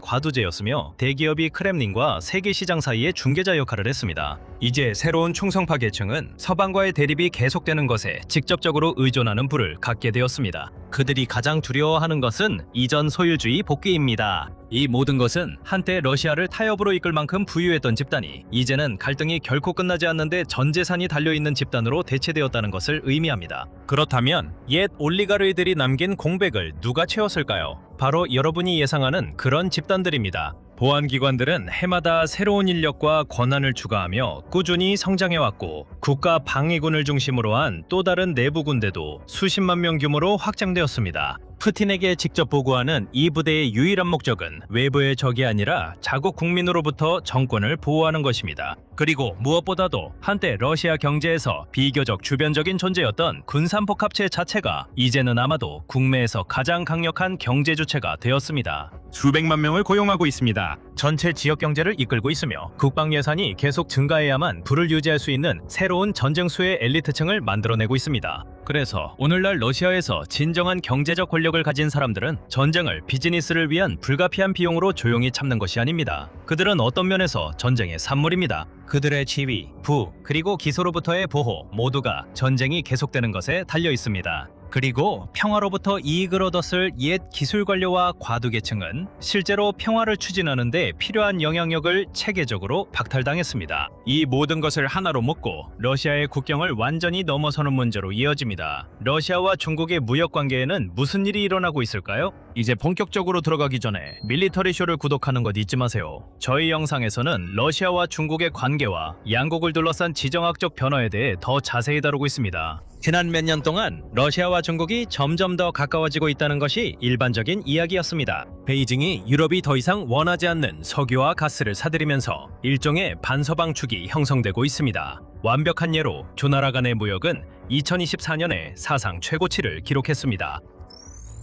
과두제였으며 대기업이 크렘린과 세계 시장 사이의 중개자 역할을 했습니다. 이제 새로운 충성파 계층은 서방과의 대립이 계속되는 것에 직접적으로 의존하는 부를 갖게 되었습니다. 그들이 가장 두려워하는 것은 이전 소유주의 복귀입니다. 이 모든 것은 한때 러시아를 타협으로 이끌 만큼 부유했던 집단이 이제는 갈등이 결코 끝나지 않는데 전 재산이 달려있는 집단으로 대체되었다는 것을 의미합니다. 그렇다면 옛 올리가르들이 남긴 공백을 누가 채웠을까요? 바로 여러분이 예상하는 그런 집단들입니다. 보안기관들은 해마다 새로운 인력과 권한을 추가하며 꾸준히 성장해왔고 국가 방위군을 중심으로 한 또 다른 내부 군대도 수십만 명 규모로 확장되었습니다. 푸틴에게 직접 보고하는 이 부대의 유일한 목적은 외부의 적이 아니라 자국 국민으로부터 정권을 보호하는 것입니다. 그리고 무엇보다도 한때 러시아 경제에서 비교적 주변적인 존재였던 군산복합체 자체가 이제는 아마도 국내에서 가장 강력한 경제 주체가 되었습니다. 수백만 명을 고용하고 있습니다. 전체 지역 경제를 이끌고 있으며 국방 예산이 계속 증가해야만 부를 유지할 수 있는 새로운 전쟁 수의 엘리트층을 만들어내고 있습니다. 그래서 오늘날 러시아에서 진정한 경제적 권력을 가진 사람들은 전쟁을 비즈니스를 위한 불가피한 비용으로 조용히 참는 것이 아닙니다. 그들은 어떤 면에서 전쟁의 산물입니다. 그들의 지위, 부, 그리고 기소로부터의 보호 모두가 전쟁이 계속되는 것에 달려 있습니다. 그리고 평화로부터 이익을 얻었을 옛 기술 관료와 과두계층은 실제로 평화를 추진하는 데 필요한 영향력을 체계적으로 박탈당했습니다. 이 모든 것을 하나로 묶고 러시아의 국경을 완전히 넘어서는 문제로 이어집니다. 러시아와 중국의 무역 관계에는 무슨 일이 일어나고 있을까요? 이제 본격적으로 들어가기 전에 밀리터리 쇼를 구독하는 것 잊지 마세요. 저희 영상에서는 러시아와 중국의 관계와 양국을 둘러싼 지정학적 변화에 대해 더 자세히 다루고 있습니다. 지난 몇 년 동안 러시아와 중국이 점점 더 가까워지고 있다는 것이 일반적인 이야기였습니다. 베이징이 유럽이 더 이상 원하지 않는 석유와 가스를 사들이면서 일종의 반서방축이 형성되고 있습니다. 완벽한 예로 두 나라 간의 무역은 2024년에 사상 최고치를 기록했습니다.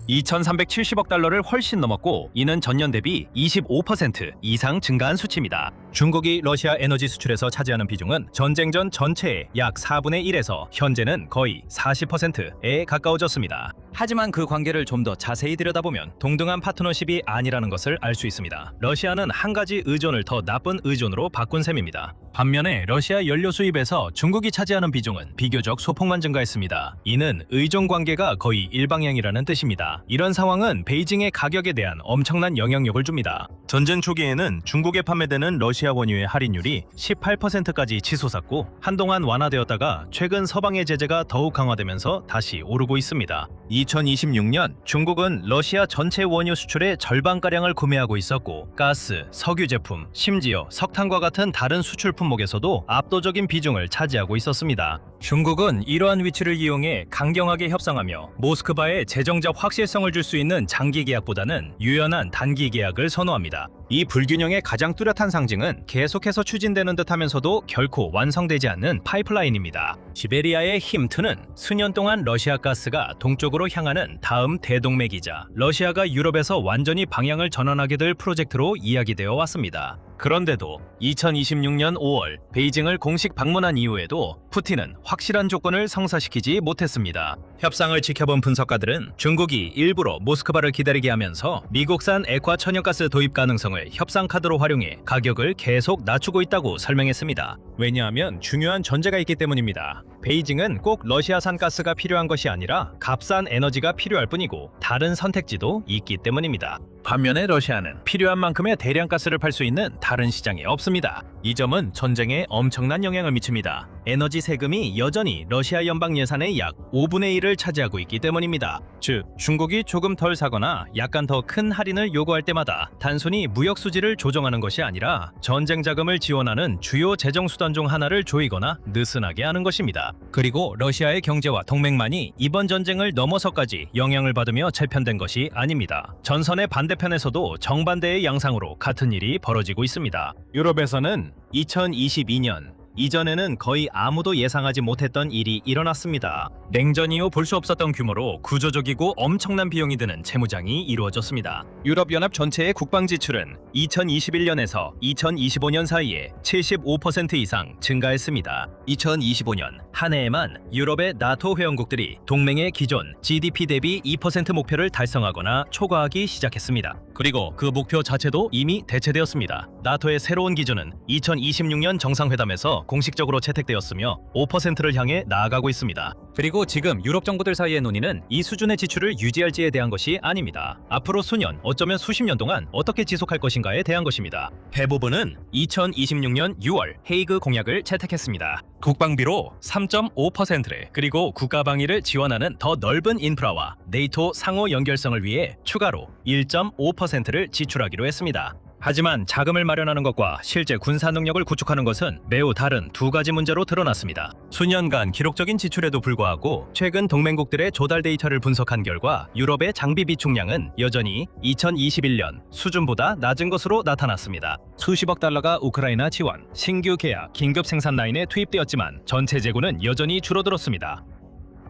2,370억 달러를 훨씬 넘었고 이는 전년 대비 25% 이상 증가한 수치입니다. 중국이 러시아 에너지 수출에서 차지하는 비중은 전쟁 전 전체의 약 4분의 1에서 현재는 거의 40%에 가까워졌습니다. 하지만 그 관계를 좀 더 자세히 들여다보면 동등한 파트너십이 아니라는 것을 알 수 있습니다. 러시아는 한 가지 의존을 더 나쁜 의존으로 바꾼 셈입니다. 반면에 러시아 연료 수입에서 중국이 차지하는 비중은 비교적 소폭만 증가했습니다. 이는 의존 관계가 거의 일방향이라는 뜻입니다. 이런 상황은 베이징의 가격에 대한 엄청난 영향력을 줍니다. 전쟁 초기에는 중국에 판매되는 러시아 원유의 할인율이 18%까지 치솟았고 한동안 완화되었다가 최근 서방의 제재가 더욱 강화되면서 다시 오르고 있습니다. 2026년 중국은 러시아 전체 원유 수출의 절반가량을 구매하고 있었고 가스, 석유 제품, 심지어 석탄과 같은 다른 수출 품목에서도 압도적인 비중을 차지하고 있었습니다. 중국은 이러한 위치를 이용해 강경하게 협상하며 모스크바에 재정적 확실성을 줄 수 있는 장기 계약보다는 유연한 단기 계약을 선호합니다. 이 불균형의 가장 뚜렷한 상징은 계속해서 추진되는 듯하면서도 결코 완성되지 않는 파이프라인입니다. 시베리아의 힘트는 수년 동안 러시아 가스가 동쪽으로 향하는 다음 대동맥이자 러시아가 유럽에서 완전히 방향을 전환하게 될 프로젝트로 이야기되어 왔습니다. 그런데도 2026년 5월 베이징을 공식 방문한 이후에도 푸틴은 확실한 조건을 성사시키지 못했습니다. 협상을 지켜본 분석가들은 중국이 일부러 모스크바를 기다리게 하면서 미국산 액화 천연가스 도입 가능성을 협상 카드로 활용해 가격을 계속 낮추고 있다고 설명했습니다. 왜냐하면 중요한 전제가 있기 때문입니다. 베이징은 꼭 러시아산 가스가 필요한 것이 아니라 값싼 에너지가 필요할 뿐이고 다른 선택지도 있기 때문입니다. 반면에 러시아는 필요한 만큼의 대량 가스를 팔 수 있는 다른 시장이 없습니다. 이 점은 전쟁에 엄청난 영향을 미칩니다. 에너지 세금이 여전히 러시아 연방 예산의 약 5분의 1을 차지하고 있기 때문입니다. 즉, 중국이 조금 덜 사거나 약간 더 큰 할인을 요구할 때마다 단순히 무역 수지를 조정하는 것이 아니라 전쟁 자금을 지원하는 주요 재정 수단 중 하나를 조이거나 느슨하게 하는 것입니다. 그리고 러시아의 경제와 동맹만이 이번 전쟁을 넘어서까지 영향을 받으며 재편된 것이 아닙니다. 전선의 반대편에서도 정반대의 양상으로 같은 일이 벌어지고 있습니다. 유럽에서는 2022년 이전에는 거의 아무도 예상하지 못했던 일이 일어났습니다. 냉전 이후 볼 수 없었던 규모로 구조적이고 엄청난 비용이 드는 채무장이 이루어졌습니다. 유럽연합 전체의 국방 지출은 2021년에서 2025년 사이에 75% 이상 증가했습니다. 2025년 한 해에만 유럽의 나토 회원국들이 동맹의 기존 GDP 대비 2% 목표를 달성하거나 초과하기 시작했습니다. 그리고 그 목표 자체도 이미 대체되었습니다. 나토의 새로운 기준은 2026년 정상회담에서 공식적으로 채택되었으며 5%를 향해 나아가고 있습니다. 그리고 지금 유럽 정부들 사이의 논의는 이 수준의 지출을 유지할지에 대한 것이 아닙니다. 앞으로 수년, 어쩌면 수십 년 동안 어떻게 지속할 것인가에 대한 것입니다. 대부분은 2026년 6월 헤이그 공약을 채택했습니다. 국방비로 3.5%를 그리고 국가방위를 지원하는 더 넓은 인프라와 네이토 상호 연결성을 위해 추가로 1.5%를 지출하기로 했습니다. 하지만 자금을 마련하는 것과 실제 군사 능력을 구축하는 것은 매우 다른 두 가지 문제로 드러났습니다. 수년간 기록적인 지출에도 불구하고 최근 동맹국들의 조달 데이터를 분석한 결과 유럽의 장비 비축량은 여전히 2021년 수준보다 낮은 것으로 나타났습니다. 수십억 달러가 우크라이나 지원, 신규 계약, 긴급 생산 라인에 투입되었지만 전체 재고는 여전히 줄어들었습니다.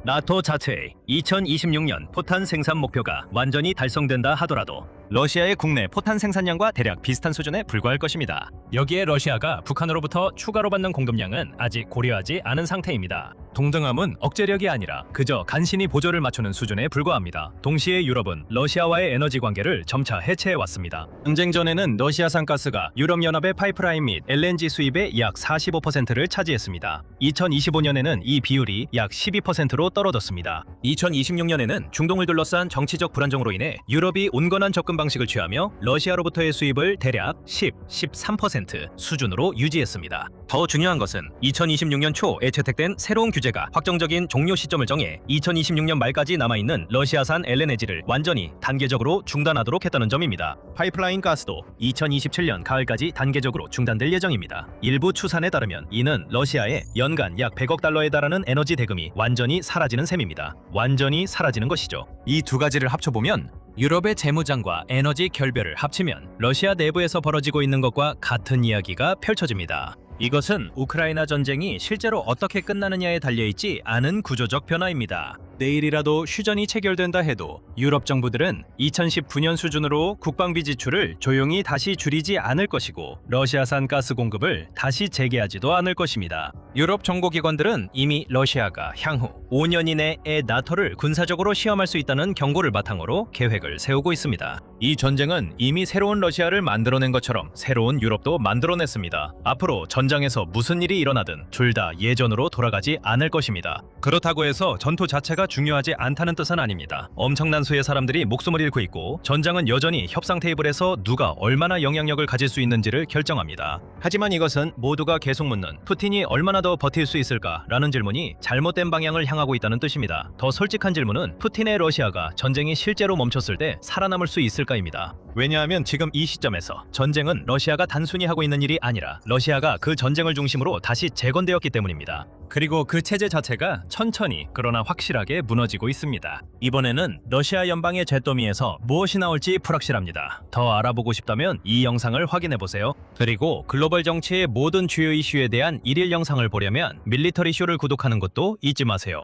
나토 자체의 2026년 포탄 생산 목표가 완전히 달성된다 하더라도 러시아의 국내 포탄 생산량과 대략 비슷한 수준에 불과할 것입니다. 여기에 러시아가 북한으로부터 추가로 받는 공급량은 아직 고려하지 않은 상태입니다. 동등함은 억제력이 아니라 그저 간신히 보조를 맞추는 수준에 불과합니다. 동시에 유럽은 러시아와의 에너지 관계를 점차 해체해 왔습니다. 전쟁 전에는 러시아산 가스가 유럽연합의 파이프라인 및 LNG 수입의 약 45%를 차지했습니다. 2025년에는 이 비율이 약 12%로 떨어졌습니다. 2026년에는 중동을 둘러싼 정치적 불안정으로 인해 유럽이 온건한 접근 방식을 취하며 러시아로부터의 수입을 대략 13% 수준으로 유지했습니다. 더 중요한 것은 2026년 초에 채택된 새로운 규제가 확정적인 종료 시점을 정해 2026년 말까지 남아있는 러시아산 LNG를 완전히 단계적으로 중단하도록 했다는 점입니다. 파이프라인 가스도 2027년 가을까지 단계적으로 중단될 예정입니다. 일부 추산에 따르면 이는 러시아의 연간 약 100억 달러에 달하는 에너지 대금이 완전히 사라지는 셈입니다. 완전히 사라지는 것이죠. 이 두 가지를 합쳐보면 유럽의 재무장과 에너지 결별을 합치면 러시아 내부에서 벌어지고 있는 것과 같은 이야기가 펼쳐집니다. 이것은 우크라이나 전쟁이 실제로 어떻게 끝나느냐에 달려있지 않은 구조적 변화입니다. 내일이라도 휴전이 체결된다 해도 유럽 정부들은 2019년 수준으로 국방비 지출을 조용히 다시 줄이지 않을 것이고 러시아산 가스 공급을 다시 재개하지도 않을 것입니다. 유럽 정보기관들은 이미 러시아가 향후 5년 이내에 나토를 군사적으로 시험할 수 있다는 경고를 바탕으로 계획을 세우고 있습니다. 이 전쟁은 이미 새로운 러시아를 만들어낸 것처럼 새로운 유럽도 만들어냈습니다. 앞으로 전장에서 무슨 일이 일어나든 둘 다 예전으로 돌아가지 않을 것입니다. 그렇다고 해서 전투 자체가 중요하지 않다는 뜻은 아닙니다. 엄청난 수의 사람들이 목숨을 잃고 있고 전장은 여전히 협상 테이블에서 누가 얼마나 영향력을 가질 수 있는지를 결정합니다. 하지만 이것은 모두가 계속 묻는 푸틴이 얼마나 더 버틸 수 있을까라는 질문이 잘못된 방향을 향하고 있다는 뜻입니다. 더 솔직한 질문은 푸틴의 러시아가 전쟁이 실제로 멈췄을 때 살아남을 수 있을까입니다. 왜냐하면 지금 이 시점에서 전쟁은 러시아가 단순히 하고 있는 일이 아니라 러시아가 그 전쟁을 중심으로 다시 재건되었기 때문입니다. 그리고 그 체제 자체가 천천히 그러나 확실하게 무너지고 있습니다. 이번에는 러시아 연방의 잿더미에서 무엇이 나올지 불확실합니다. 더 알아보고 싶다면 이 영상을 확인해보세요. 그리고 글로벌 정치의 모든 주요 이슈에 대한 일일 영상을 보려면 밀리터리 쇼를 구독하는 것도 잊지 마세요.